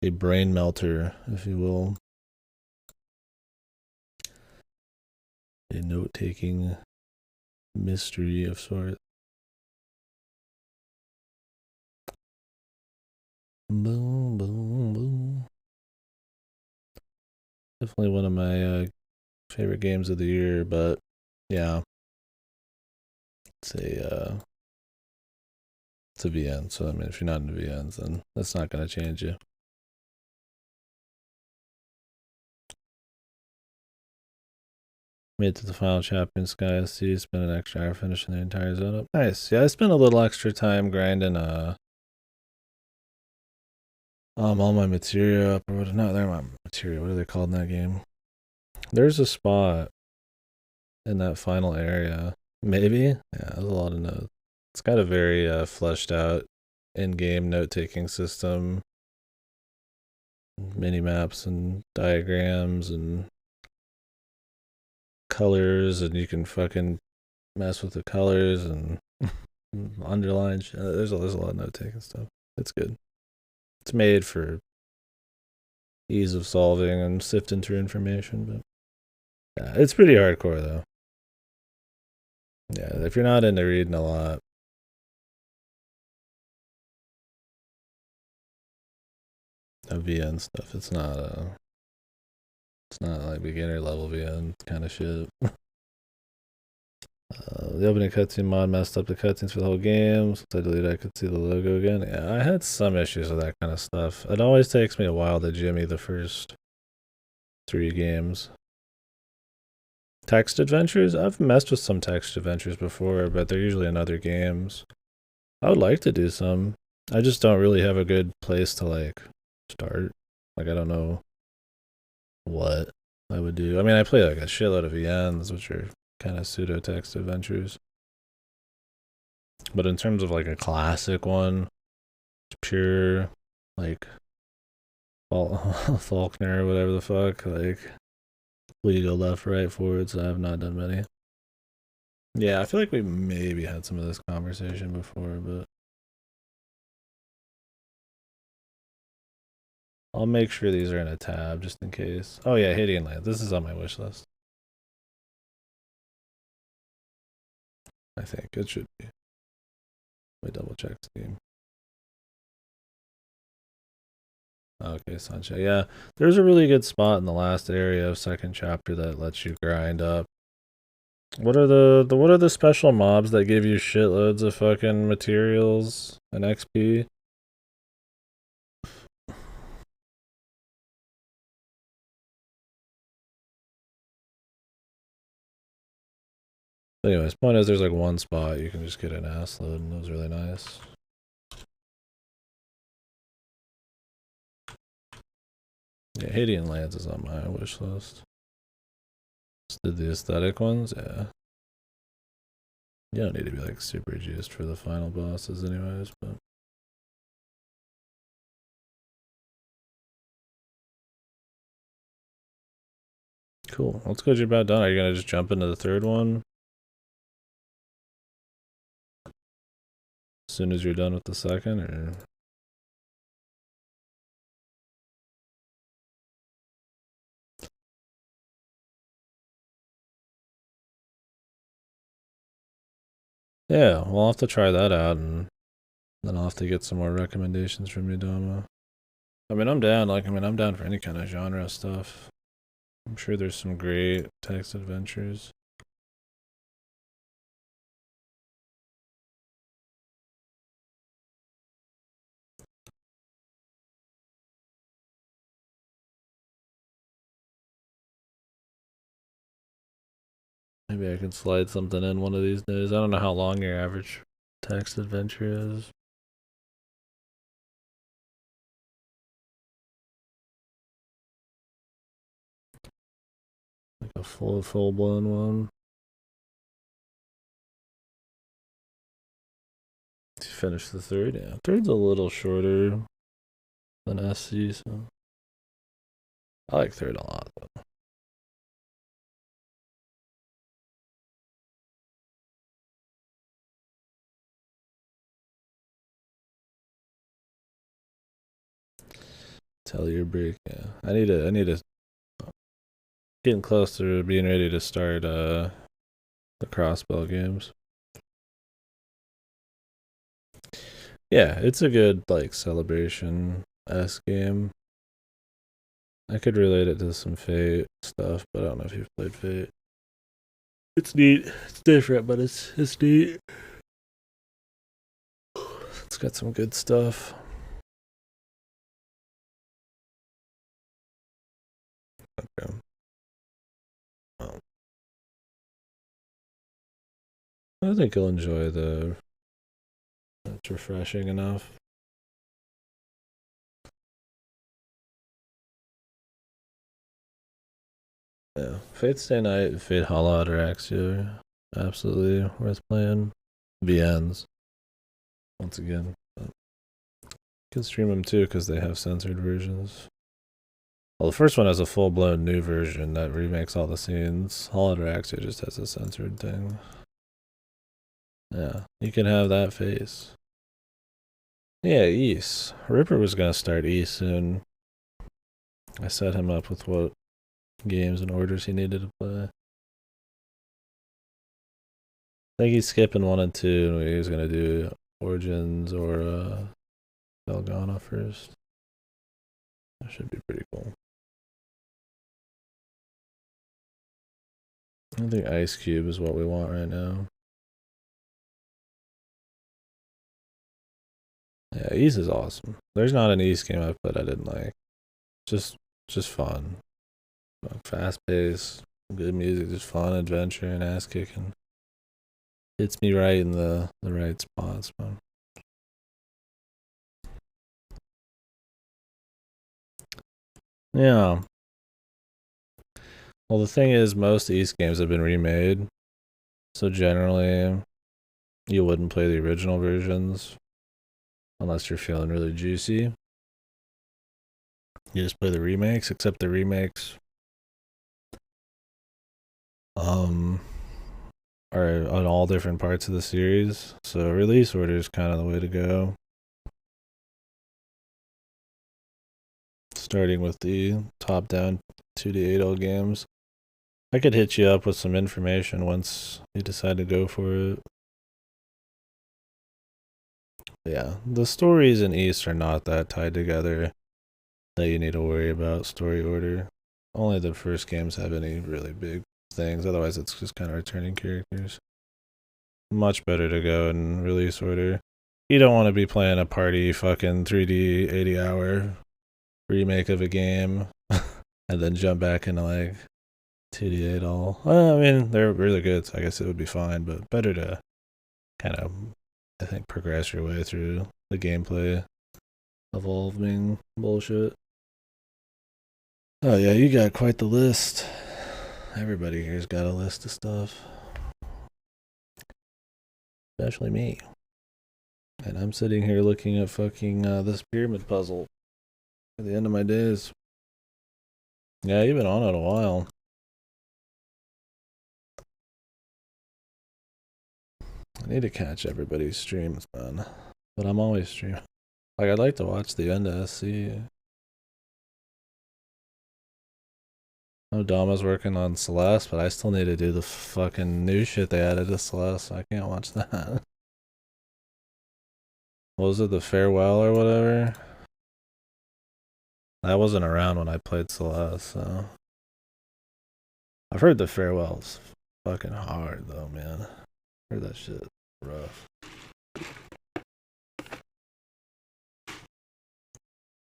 A brain melter, if you will. A note-taking mystery of sorts. Boom, boom, boom. Definitely one of my favorite games of the year, but yeah, it's a VN. So I mean, if you're not into VNs, then that's not gonna change you. Made it to the final chapter in Sky SC. Spent an extra hour finishing the entire zone up. Nice. Yeah, I spent a little extra time grinding all my materia up, or what? No, they're my materia. What are they called in that game? There's a spot in that final area. Maybe. Yeah, there's a lot of notes. It's got a very fleshed out in-game note-taking system, mini maps and diagrams and colors, and you can fucking mess with the colors and underline. There's a lot of note-taking stuff. It's good. It's made for ease of solving and sifting through information, but yeah, it's pretty hardcore though. Yeah, if you're not into reading a lot, of VN stuff, it's not like beginner level VN kind of shit. The opening cutscene mod messed up the cutscenes for the whole game. Since I deleted, I could see the logo again. Yeah, I had some issues with that kind of stuff. It always takes me a while to jimmy the first 3 games. Text adventures? I've messed with some text adventures before, but they're usually in other games. I would like to do some. I just don't really have a good place to like start. Like I don't know what I would do. I mean, I play like a shitload of VNs, which are kind of pseudo text adventures. But in terms of like a classic one, it's pure like Faulkner or whatever the fuck, like we go left, right, forwards. I have not done many. Yeah, I feel like we maybe had some of this conversation before, but I'll make sure these are in a tab just in case. Oh yeah, Haiti and Land. This is on my wish list. I think it should be. Let me double check Steam. Okay, Sunshine. Yeah, there's a really good spot in the last area of second chapter that lets you grind up. What are the special mobs that give you shitloads of fucking materials and XP? Anyways, point is there's like one spot you can just get an ass load, and it was really nice. Yeah, Haitian Lands is on my wish list. Just did the aesthetic ones, yeah. You don't need to be like super juiced for the final bosses anyways, but cool. Let's go. You're about done. Are you gonna just jump into the third one as soon as you're done with the second, or? Yeah, we'll have to try that out, and then I'll have to get some more recommendations from you, Dama. I mean, I'm down. I'm down for any kind of genre stuff. I'm sure there's some great text adventures. Maybe I can slide something in one of these days. I don't know how long your average text adventure is. Like a full blown one. To finish the third, yeah. Third's a little shorter than SC, so I like third a lot though. Tell your break, yeah. I need to getting close to being ready to start the crossbow games. Yeah, it's a good like celebration S game. I could relate it to some Fate stuff, but I don't know if you've played Fate. It's neat. It's different, but it's neat. It's got some good stuff. Okay. I think you'll enjoy the. It's refreshing enough. Yeah, Fate Stay Night, Fate Hollow Outer Axia, absolutely worth playing. VNs, once again. But you can stream them too because they have censored versions. Well, the first one has a full blown new version that remakes all the scenes. Hollow Outer Axia just has a censored thing. Yeah, you can have that face. Yeah, East. Ripper was gonna start East soon. I set him up with what games and orders he needed to play. I think he's skipping 1 and 2, and he was gonna do Origins or Belgana first. That should be pretty cool. I think Ice Cube is what we want right now. Yeah, East is awesome. There's not an East game I've played I didn't like. Just fun. Fast pace, good music, just fun adventure and ass kicking. Hits me right in the right spots, man. Yeah. Well, the thing is, most East games have been remade, so generally, you wouldn't play the original versions unless you're feeling really juicy. You just play the remakes, except the remakes, are on all different parts of the series. So release order is kind of the way to go. Starting with the top-down 2D8L games. I could hit you up with some information once you decide to go for it. Yeah, the stories in East are not that tied together that you need to worry about story order. Only the first games have any really big things. Otherwise, it's just kind of returning characters. Much better to go in release order. You don't want to be playing a party fucking 3D 80-hour remake of a game and then jump back into like 2D8 all. Well, I mean, they're really good, so I guess it would be fine, but better to kind of, I think, progress your way through the gameplay evolving bullshit. Oh yeah, you got quite the list. Everybody here's got a list of stuff. Especially me. And I'm sitting here looking at fucking this pyramid puzzle at the end of my days. Yeah, you've been on it a while. I need to catch everybody's streams, man. But I'm always streaming. Like, I'd like to watch the end of SC. Oh, Dama's working on Celeste, but I still need to do the fucking new shit they added to Celeste, so I can't watch that. What was it, the Farewell or whatever? I wasn't around when I played Celeste, so. I've heard the Farewell's fucking hard, though, man. Heard that shit rough.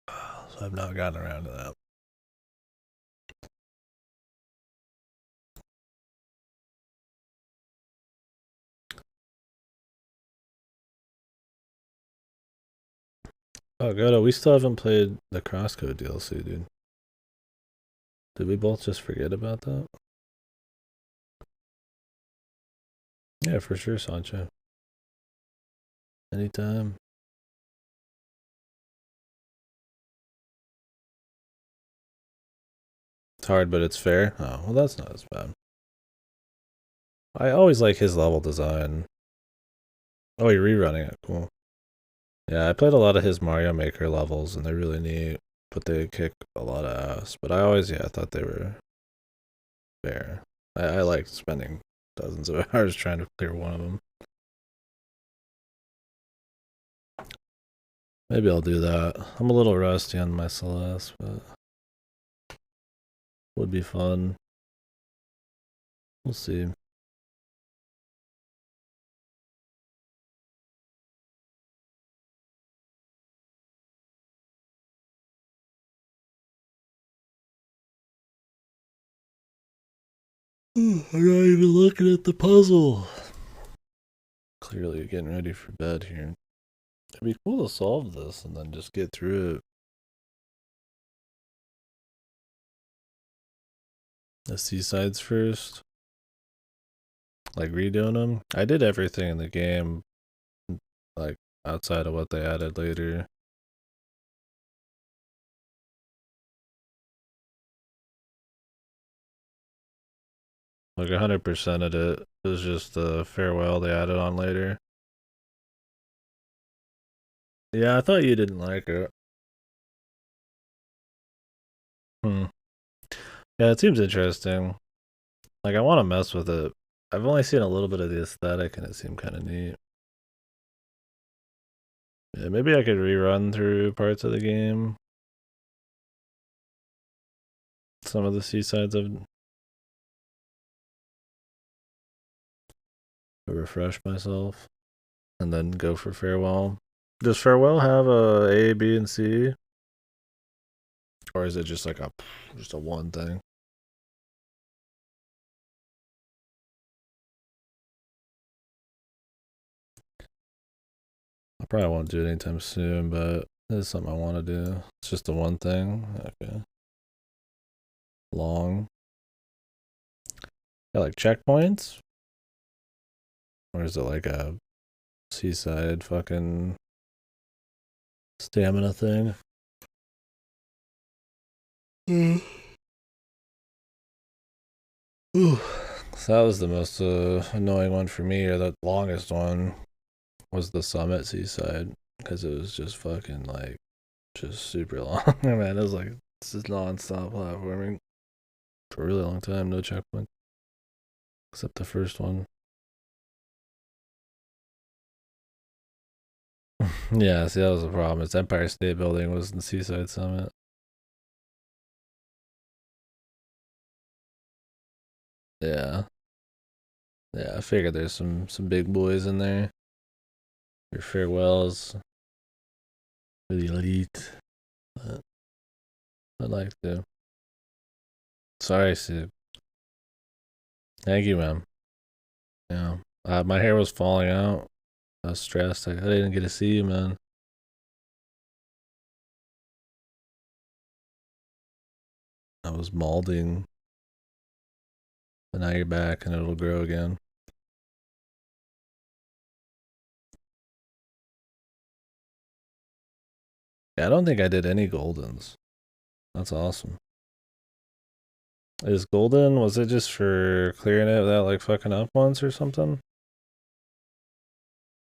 So I've not gotten around to that. Oh, Godo, we still haven't played the Crosscode DLC, dude. Did we both just forget about that? Yeah, for sure, Sancho. Anytime. It's hard, but it's fair. Oh, well, that's not as bad. I always like his level design. Oh, you're rerunning it. Cool. Yeah, I played a lot of his Mario Maker levels, and they're really neat, but they kick a lot of ass. But I always, I thought they were fair. I liked spending dozens of hours trying to clear one of them. Maybe I'll do that. I'm a little rusty on my Celeste, but would be fun. We'll see. I'm not even looking at the puzzle. Clearly getting ready for bed here. It'd be cool to solve this and then just get through it. The seasides first. Like redoing them. I did everything in the game, like outside of what they added later. Like 100% of it was just the farewell they added on later. Yeah, I thought you didn't like it. Yeah, it seems interesting. Like, I want to mess with it. I've only seen a little bit of the aesthetic, and it seemed kind of neat. Yeah, maybe I could rerun through parts of the game. Some of the seasides of to refresh myself, and then go for farewell. Does farewell have a, B, and C, or is it just like just a one thing? I probably won't do it anytime soon, but it's something I want to do. It's just the one thing. Okay. Long. Got like checkpoints, or is it like a seaside fucking stamina thing? Ooh, So that was the most annoying one for me, or the longest one was the Summit Seaside, because it was just fucking like just super long. Man, it was like this is non-stop platforming for a really long time, no checkpoint except the first one. Yeah, see that was the problem. It's Empire State Building was the Seaside Summit. Yeah, yeah. I figured there's some big boys in there. Your farewells for the elite. But I'd like to. Sorry, Sue. Thank you, man. Yeah. My hair was falling out. I was stressed. I didn't get to see you, man. I was molding, but now you're back and it'll grow again. Yeah, I don't think I did any Goldens. That's awesome. Is Golden, was it just for clearing it without like fucking up once or something?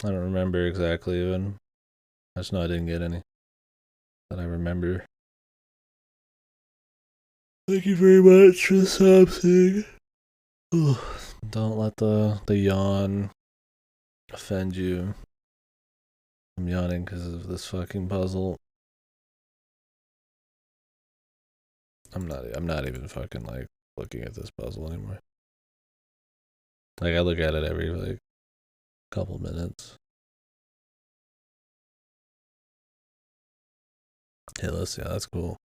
I don't remember exactly even. I just know I didn't get any that I remember. Thank you very much for the something. Don't let the yawn offend you. I'm yawning because of this fucking puzzle. I'm not even fucking like looking at this puzzle anymore. Like I look at it every like couple minutes. Hey, let's yeah, that's cool.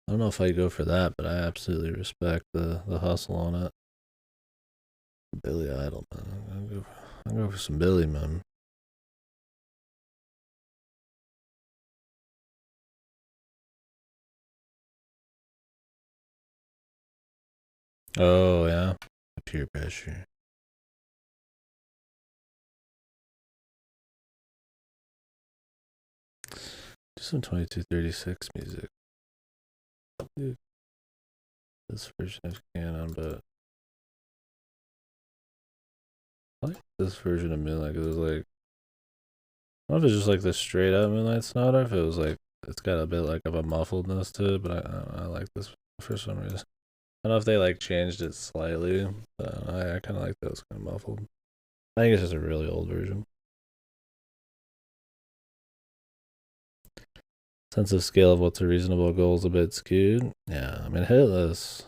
I don't know if I go for that, but I absolutely respect the hustle on it. Billy Idol, man. I'll go for some Billy, man. Oh yeah, peer pressure. Do some 2236 music. Dude, this version of Canon, but I like this version of Moonlight because it was like, I don't know if it's just like the straight up Moonlight Sonata, if it was like, it's got a bit like of a muffledness to it, but I like this for some reason. I don't know if they like changed it slightly, but I kind of like those kind of muffled. I think it's just a really old version. Sense of scale of what's a reasonable goal is a bit skewed. Yeah, I mean, hit this.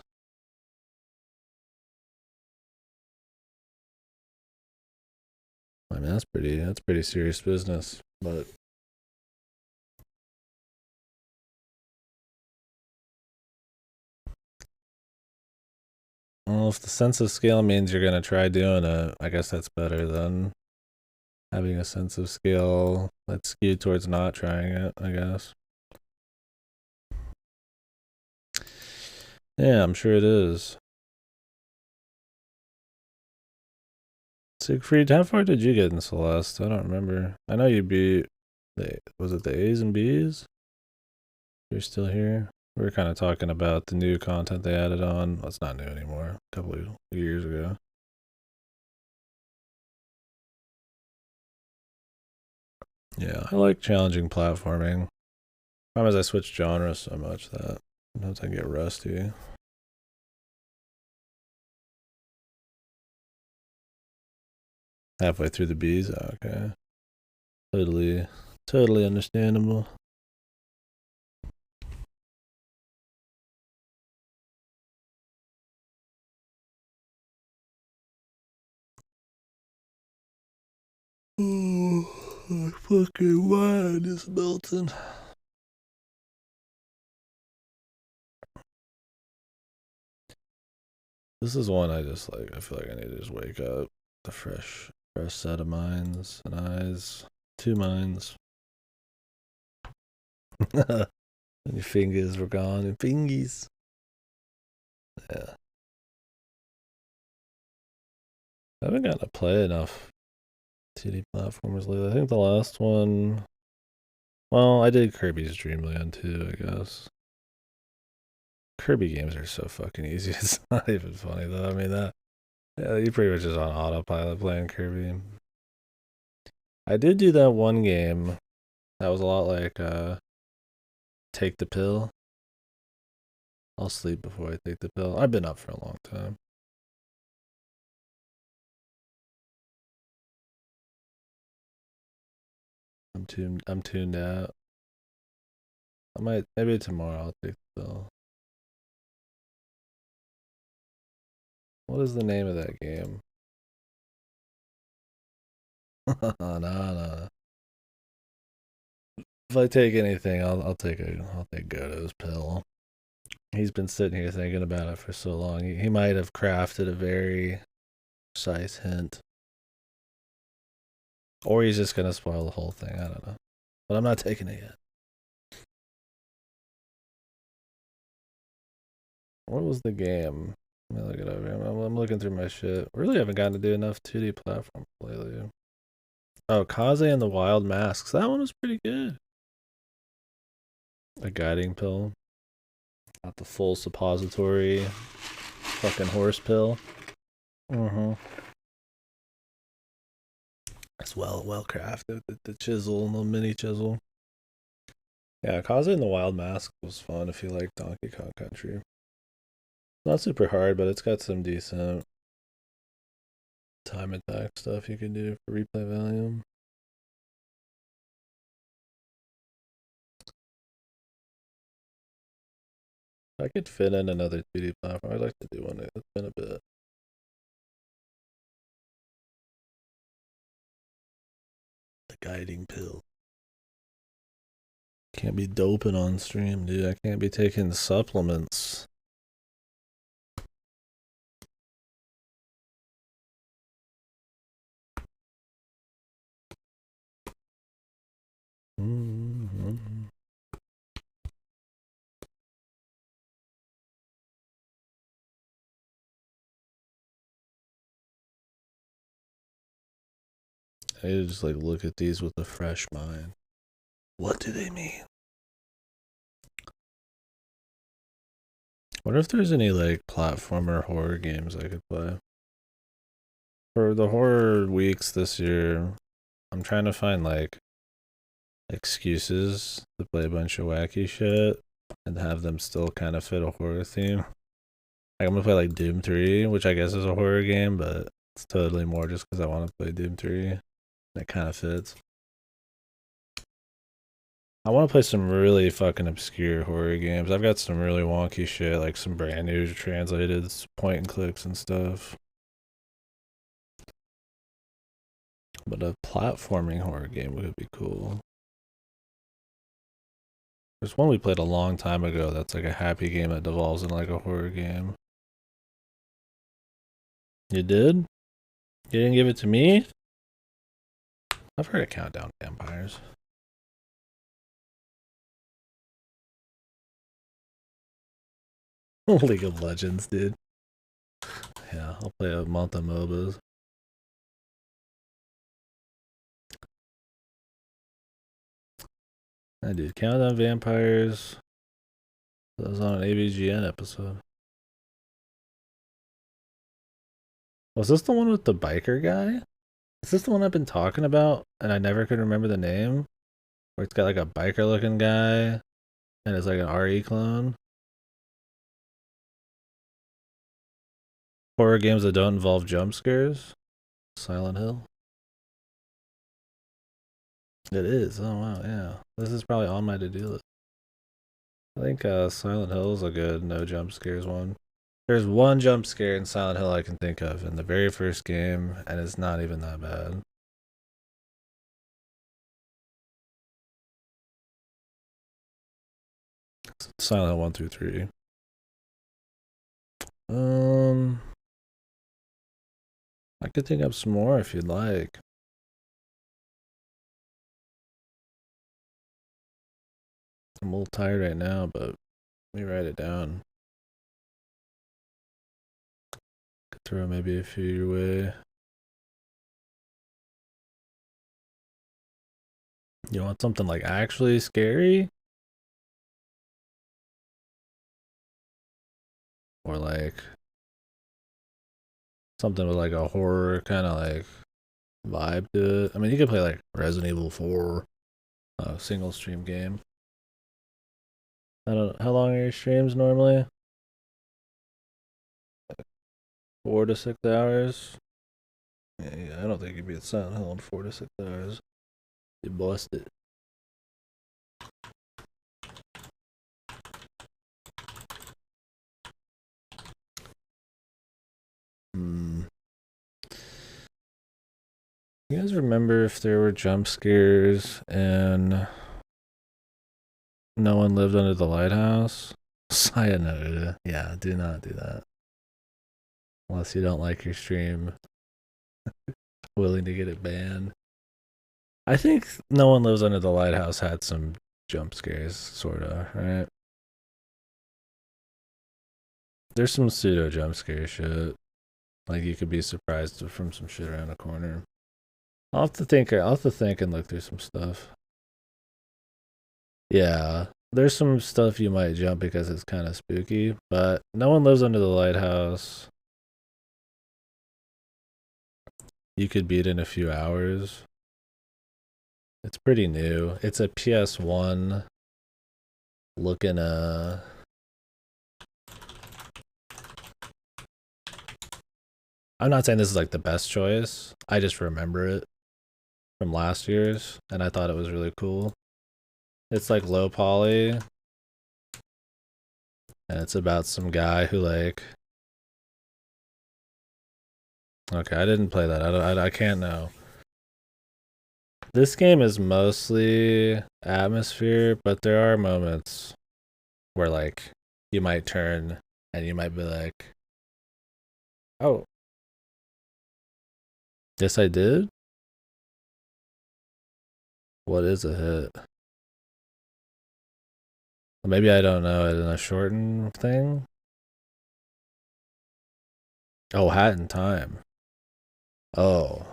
I mean, that's pretty serious business. But well, if the sense of scale means you're gonna try doing it, I guess that's better than having a sense of scale that's skewed towards not trying it. I guess. Yeah, I'm sure it is. Siegfried, how far did you get in Celeste? I don't remember. I know you beat was it the A's and B's? You're still here. We were kind of talking about the new content they added on. Well, it's not new anymore. A couple of years ago. Yeah, I like challenging platforming. Problem is I switch genres so much that sometimes I get rusty. Halfway through the B's, okay. Totally understandable. Oh, my fucking mind is melting. This is one I just like. I feel like I need to just wake up. The fresh set of minds and eyes. Two minds. And your fingers were gone. And fingies. Yeah. I haven't gotten to play enough 2D platformers lately. I think the last one. Well, I did Kirby's Dream Land too, I guess. Kirby games are so fucking easy. It's not even funny though. I mean yeah, you pretty much just on autopilot playing Kirby. I did do that one game that was a lot like Take the Pill. I'll sleep before I take the pill. I've been up for a long time. I'm tuned out. Maybe tomorrow I'll take the pill. What is the name of that game? No. If I take anything, I'll take Goto's pill. He's been sitting here thinking about it for so long. He might have crafted a very precise hint. Or he's just gonna spoil the whole thing. I don't know. But I'm not taking it yet. What was the game? Let me look it over. I'm looking through my shit. Really haven't gotten to do enough 2D platform lately. Oh, Kaze and the Wild Masks. That one was pretty good. A guiding pill. Not the full suppository fucking horse pill. Mm-hmm. It's well crafted. The chisel, the mini chisel. Yeah, Kaze and the Wild Mask was fun if you like Donkey Kong Country. Not super hard, but it's got some decent time attack stuff you can do for replay value. I could fit in another 2D platform. I'd like to do one. It's been a bit. The guiding pill. Can't be doping on stream, dude. I can't be taking supplements. Mm-hmm. I need to just like look at these with a fresh mind. What do they mean? What if there's any like platformer horror games I could play? For the horror weeks this year, I'm trying to find like excuses to play a bunch of wacky shit and have them still kind of fit a horror theme. Like I'm gonna play like Doom 3, which I guess is a horror game, but it's totally more just because I want to play Doom 3. It kind of fits. I want to play some really fucking obscure horror games. I've got some really wonky shit, like some brand new translated point and clicks and stuff. But a platforming horror game would be cool. There's one we played a long time ago that's like a happy game that devolves in like a horror game. You did? You didn't give it to me? I've heard of Countdown Vampires. League of Legends, dude. Yeah, I'll play a month of MOBAs. I did Countdown Vampires. That was on an AVGN episode. Was this the one with the biker guy? Is this the one I've been talking about and I never could remember the name? Where it's got like a biker looking guy and it's like an RE clone? Horror games that don't involve jump scares? Silent Hill? It is. Oh wow, yeah. This is probably on my to-do list. I think Silent Hill is a good no jump scares one. There's one jump scare in Silent Hill I can think of in the very first game, and it's not even that bad. Silent Hill 1 through 3. I could think up some more if you'd like. I'm a little tired right now, but let me write it down. Could throw maybe a few your way. You want something like actually scary? or like something with like a horror kind of like vibe to it. I mean, you could play like Resident Evil 4, single stream game. I don't. How long are your streams normally? 4 to 6 hours. Yeah, I don't think you'd be at Silent Hill in 4 to 6 hours. You bust it. You guys remember if there were jump scares and no one lived under the lighthouse? Sayonara. Yeah, do not do that. Unless you don't like your stream. Willing to get it banned. I think No One Lives Under the Lighthouse had some jump scares, sorta, right? There's some pseudo jump scare shit. Like you could be surprised from some shit around the corner. I'll have to think and look through some stuff. Yeah. There's some stuff you might jump because it's kind of spooky, but No One Lives Under the Lighthouse. You could beat in a few hours. It's pretty new. It's a PS1 looking I'm not saying this is like the best choice. I just remember it from last year's and I thought it was really cool. It's like low poly. And it's about some guy who like okay, I didn't play that. I can't know. This game is mostly atmosphere, but there are moments where like you might turn and you might be like, "Oh, yes, I did." What is a hit? Maybe I don't know it in a shortened thing. Oh, Hat in Time. Oh,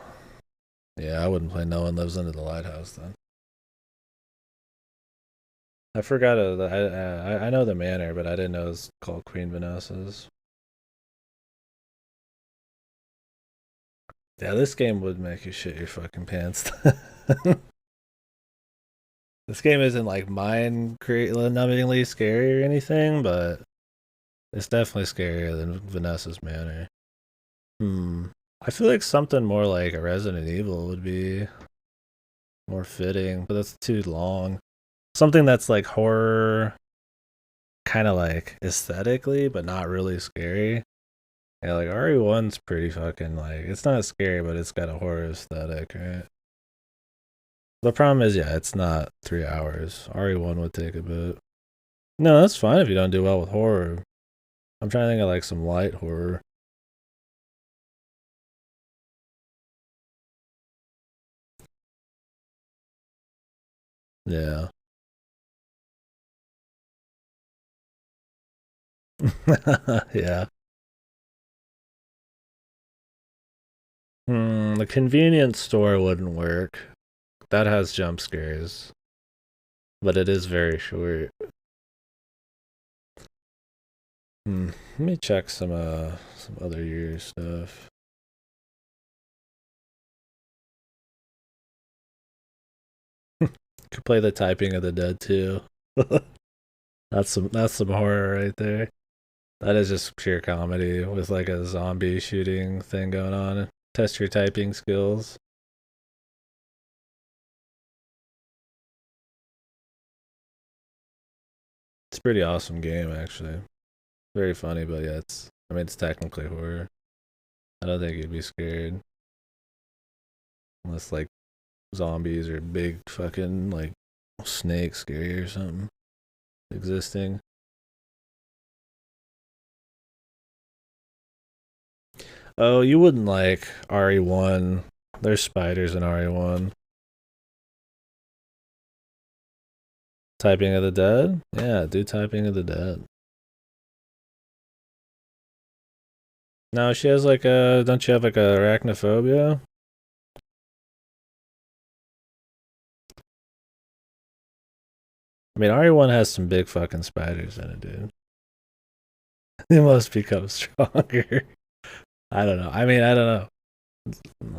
yeah, I wouldn't play No One Lives Under the Lighthouse then. I forgot. I know the manor, but I didn't know it was called Queen Vanessa's. Yeah, this game would make you shit your fucking pants. This game isn't like mind-numbingly scary or anything, but it's definitely scarier than Vanessa's Manor. I feel like something more like a Resident Evil would be more fitting, but that's too long. Something that's like horror, kind of like aesthetically, but not really scary. Yeah, like RE1's pretty fucking like it's not scary, but it's got a horror aesthetic, right? The problem is, yeah, it's not 3 hours. RE1 would take a bit. No, that's fine if you don't do well with horror. I'm trying to think of like some light horror. Yeah. Yeah. The convenience store wouldn't work. That has jump scares, but it is very short. Let me check some other year stuff. Could play the Typing of the Dead too. That's some horror right there. That is just pure comedy with like a zombie shooting thing going on. Test your typing skills. It's a pretty awesome game actually. Very funny, but yeah, it's technically horror. I don't think you'd be scared unless like zombies or big fucking like snakes scary or something existing. Oh, you wouldn't like RE1. There's spiders in RE1. Typing of the Dead? Yeah, do Typing of the Dead. No, she has like a. Don't you have like a arachnophobia? I mean, RE1 has some big fucking spiders in it, dude. They must become stronger. I don't know. I mean, I don't know.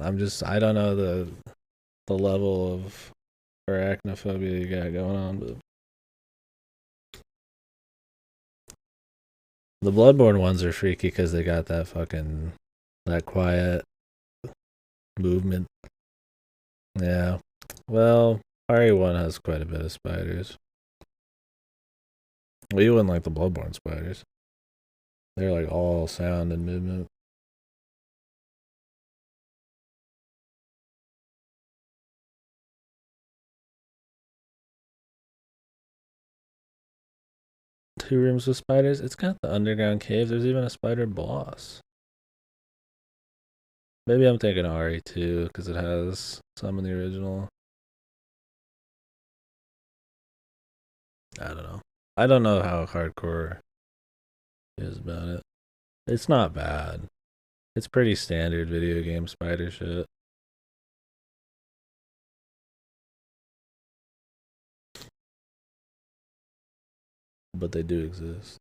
I don't know the level of arachnophobia you got going on, but the Bloodborne ones are freaky because they got that quiet movement. Yeah. Well, RE1 has quite a bit of spiders. Well, you wouldn't like the Bloodborne spiders. They're like all sound and movement. Two rooms with spiders. It's got the underground cave. There's even a spider boss. Maybe I'm thinking RE2 because it has some in the original. I don't know. I don't know how hardcore is about it. It's not bad. It's pretty standard video game spider shit. But they do exist.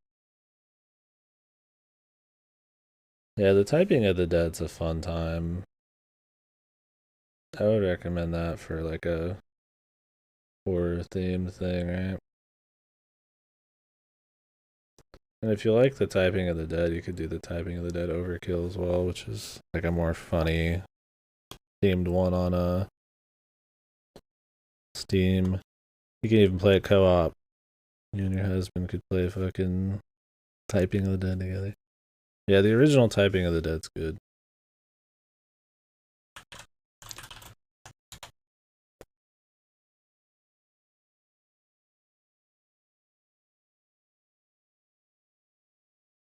Yeah, the typing of the dead's a fun time. I would recommend that for like a horror themed thing, right? And if you like the typing of the dead, you could do the typing of the dead overkill as well, which is like a more funny themed one on Steam. You can even play it co-op. You and your husband could play fucking typing of the dead together. Yeah, the original typing of the dead's good.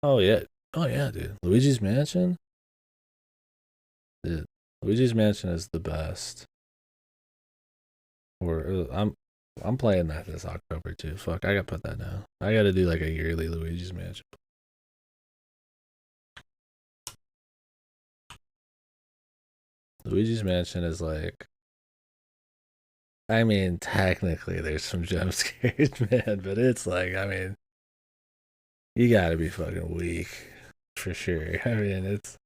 Oh yeah. Oh yeah, dude. Luigi's Mansion? Dude, Luigi's Mansion is the best. Or I'm playing that this October too. Fuck, I gotta put that down. I gotta do like a yearly Luigi's Mansion. Luigi's Mansion is like, I mean, technically there's some jump scares, man, but it's like, I mean, you gotta be fucking weak for sure. I mean, it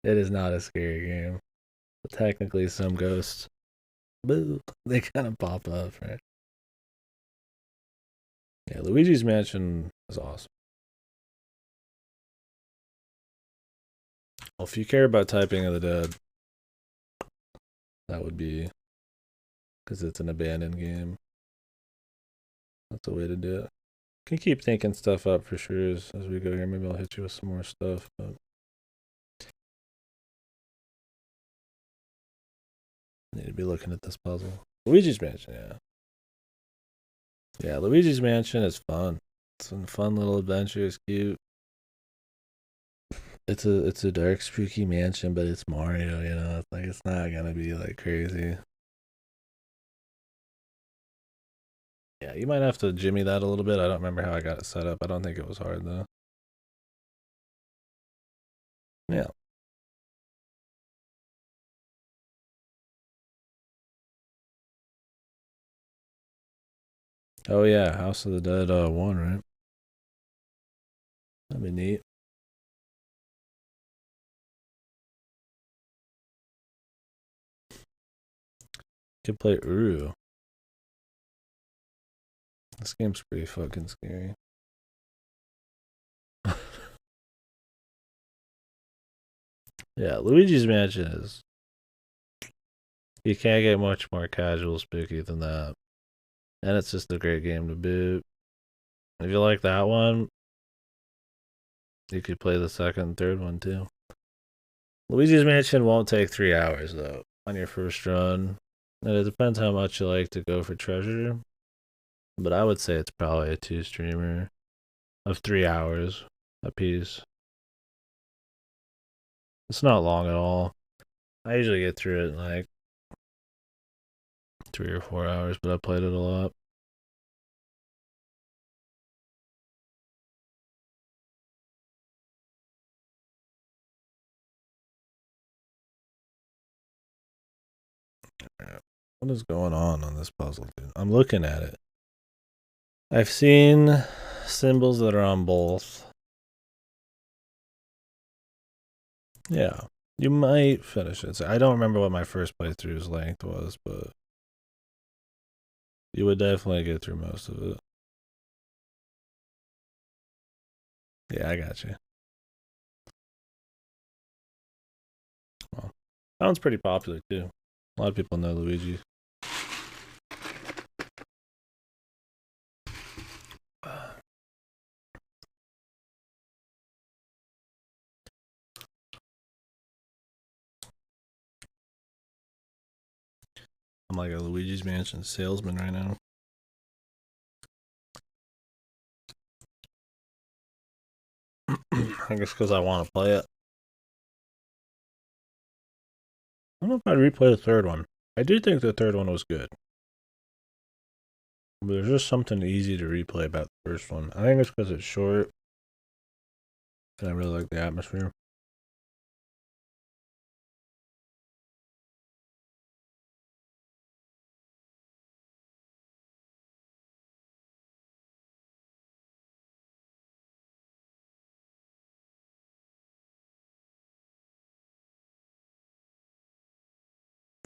is not a scary game. But technically, some ghosts, boo, they kind of pop up, right? Yeah, Luigi's Mansion is awesome. Well, if you care about typing of the dead, that would be because it's an abandoned game. That's a way to do it. Can keep thinking stuff up for sure as we go here. Maybe I'll hit you with some more stuff, but I need to be looking at this puzzle. Luigi's Mansion, yeah. Yeah, Luigi's Mansion is fun. It's a fun little adventure. It's cute. It's a dark, spooky mansion, but it's Mario. It's like it's not gonna be like crazy. Yeah, you might have to jimmy that a little bit. I don't remember how I got it set up. I don't think it was hard though. Yeah. Oh yeah, House of the Dead 1, right? That'd be neat. Could play URU. This game's pretty fucking scary. Yeah, Luigi's Mansion is. You can't get much more casual spooky than that. And it's just a great game to boot. If you like that one, you could play the second and third one too. Luigi's Mansion won't take 3 hours though on your first run. And it depends how much you like to go for treasure. But I would say it's probably a two streamer of 3 hours a piece. It's not long at all. I usually get through it in like 3 or 4 hours, but I played it a lot. What is going on this puzzle, dude? I'm looking at it. I've seen symbols that are on both. Yeah. You might finish it. So I don't remember what my first playthrough's length was, but you would definitely get through most of it. Yeah, I got you. Well, that one's pretty popular too. A lot of people know Luigi. I'm like a Luigi's Mansion salesman right now. I guess because I want to play it. I don't know if I'd replay the third one. I do think the third one was good. But there's just something easy to replay about the first one. I think it's because it's short. And I really like the atmosphere.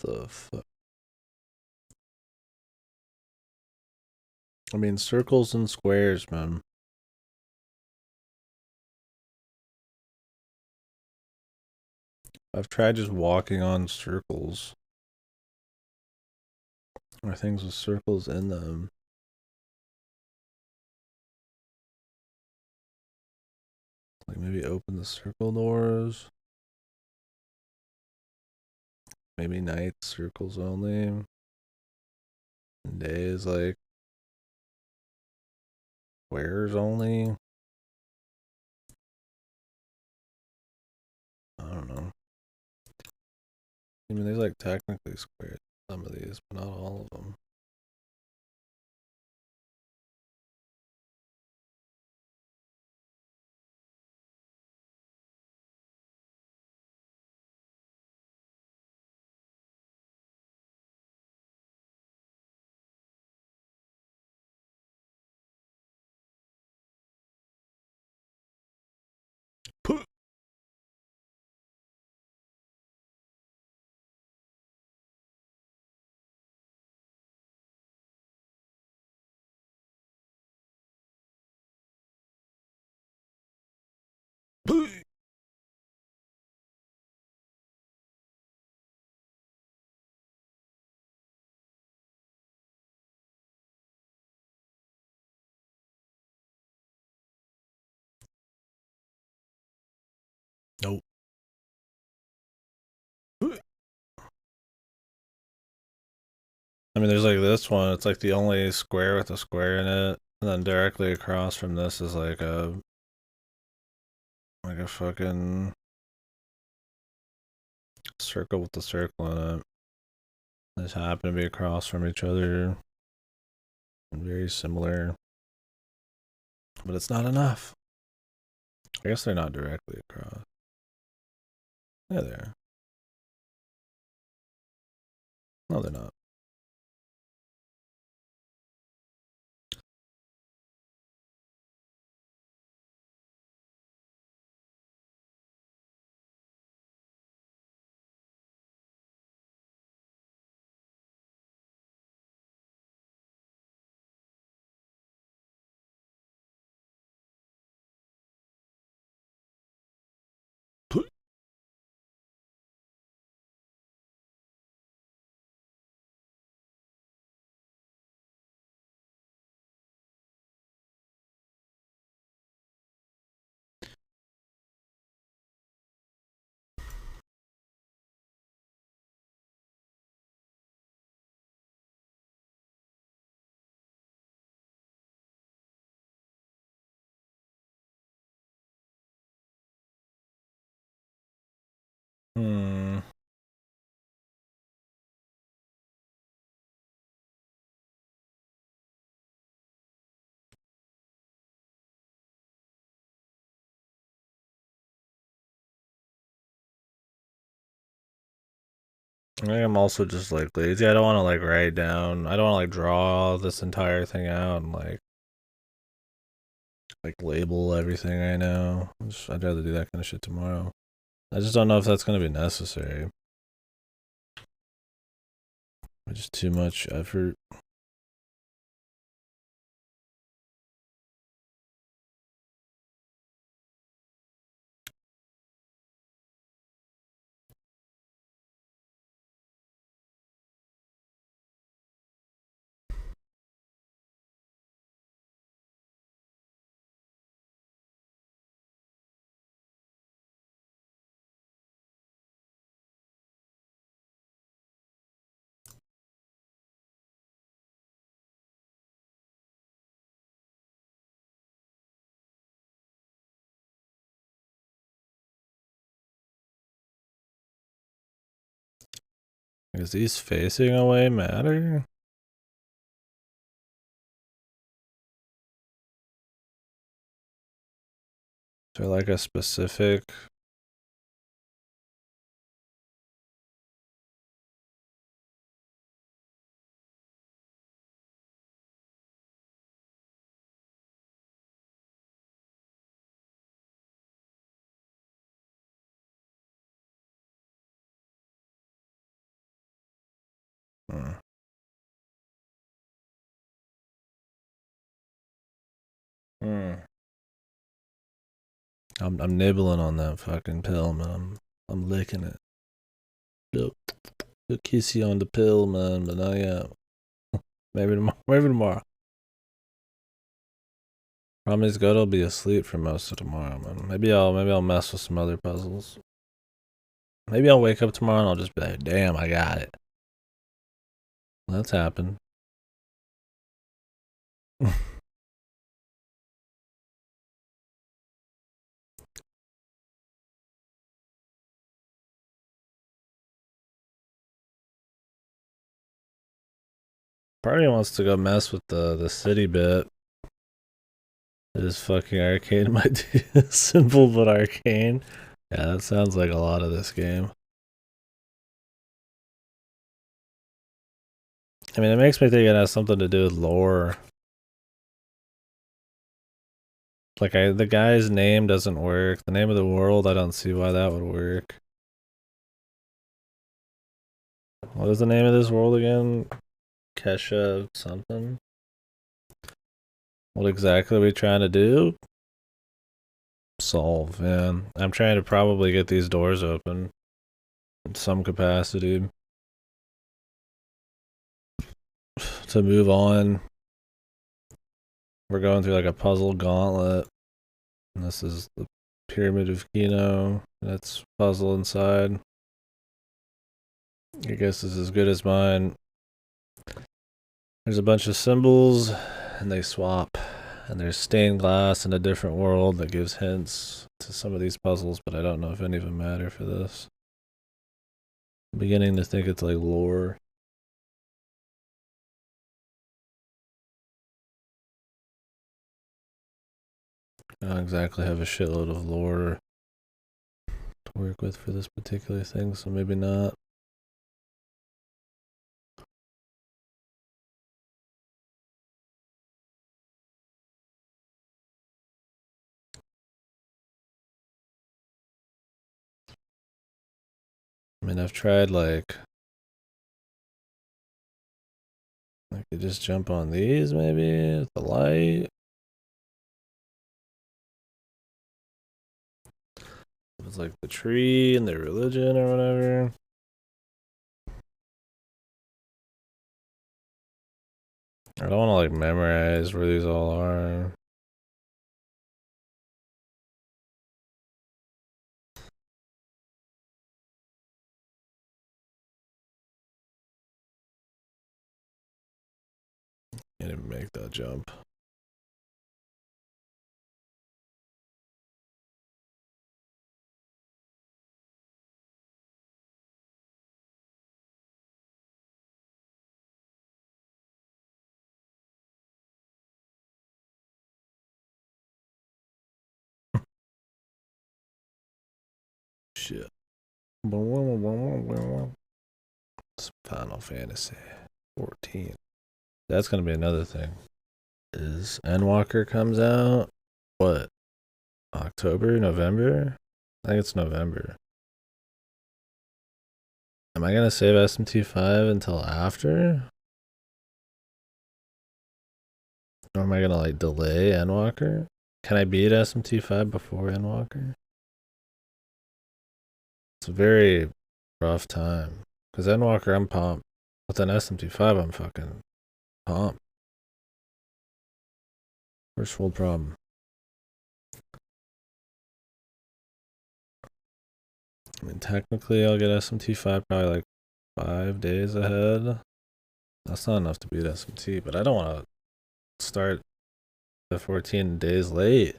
The fuck? I mean, circles and squares, man. I've tried just walking on circles. Or things with circles in them. Like maybe open the circle doors. Maybe nights, circles only. And days, like squares only. I don't know. I mean, there's like technically squares in some of these, but not all of them. Nope. I mean, there's like this one. It's like the only square with a square in it, and then directly across from this is like a fucking circle with a circle in it. They just happen to be across from each other, and very similar, but it's not enough. I guess they're not directly across. Yeah, they are. No, they're not. Hmm. I think I'm also just like lazy. I don't want to like write down. I don't want to like draw this entire thing out and like label everything right now. I'd rather do that kind of shit tomorrow. I just don't know if that's going to be necessary. Just too much effort. Is these facing away matter? Is there like a specific... I'm nibbling on that fucking pill, man. I'm licking it. Look, kissy on the pill, man, but not yet. Maybe tomorrow. Maybe tomorrow. Problem is, God'll be asleep for most of tomorrow, man. Maybe I'll mess with some other puzzles. Maybe I'll wake up tomorrow and I'll just be like, damn, I got it. That's happened. Party wants to go mess with the city bit. It is fucking arcade, my dude. Simple but arcane. Yeah, that sounds like a lot of this game. I mean, it makes me think it has something to do with lore. Like, the guy's name doesn't work. The name of the world, I don't see why that would work. What is the name of this world again? Kesha something? What exactly are we trying to do? Solve, man. I'm trying to probably get these doors open in some capacity to move on. We're going through like a puzzle gauntlet. And this is the Pyramid of Kino. That's puzzle inside. I guess this is as good as mine. There's a bunch of symbols and they swap. And there's stained glass in a different world that gives hints to some of these puzzles, but I don't know if any of them matter for this. I'm beginning to think it's like lore. I don't exactly have a shitload of lore to work with for this particular thing, so maybe not. I mean, I've tried like I could just jump on these maybe with the light. It's like the tree and their religion or whatever. I don't want to like memorize where these all are. Can't even make that jump. Shit. It's Final Fantasy 14. That's gonna be another thing. Is Endwalker comes out what? October, November? I think it's November. Am I gonna save SMT5 until after? Or am I gonna like delay Endwalker? Can I beat SMT5 before Endwalker? It's a very rough time. Because Endwalker, I'm pumped. But then SMT5, I'm fucking pumped. First world problem. I mean, technically, I'll get SMT5 probably like 5 days ahead. That's not enough to beat SMT, but I don't want to start the 14 days late.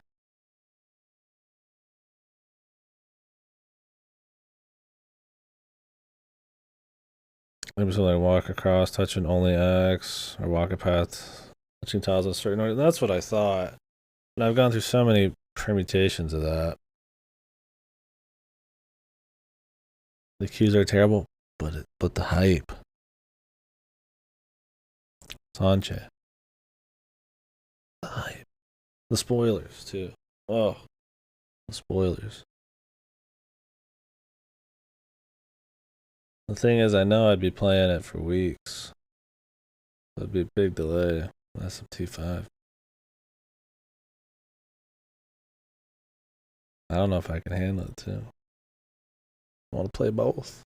Maybe something like walk across, touching only X, or walk a path, touching tiles in a certain order. That's what I thought. And I've gone through so many permutations of that. The cues are terrible, but the hype. Sanche. The hype. The spoilers, too. Oh, the spoilers. The thing is, I know I'd be playing it for weeks. That'd be a big delay. SMT5. I don't know if I can handle it, too. I want to play both.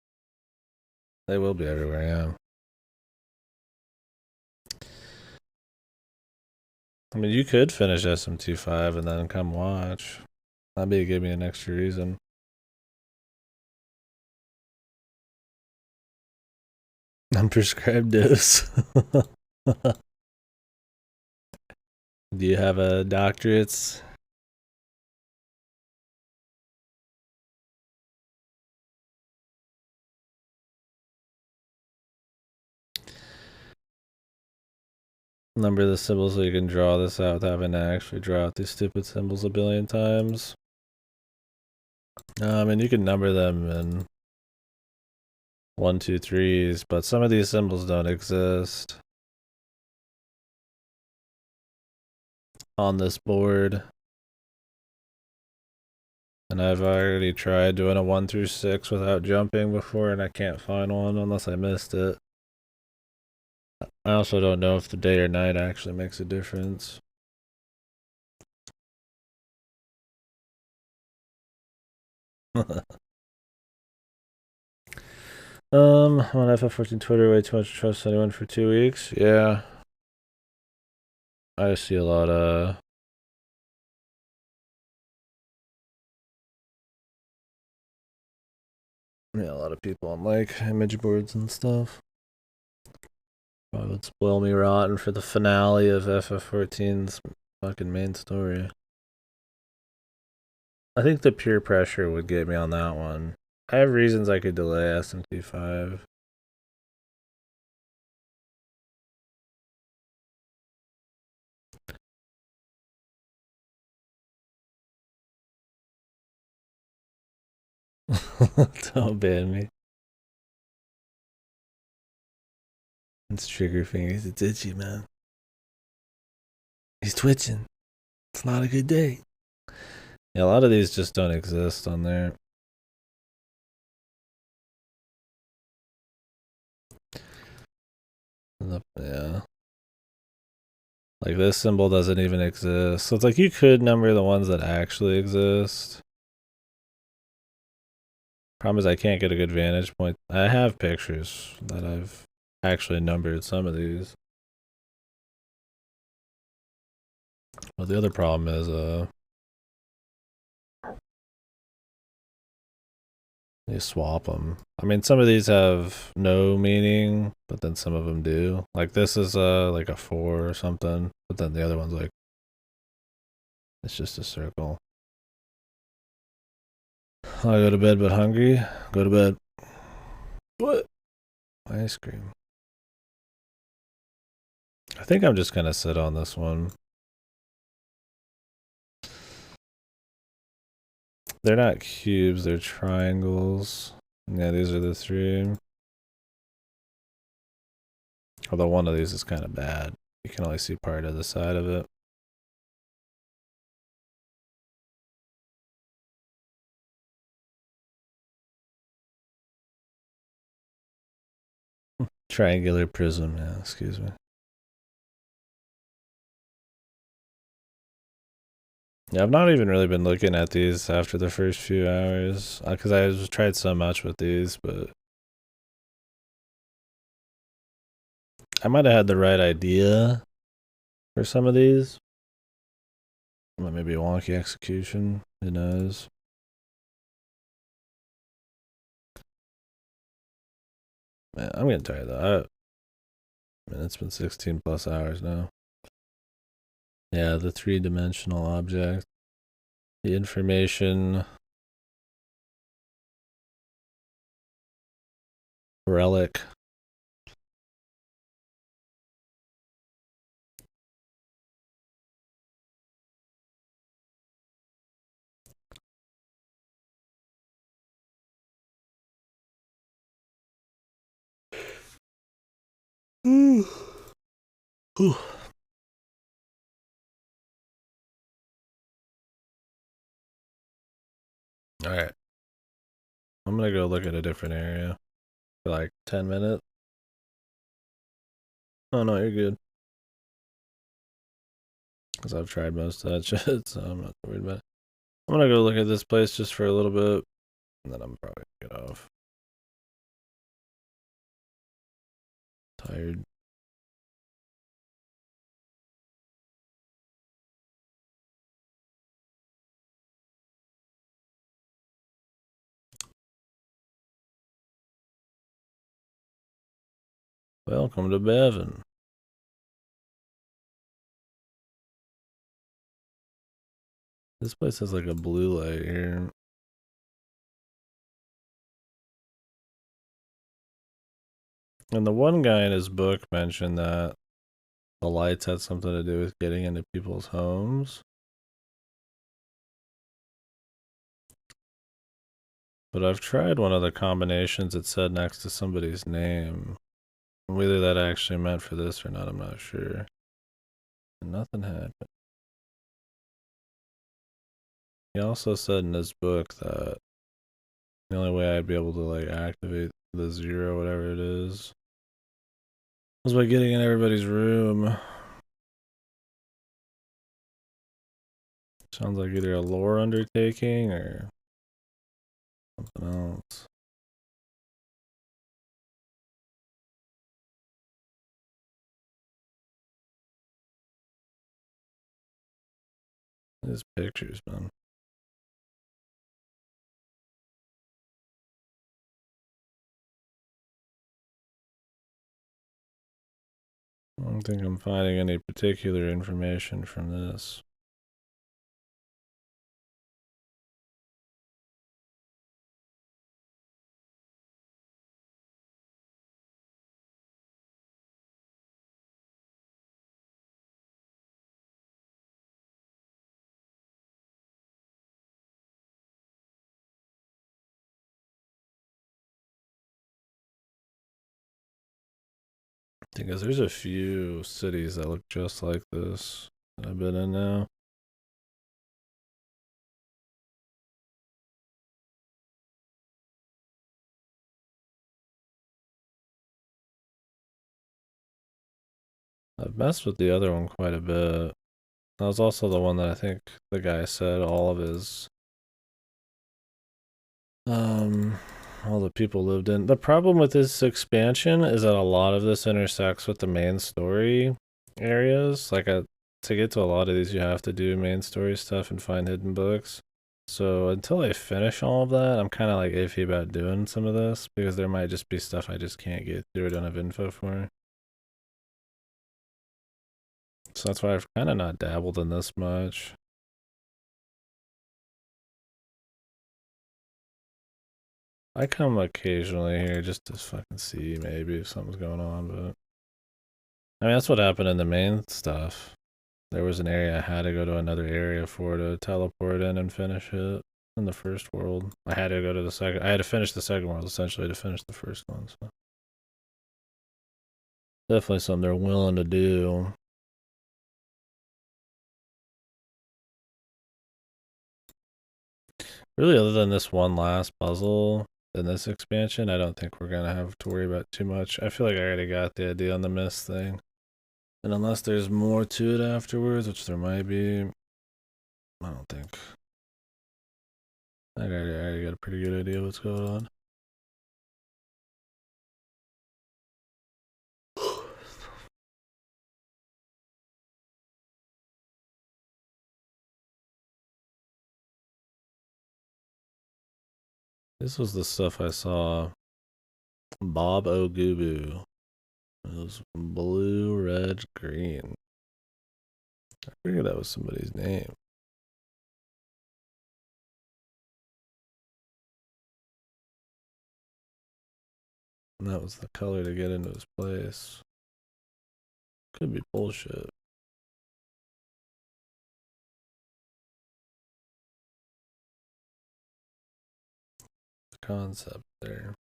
They will be everywhere, yeah. I mean, you could finish SMT5 and then come watch. That'd give me an extra reason. Unprescribed dose. Do you have a doctorate? Number the symbols so you can draw this out without having to actually draw out these stupid symbols a billion times. And you can number them in 1, 2, 3s, but some of these symbols don't exist on this board. And I've already tried doing a 1 through 6 without jumping before, and I can't find one unless I missed it. I also don't know if the day or night actually makes a difference. On FF14 Twitter, way too much trust anyone for 2 weeks. Yeah. I see a lot of a lot of people on like image boards and stuff. Probably would spoil me rotten for the finale of FF14's fucking main story. I think the peer pressure would get me on that one. I have reasons I could delay SMT5. Don't ban me. It's trigger fingers. It's itchy, man. He's twitching. It's not a good day. Yeah, a lot of these just don't exist on there. Yeah. Like this symbol doesn't even exist. So it's like you could number the ones that actually exist. Problem is I can't get a good vantage point. I have pictures that I've actually numbered some of these. But the other problem is you swap them. I mean, some of these have no meaning, but then some of them do. Like this is like a 4 or something, but then the other one's like it's just a circle. I go to bed but hungry. Go to bed. What? Ice cream. I think I'm just gonna sit on this one. They're not cubes, they're triangles. Yeah, these are the 3. Although one of these is kind of bad. You can only see part of the side of it. Triangular prism, yeah, excuse me. Yeah, I've not even really been looking at these after the first few hours, because I just tried so much with these, but I might have had the right idea for some of these. Maybe wonky execution, who knows. Man, I'm getting tired though. Man, it's been 16 plus hours now. Yeah, the three-dimensional object. The information relic. Ooh. Ooh. All right. I'm going to go look at a different area for like 10 minutes. Oh, no, you're good. Because I've tried most of that shit, so I'm not worried about it. I'm going to go look at this place just for a little bit, and then I'm probably going to get off. Tired. Welcome to Bevan. This place has like a blue light here. And the one guy in his book mentioned that the lights had something to do with getting into people's homes. But I've tried one of the combinations it said next to somebody's name. Whether that actually meant for this or not, I'm not sure. And nothing happened. He also said in his book that the only way I'd be able to like activate the 0, whatever it is, was by getting in everybody's room. Sounds like either a lore undertaking or something else. These pictures, man. I don't think I'm finding any particular information from this. Because there's a few cities that look just like this that I've been in now. I've messed with the other one quite a bit. That was also the one that I think the guy said all of his all the people lived in. The problem with this expansion is that a lot of this intersects with the main story areas. Like to get to a lot of these you have to do main story stuff and find hidden books. So until I finish all of that, I'm kind of like iffy about doing some of this because there might just be stuff I just can't get through or don't have info for. So that's why I've kind of not dabbled in this much. I come occasionally here just to fucking see maybe if something's going on, but I mean that's what happened in the main stuff. There was an area I had to go to another area for to teleport in and finish it in the first world. I had to go to the second. I had to finish the second world essentially to finish the first one. So definitely something they're willing to do. Really, other than this one last puzzle, in this expansion, I don't think we're gonna have to worry about too much. I feel like I already got the idea on the mist thing. And unless there's more to it afterwards, which there might be, I don't think. I already got a pretty good idea what's going on. This was the stuff I saw. Bob Ogubu. It was blue, red, green. I figured that was somebody's name. And that was the color to get into his place. Could be bullshit. The concept there.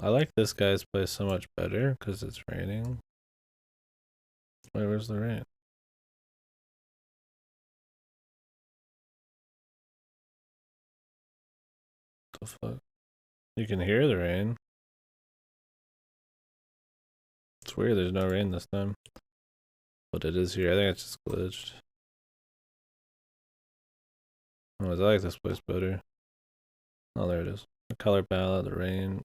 I like this guy's place so much better because it's raining. Wait, where's the rain? What the fuck? You can hear the rain. It's weird, there's no rain this time. But it is here. I think it's just glitched. Oh, I like this place better. Oh, there it is. The color palette, the rain.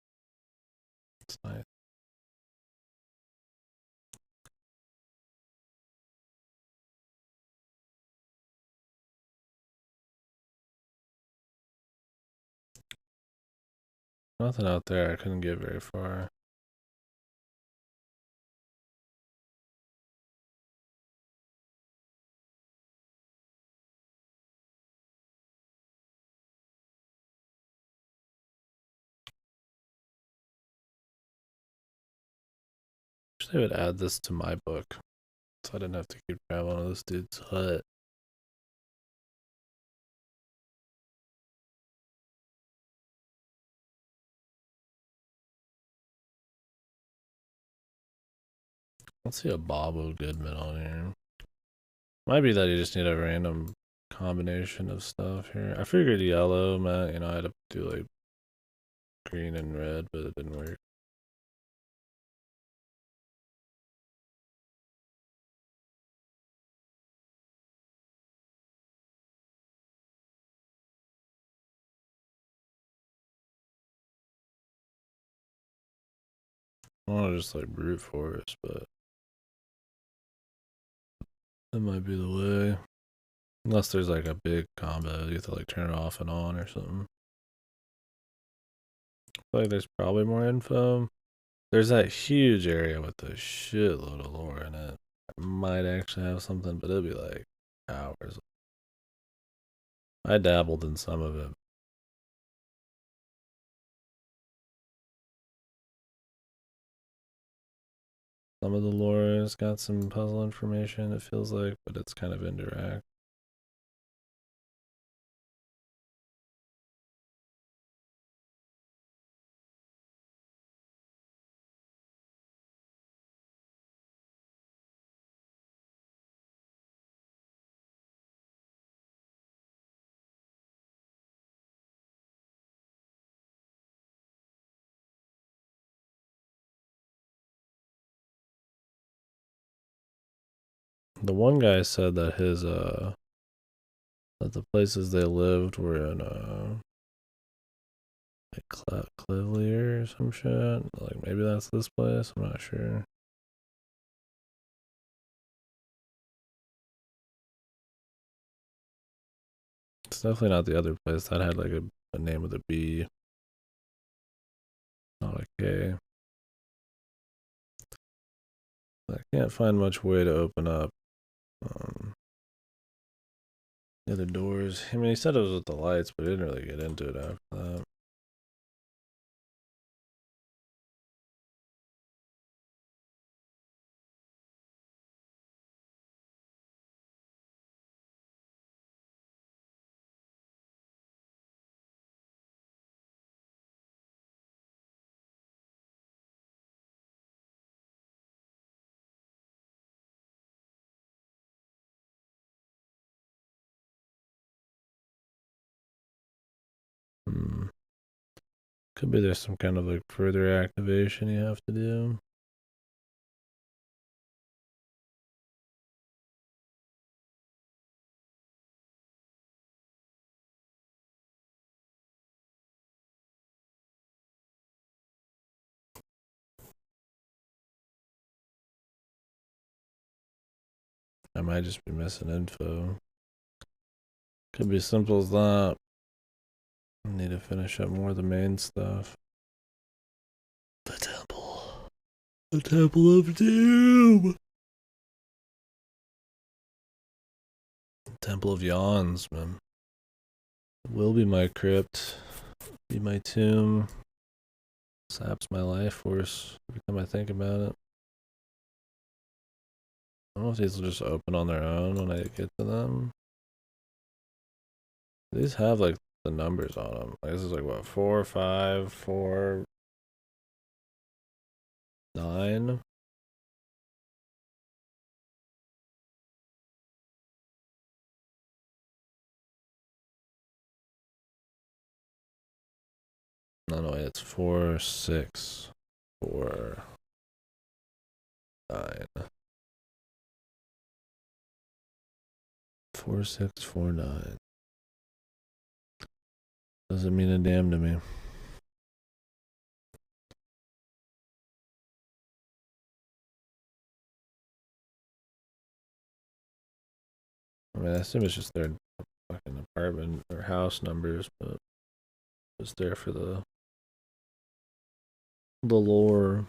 It's nice. Nothing out there. I couldn't get very far. Wish they would add this to my book, so I didn't have to keep traveling to this dude's hut. Let's see a Bobo Goodman on here. Might be that you just need a random combination of stuff here. I figured yellow meant, I had to do like green and red, but it didn't work. I want to just like brute force, but that might be the way. Unless there's like a big combo, you have to like turn it off and on or something. I feel like there's probably more info. There's that huge area with a shitload of lore in it. I might actually have something, but it'll be like hours. I dabbled in some of it. Some of the lore has got some puzzle information, it feels like, but it's kind of indirect. The one guy said that that the places they lived were in like Cleveland or some shit. Like maybe that's this place. I'm not sure. It's definitely not the other place that had like a name with a B, not a K. I can't find much way to open up the other doors. I mean, he said it was with the lights, but he didn't really get into it after that. Could be there's some kind of like further activation you have to do. I might just be missing info. Could be as simple as that. I need to finish up more of the main stuff. The temple. The temple of doom. The temple of yawns, man. It will be my crypt. Be my tomb. Saps my life force every time I think about it. I don't know if these will just open on their own when I get to them. These have like the numbers on them. Like this is like what, 4, 5, 4, 9. No, it's 4, 6, 4, 9. 4, 6, 4, 9. Doesn't mean a damn to me. I mean, I assume it's just their fucking apartment or house numbers, but it's there for the lore.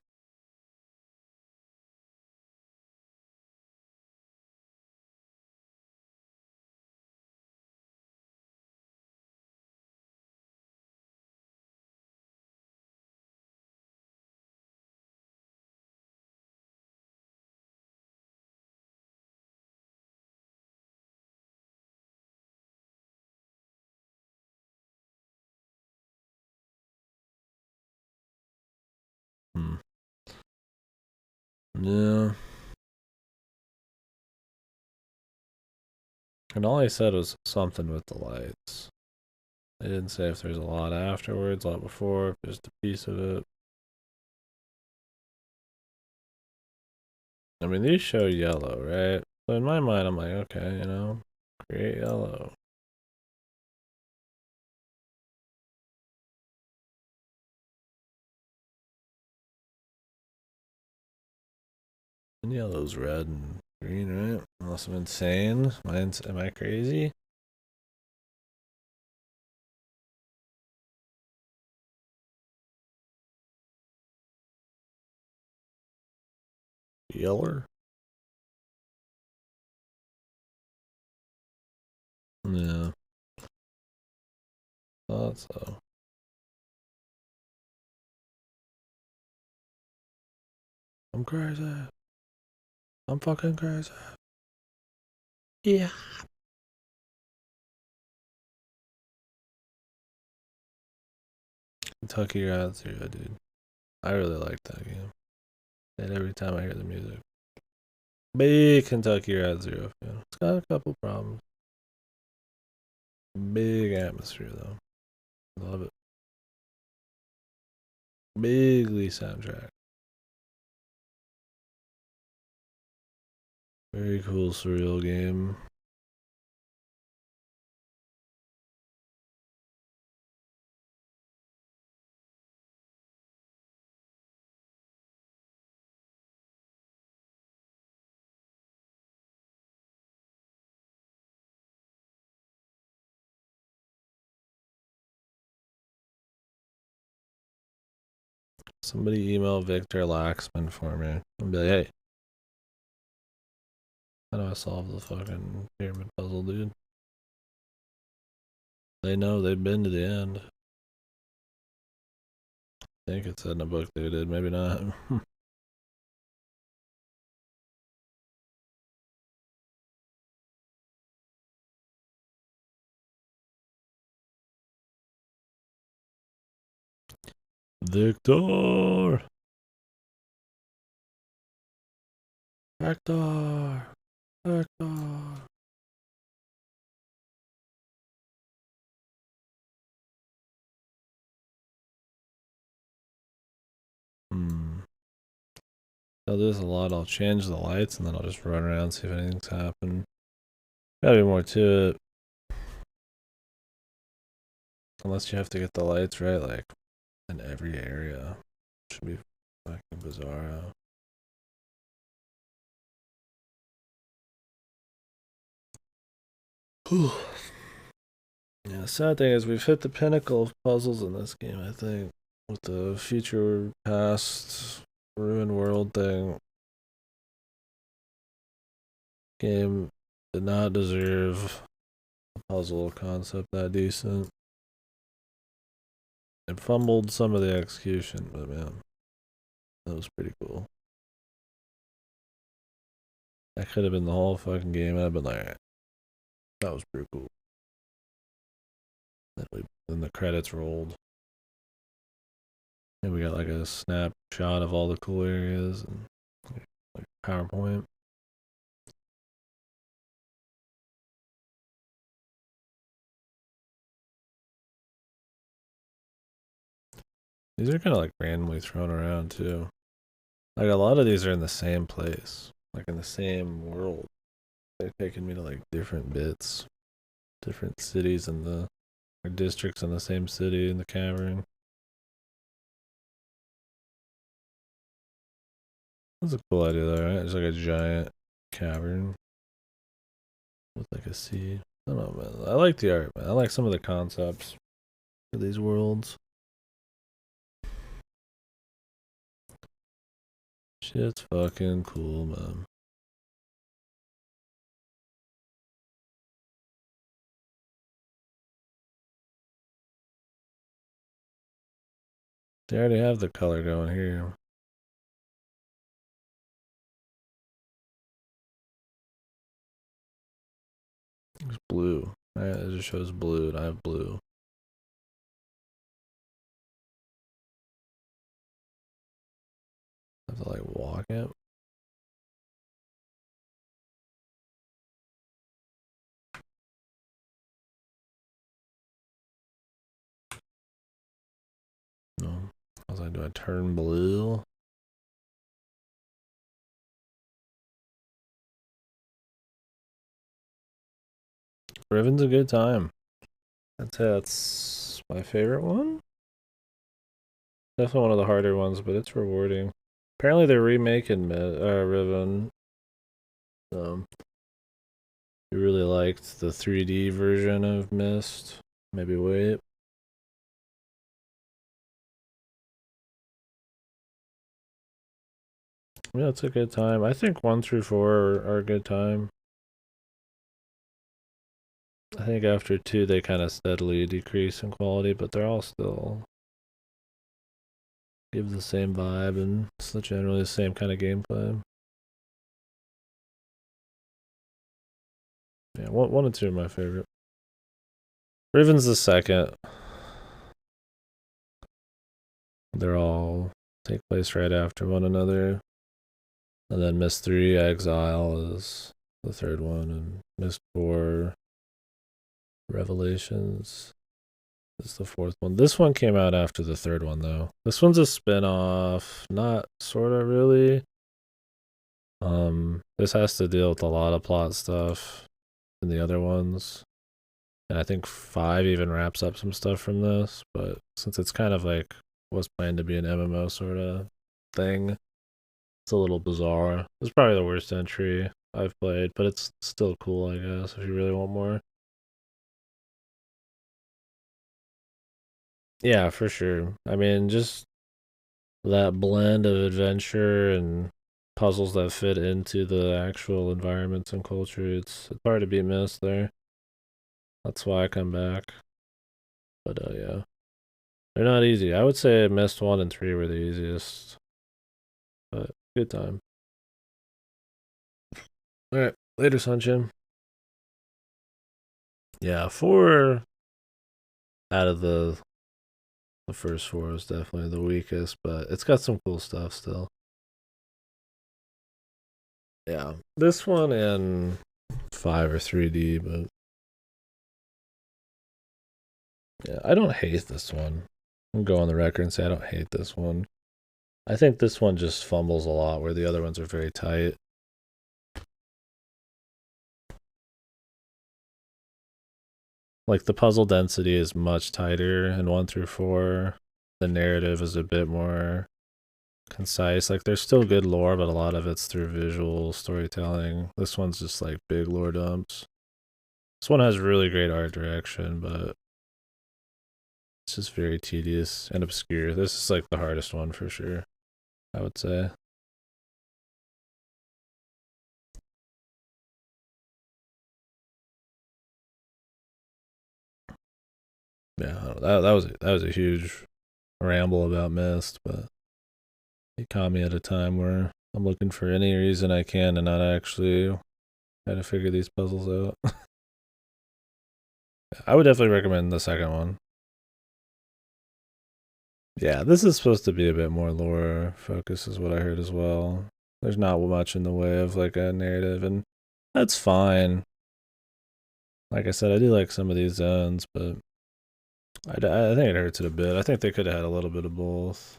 Yeah. And all I said was something with the lights. I didn't say if there's a lot afterwards, a lot before, just a piece of it. I mean, these show yellow, right? So in my mind, I'm like, okay, create yellow. And yellow's red and green, right? Unless I'm insane. Am I crazy? Yeller? Yeah. Thought so. I'm crazy. I'm fucking crazy. Yeah. Kentucky Route Zero, dude. I really like that game. And every time I hear the music. Big Kentucky Route Zero fan. It's got a couple problems. Big atmosphere, though. Love it. Bigly soundtrack. Very cool, surreal game. Somebody email Victor Laxman for me and be like, hey, how do I solve the fucking pyramid puzzle, dude? They know they've been to the end. I think it said in a book they did, maybe not. Victor! Hector! Hector! I'll do this a lot. I'll change the lights and then I'll just run around, see if anything's happened. Gotta be more to it. Unless you have to get the lights right, like, in every area. Should be fucking bizarro. Whew. Yeah, the sad thing is we've hit the pinnacle of puzzles in this game, I think. With the future, past, ruined world thing. Game did not deserve a puzzle concept that decent. It fumbled some of the execution, but man, that was pretty cool. That could have been the whole fucking game, and I've been like, that was pretty cool. Then the credits rolled. And we got like a snapshot of all the cool areas and like PowerPoint. These are kind of like randomly thrown around too. Like a lot of these are in the same place, like in the same world. They're taking me to like different bits, different cities in the or districts in the same city in the cavern. That's a cool idea though, right? It's like a giant cavern with like a sea. I don't know, man. I like the art, man. I like some of the concepts for these worlds. Shit's fucking cool, man. They already have the color going here. It's blue. Right, it just shows blue, and I have blue. I have to like walk it. No. I was like, do I turn blue? Riven's a good time. That's my favorite one. Definitely one of the harder ones, but it's rewarding. Apparently they're remaking Riven. You really liked the 3D version of Mist. Maybe wait. Yeah, it's a good time. I think 1 through 4 are a good time. I think after 2 they kind of steadily decrease in quality, but they're all still give the same vibe and it's generally the same kind of gameplay. Yeah, 1 and 2 are my favorite. Riven's the second. They're all take place right after one another. And then Mist 3 Exile is the third one, and Mist 4 Revelations is the fourth one. This one came out after the third one, though. This one's a spin-off, not sort of really. This has to deal with a lot of plot stuff in the other ones. And I think 5 even wraps up some stuff from this, but since it's kind of like was planned to be an MMO sort of thing, it's a little bizarre. It's probably the worst entry I've played, but it's still cool, I guess, if you really want more. Yeah, for sure. I mean, just that blend of adventure and puzzles that fit into the actual environments and culture, it's hard to be missed there. That's why I come back. But yeah. They're not easy. I would say Mist 1 and 3 were the easiest. But good time. Alright, later, Sunshine. Yeah, 4 out of the first 4 is definitely the weakest, but it's got some cool stuff still. Yeah, this one and 5 are 3D, but yeah, I don't hate this one. I'm going on the record and say I don't hate this one. I think this one just fumbles a lot where the other ones are very tight. Like the puzzle density is much tighter in 1 through 4. The narrative is a bit more concise. Like there's still good lore, but a lot of it's through visual storytelling. This one's just like big lore dumps. This one has really great art direction, but it's just very tedious and obscure. This is like the hardest one for sure, I would say. Yeah, that was a huge ramble about Mist, but it caught me at a time where I'm looking for any reason I can to not actually try to figure these puzzles out. I would definitely recommend the second one. Yeah, this is supposed to be a bit more lore focus, is what I heard as well. There's not much in the way of like a narrative, and that's fine. Like I said, I do like some of these zones, but I think it hurts it a bit. I think they could have had a little bit of both.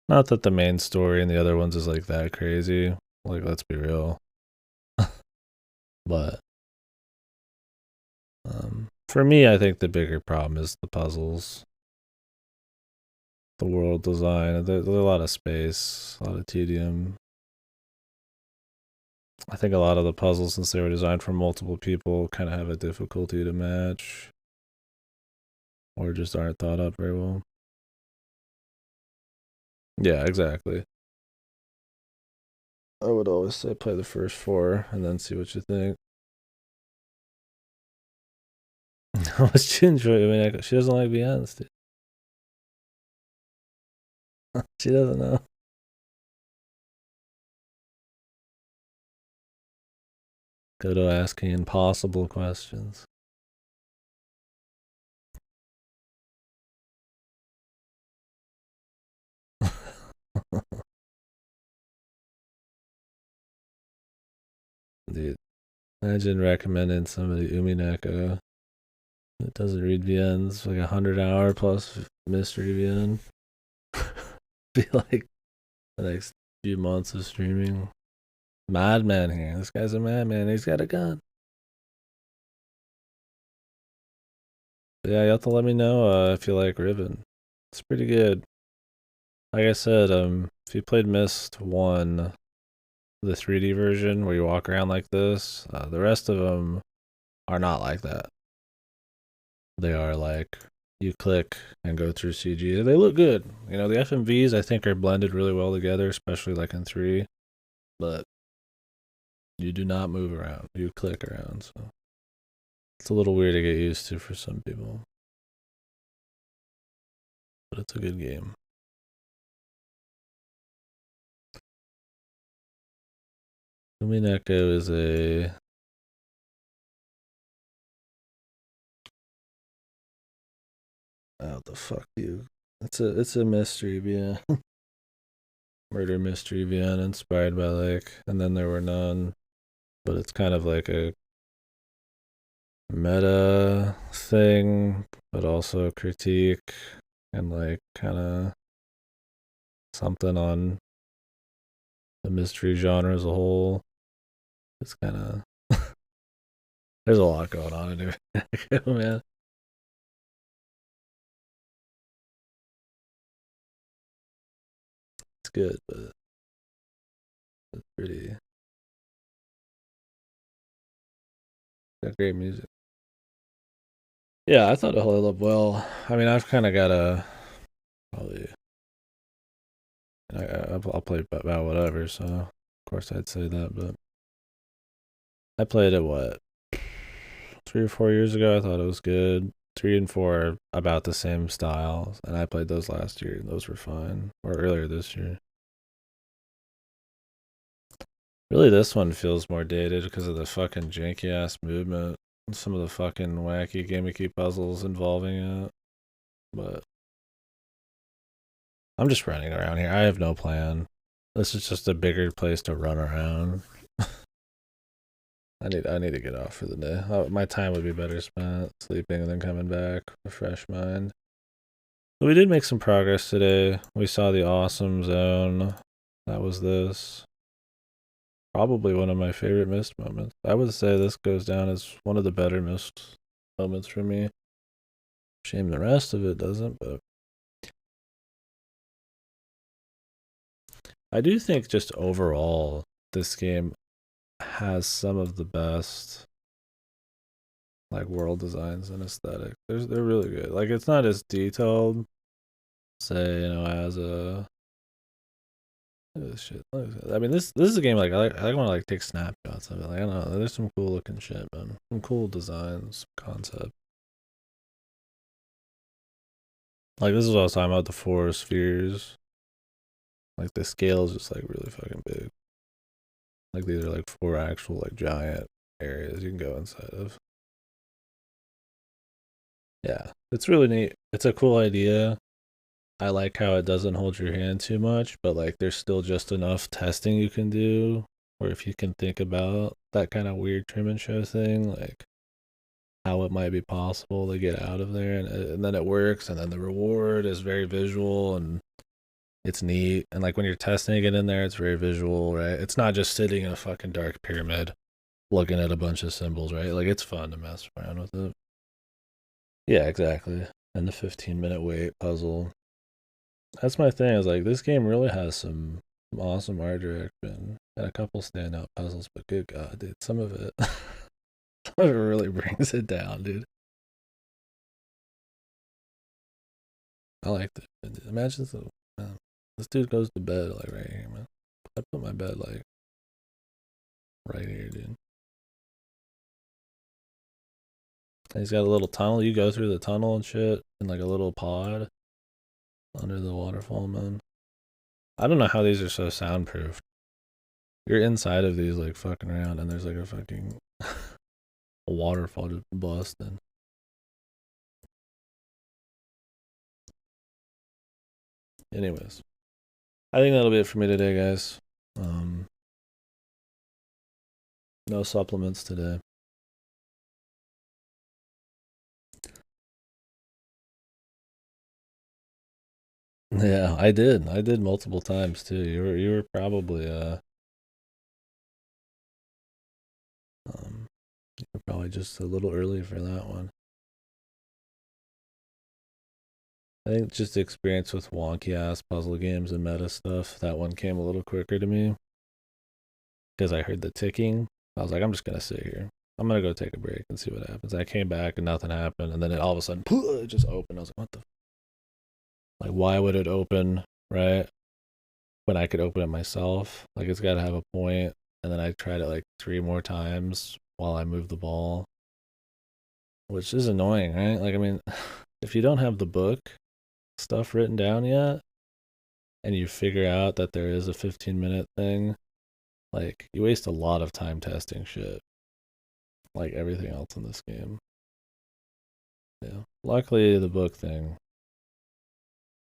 Not that the main story in the other ones is like that crazy. Like, let's be real. But for me, I think the bigger problem is the puzzles, the world design. There's a lot of space, a lot of tedium. I think a lot of the puzzles, since they were designed for multiple people, kind of have a difficulty to match or just aren't thought up very well. Yeah, exactly. I would always say play the first 4 and then see what you think. How much she enjoy? I mean, she doesn't like Beyonce. Dude. She doesn't know. Go to asking impossible questions. Dude, imagine recommending somebody Umineko that doesn't read VNs, like 100-hour plus mystery VN. Be like the next few months of streaming. Madman here. This guy's a madman. He's got a gun. But yeah, you have to let me know if you like Riven. It's pretty good. Like I said, if you played Myst 1, the 3D version where you walk around like this, the rest of them are not like that. They are like you click and go through CG. They look good. You know, the FMVs I think are blended really well together, especially like in 3. But you do not move around. You click around, so it's a little weird to get used to for some people. But it's a good game. Umineko is a oh the fuck you. It's a mystery, yeah. Murder mystery VN inspired by like and then there were none. But it's kind of like a meta thing, but also critique and like kind of something on the mystery genre as a whole. It's kind of there's a lot going on in here, man. It's good, but it's pretty got great music. Yeah, I thought it held up well. I mean, I've kind of got a probably I'll play about whatever. So of course I'd say that, but I played it what 3 or 4 years ago. I thought it was good. 3 and 4 are about the same style, and I played those last year. Those were fine, or earlier this year. Really, this one feels more dated because of the fucking janky ass movement. And some of the fucking wacky gimmicky puzzles involving it. But I'm just running around here. I have no plan. This is just a bigger place to run around. I need to get off for the day. My time would be better spent sleeping and then coming back, a fresh mind. We did make some progress today. We saw the awesome zone. That was this. Probably one of my favorite missed moments. I would say this goes down as one of the better missed moments for me. Shame the rest of it doesn't, but I do think just overall this game has some of the best like world designs and aesthetic. They're really good. Like it's not as detailed, say, as a shit. I mean, this is a game like I want to like take snapshots of it. Like I don't know, there's some cool looking shit, man. Some cool designs, concept. Like this is what I was talking about, the four spheres. Like the scale is just like really fucking big. Like these are like four actual like giant areas you can go inside of. Yeah, it's really neat. It's a cool idea. I like how it doesn't hold your hand too much, but like there's still just enough testing you can do. Or if you can think about that kind of weird trim and show thing, like how it might be possible to get out of there, and then it works, and then the reward is very visual and it's neat. And like when you're testing it in there, it's very visual, right? It's not just sitting in a fucking dark pyramid looking at a bunch of symbols, right? Like it's fun to mess around with it. Yeah, exactly. And the 15-minute wait puzzle. That's my thing. Is like this game really has some awesome art direction and a couple standout puzzles, but good god, dude, some of it, some of it really brings it down, dude. I like it. Imagine this dude goes to bed like right here, man. I put my bed like right here, dude. And he's got a little tunnel. You go through the tunnel and shit in like a little pod under the waterfall, man. I don't know how these are so soundproof. You're inside of these like fucking around, and there's like a fucking a waterfall just busting. Anyways, I think that'll be it for me today, guys. No supplements today. Yeah, I did. I did multiple times too. You were probably you were probably just a little early for that one. I think just experience with wonky ass puzzle games and meta stuff. That one came a little quicker to me because I heard the ticking. I was like, I'm just gonna sit here. I'm gonna go take a break and see what happens. I came back and nothing happened, and then it all of a sudden it just opened. I was like, what the? Like, why would it open right when I could open it myself? Like, it's got to have a point. And then I tried it like three more times while I moved the ball, which is annoying, right? Like, I mean, if you don't have the book stuff written down yet, and you figure out that there is a 15-minute thing, like you waste a lot of time testing shit, like everything else in this game. Yeah. Luckily, the book thing,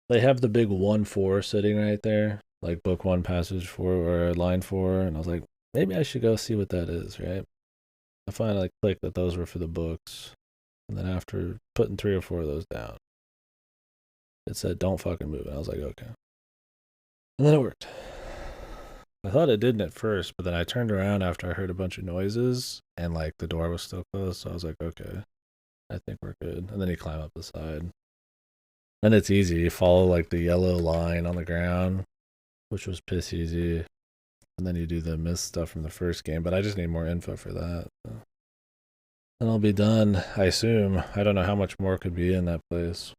they have the big 1-4 sitting right there, like book one, passage four, or line four. And I was like, maybe I should go see what that is, right? I finally clicked that those were for the books. And then after putting three or four of those down, it said, don't fucking move. And I was like, okay. And then it worked. I thought it didn't at first, but then I turned around after I heard a bunch of noises and like the door was still closed. So I was like, okay, I think we're good. And then you climb up the side. Then it's easy. You follow like the yellow line on the ground, which was piss easy. And then you do the miss stuff from the first game, but I just need more info for that. So. Then I'll be done, I assume. I don't know how much more could be in that place.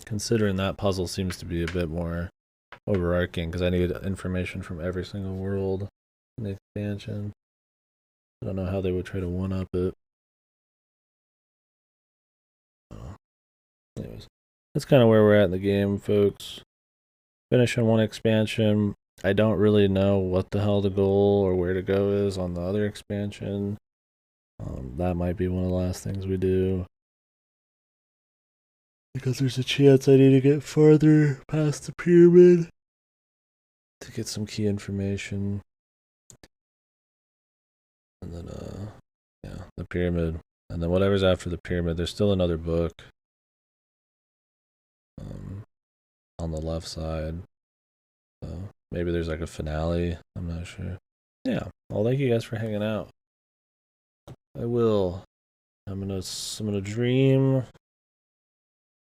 Considering that puzzle seems to be a bit more overarching because I need information from every single world in the expansion. I don't know how they would try to one up it. Anyways, that's kind of where we're at in the game, folks. Finishing one expansion. I don't really know what the hell the goal or where to go is on the other expansion. That might be one of the last things we do. Because there's a chance I need to get farther past the pyramid to get some key information. And then, yeah, the pyramid. And then whatever's after the pyramid, there's still another book. on the left side. So maybe there's like a finale. I'm not sure. Yeah. Well, thank you guys for hanging out. I will. I'm gonna dream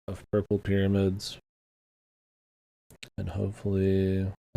of purple pyramids, and hopefully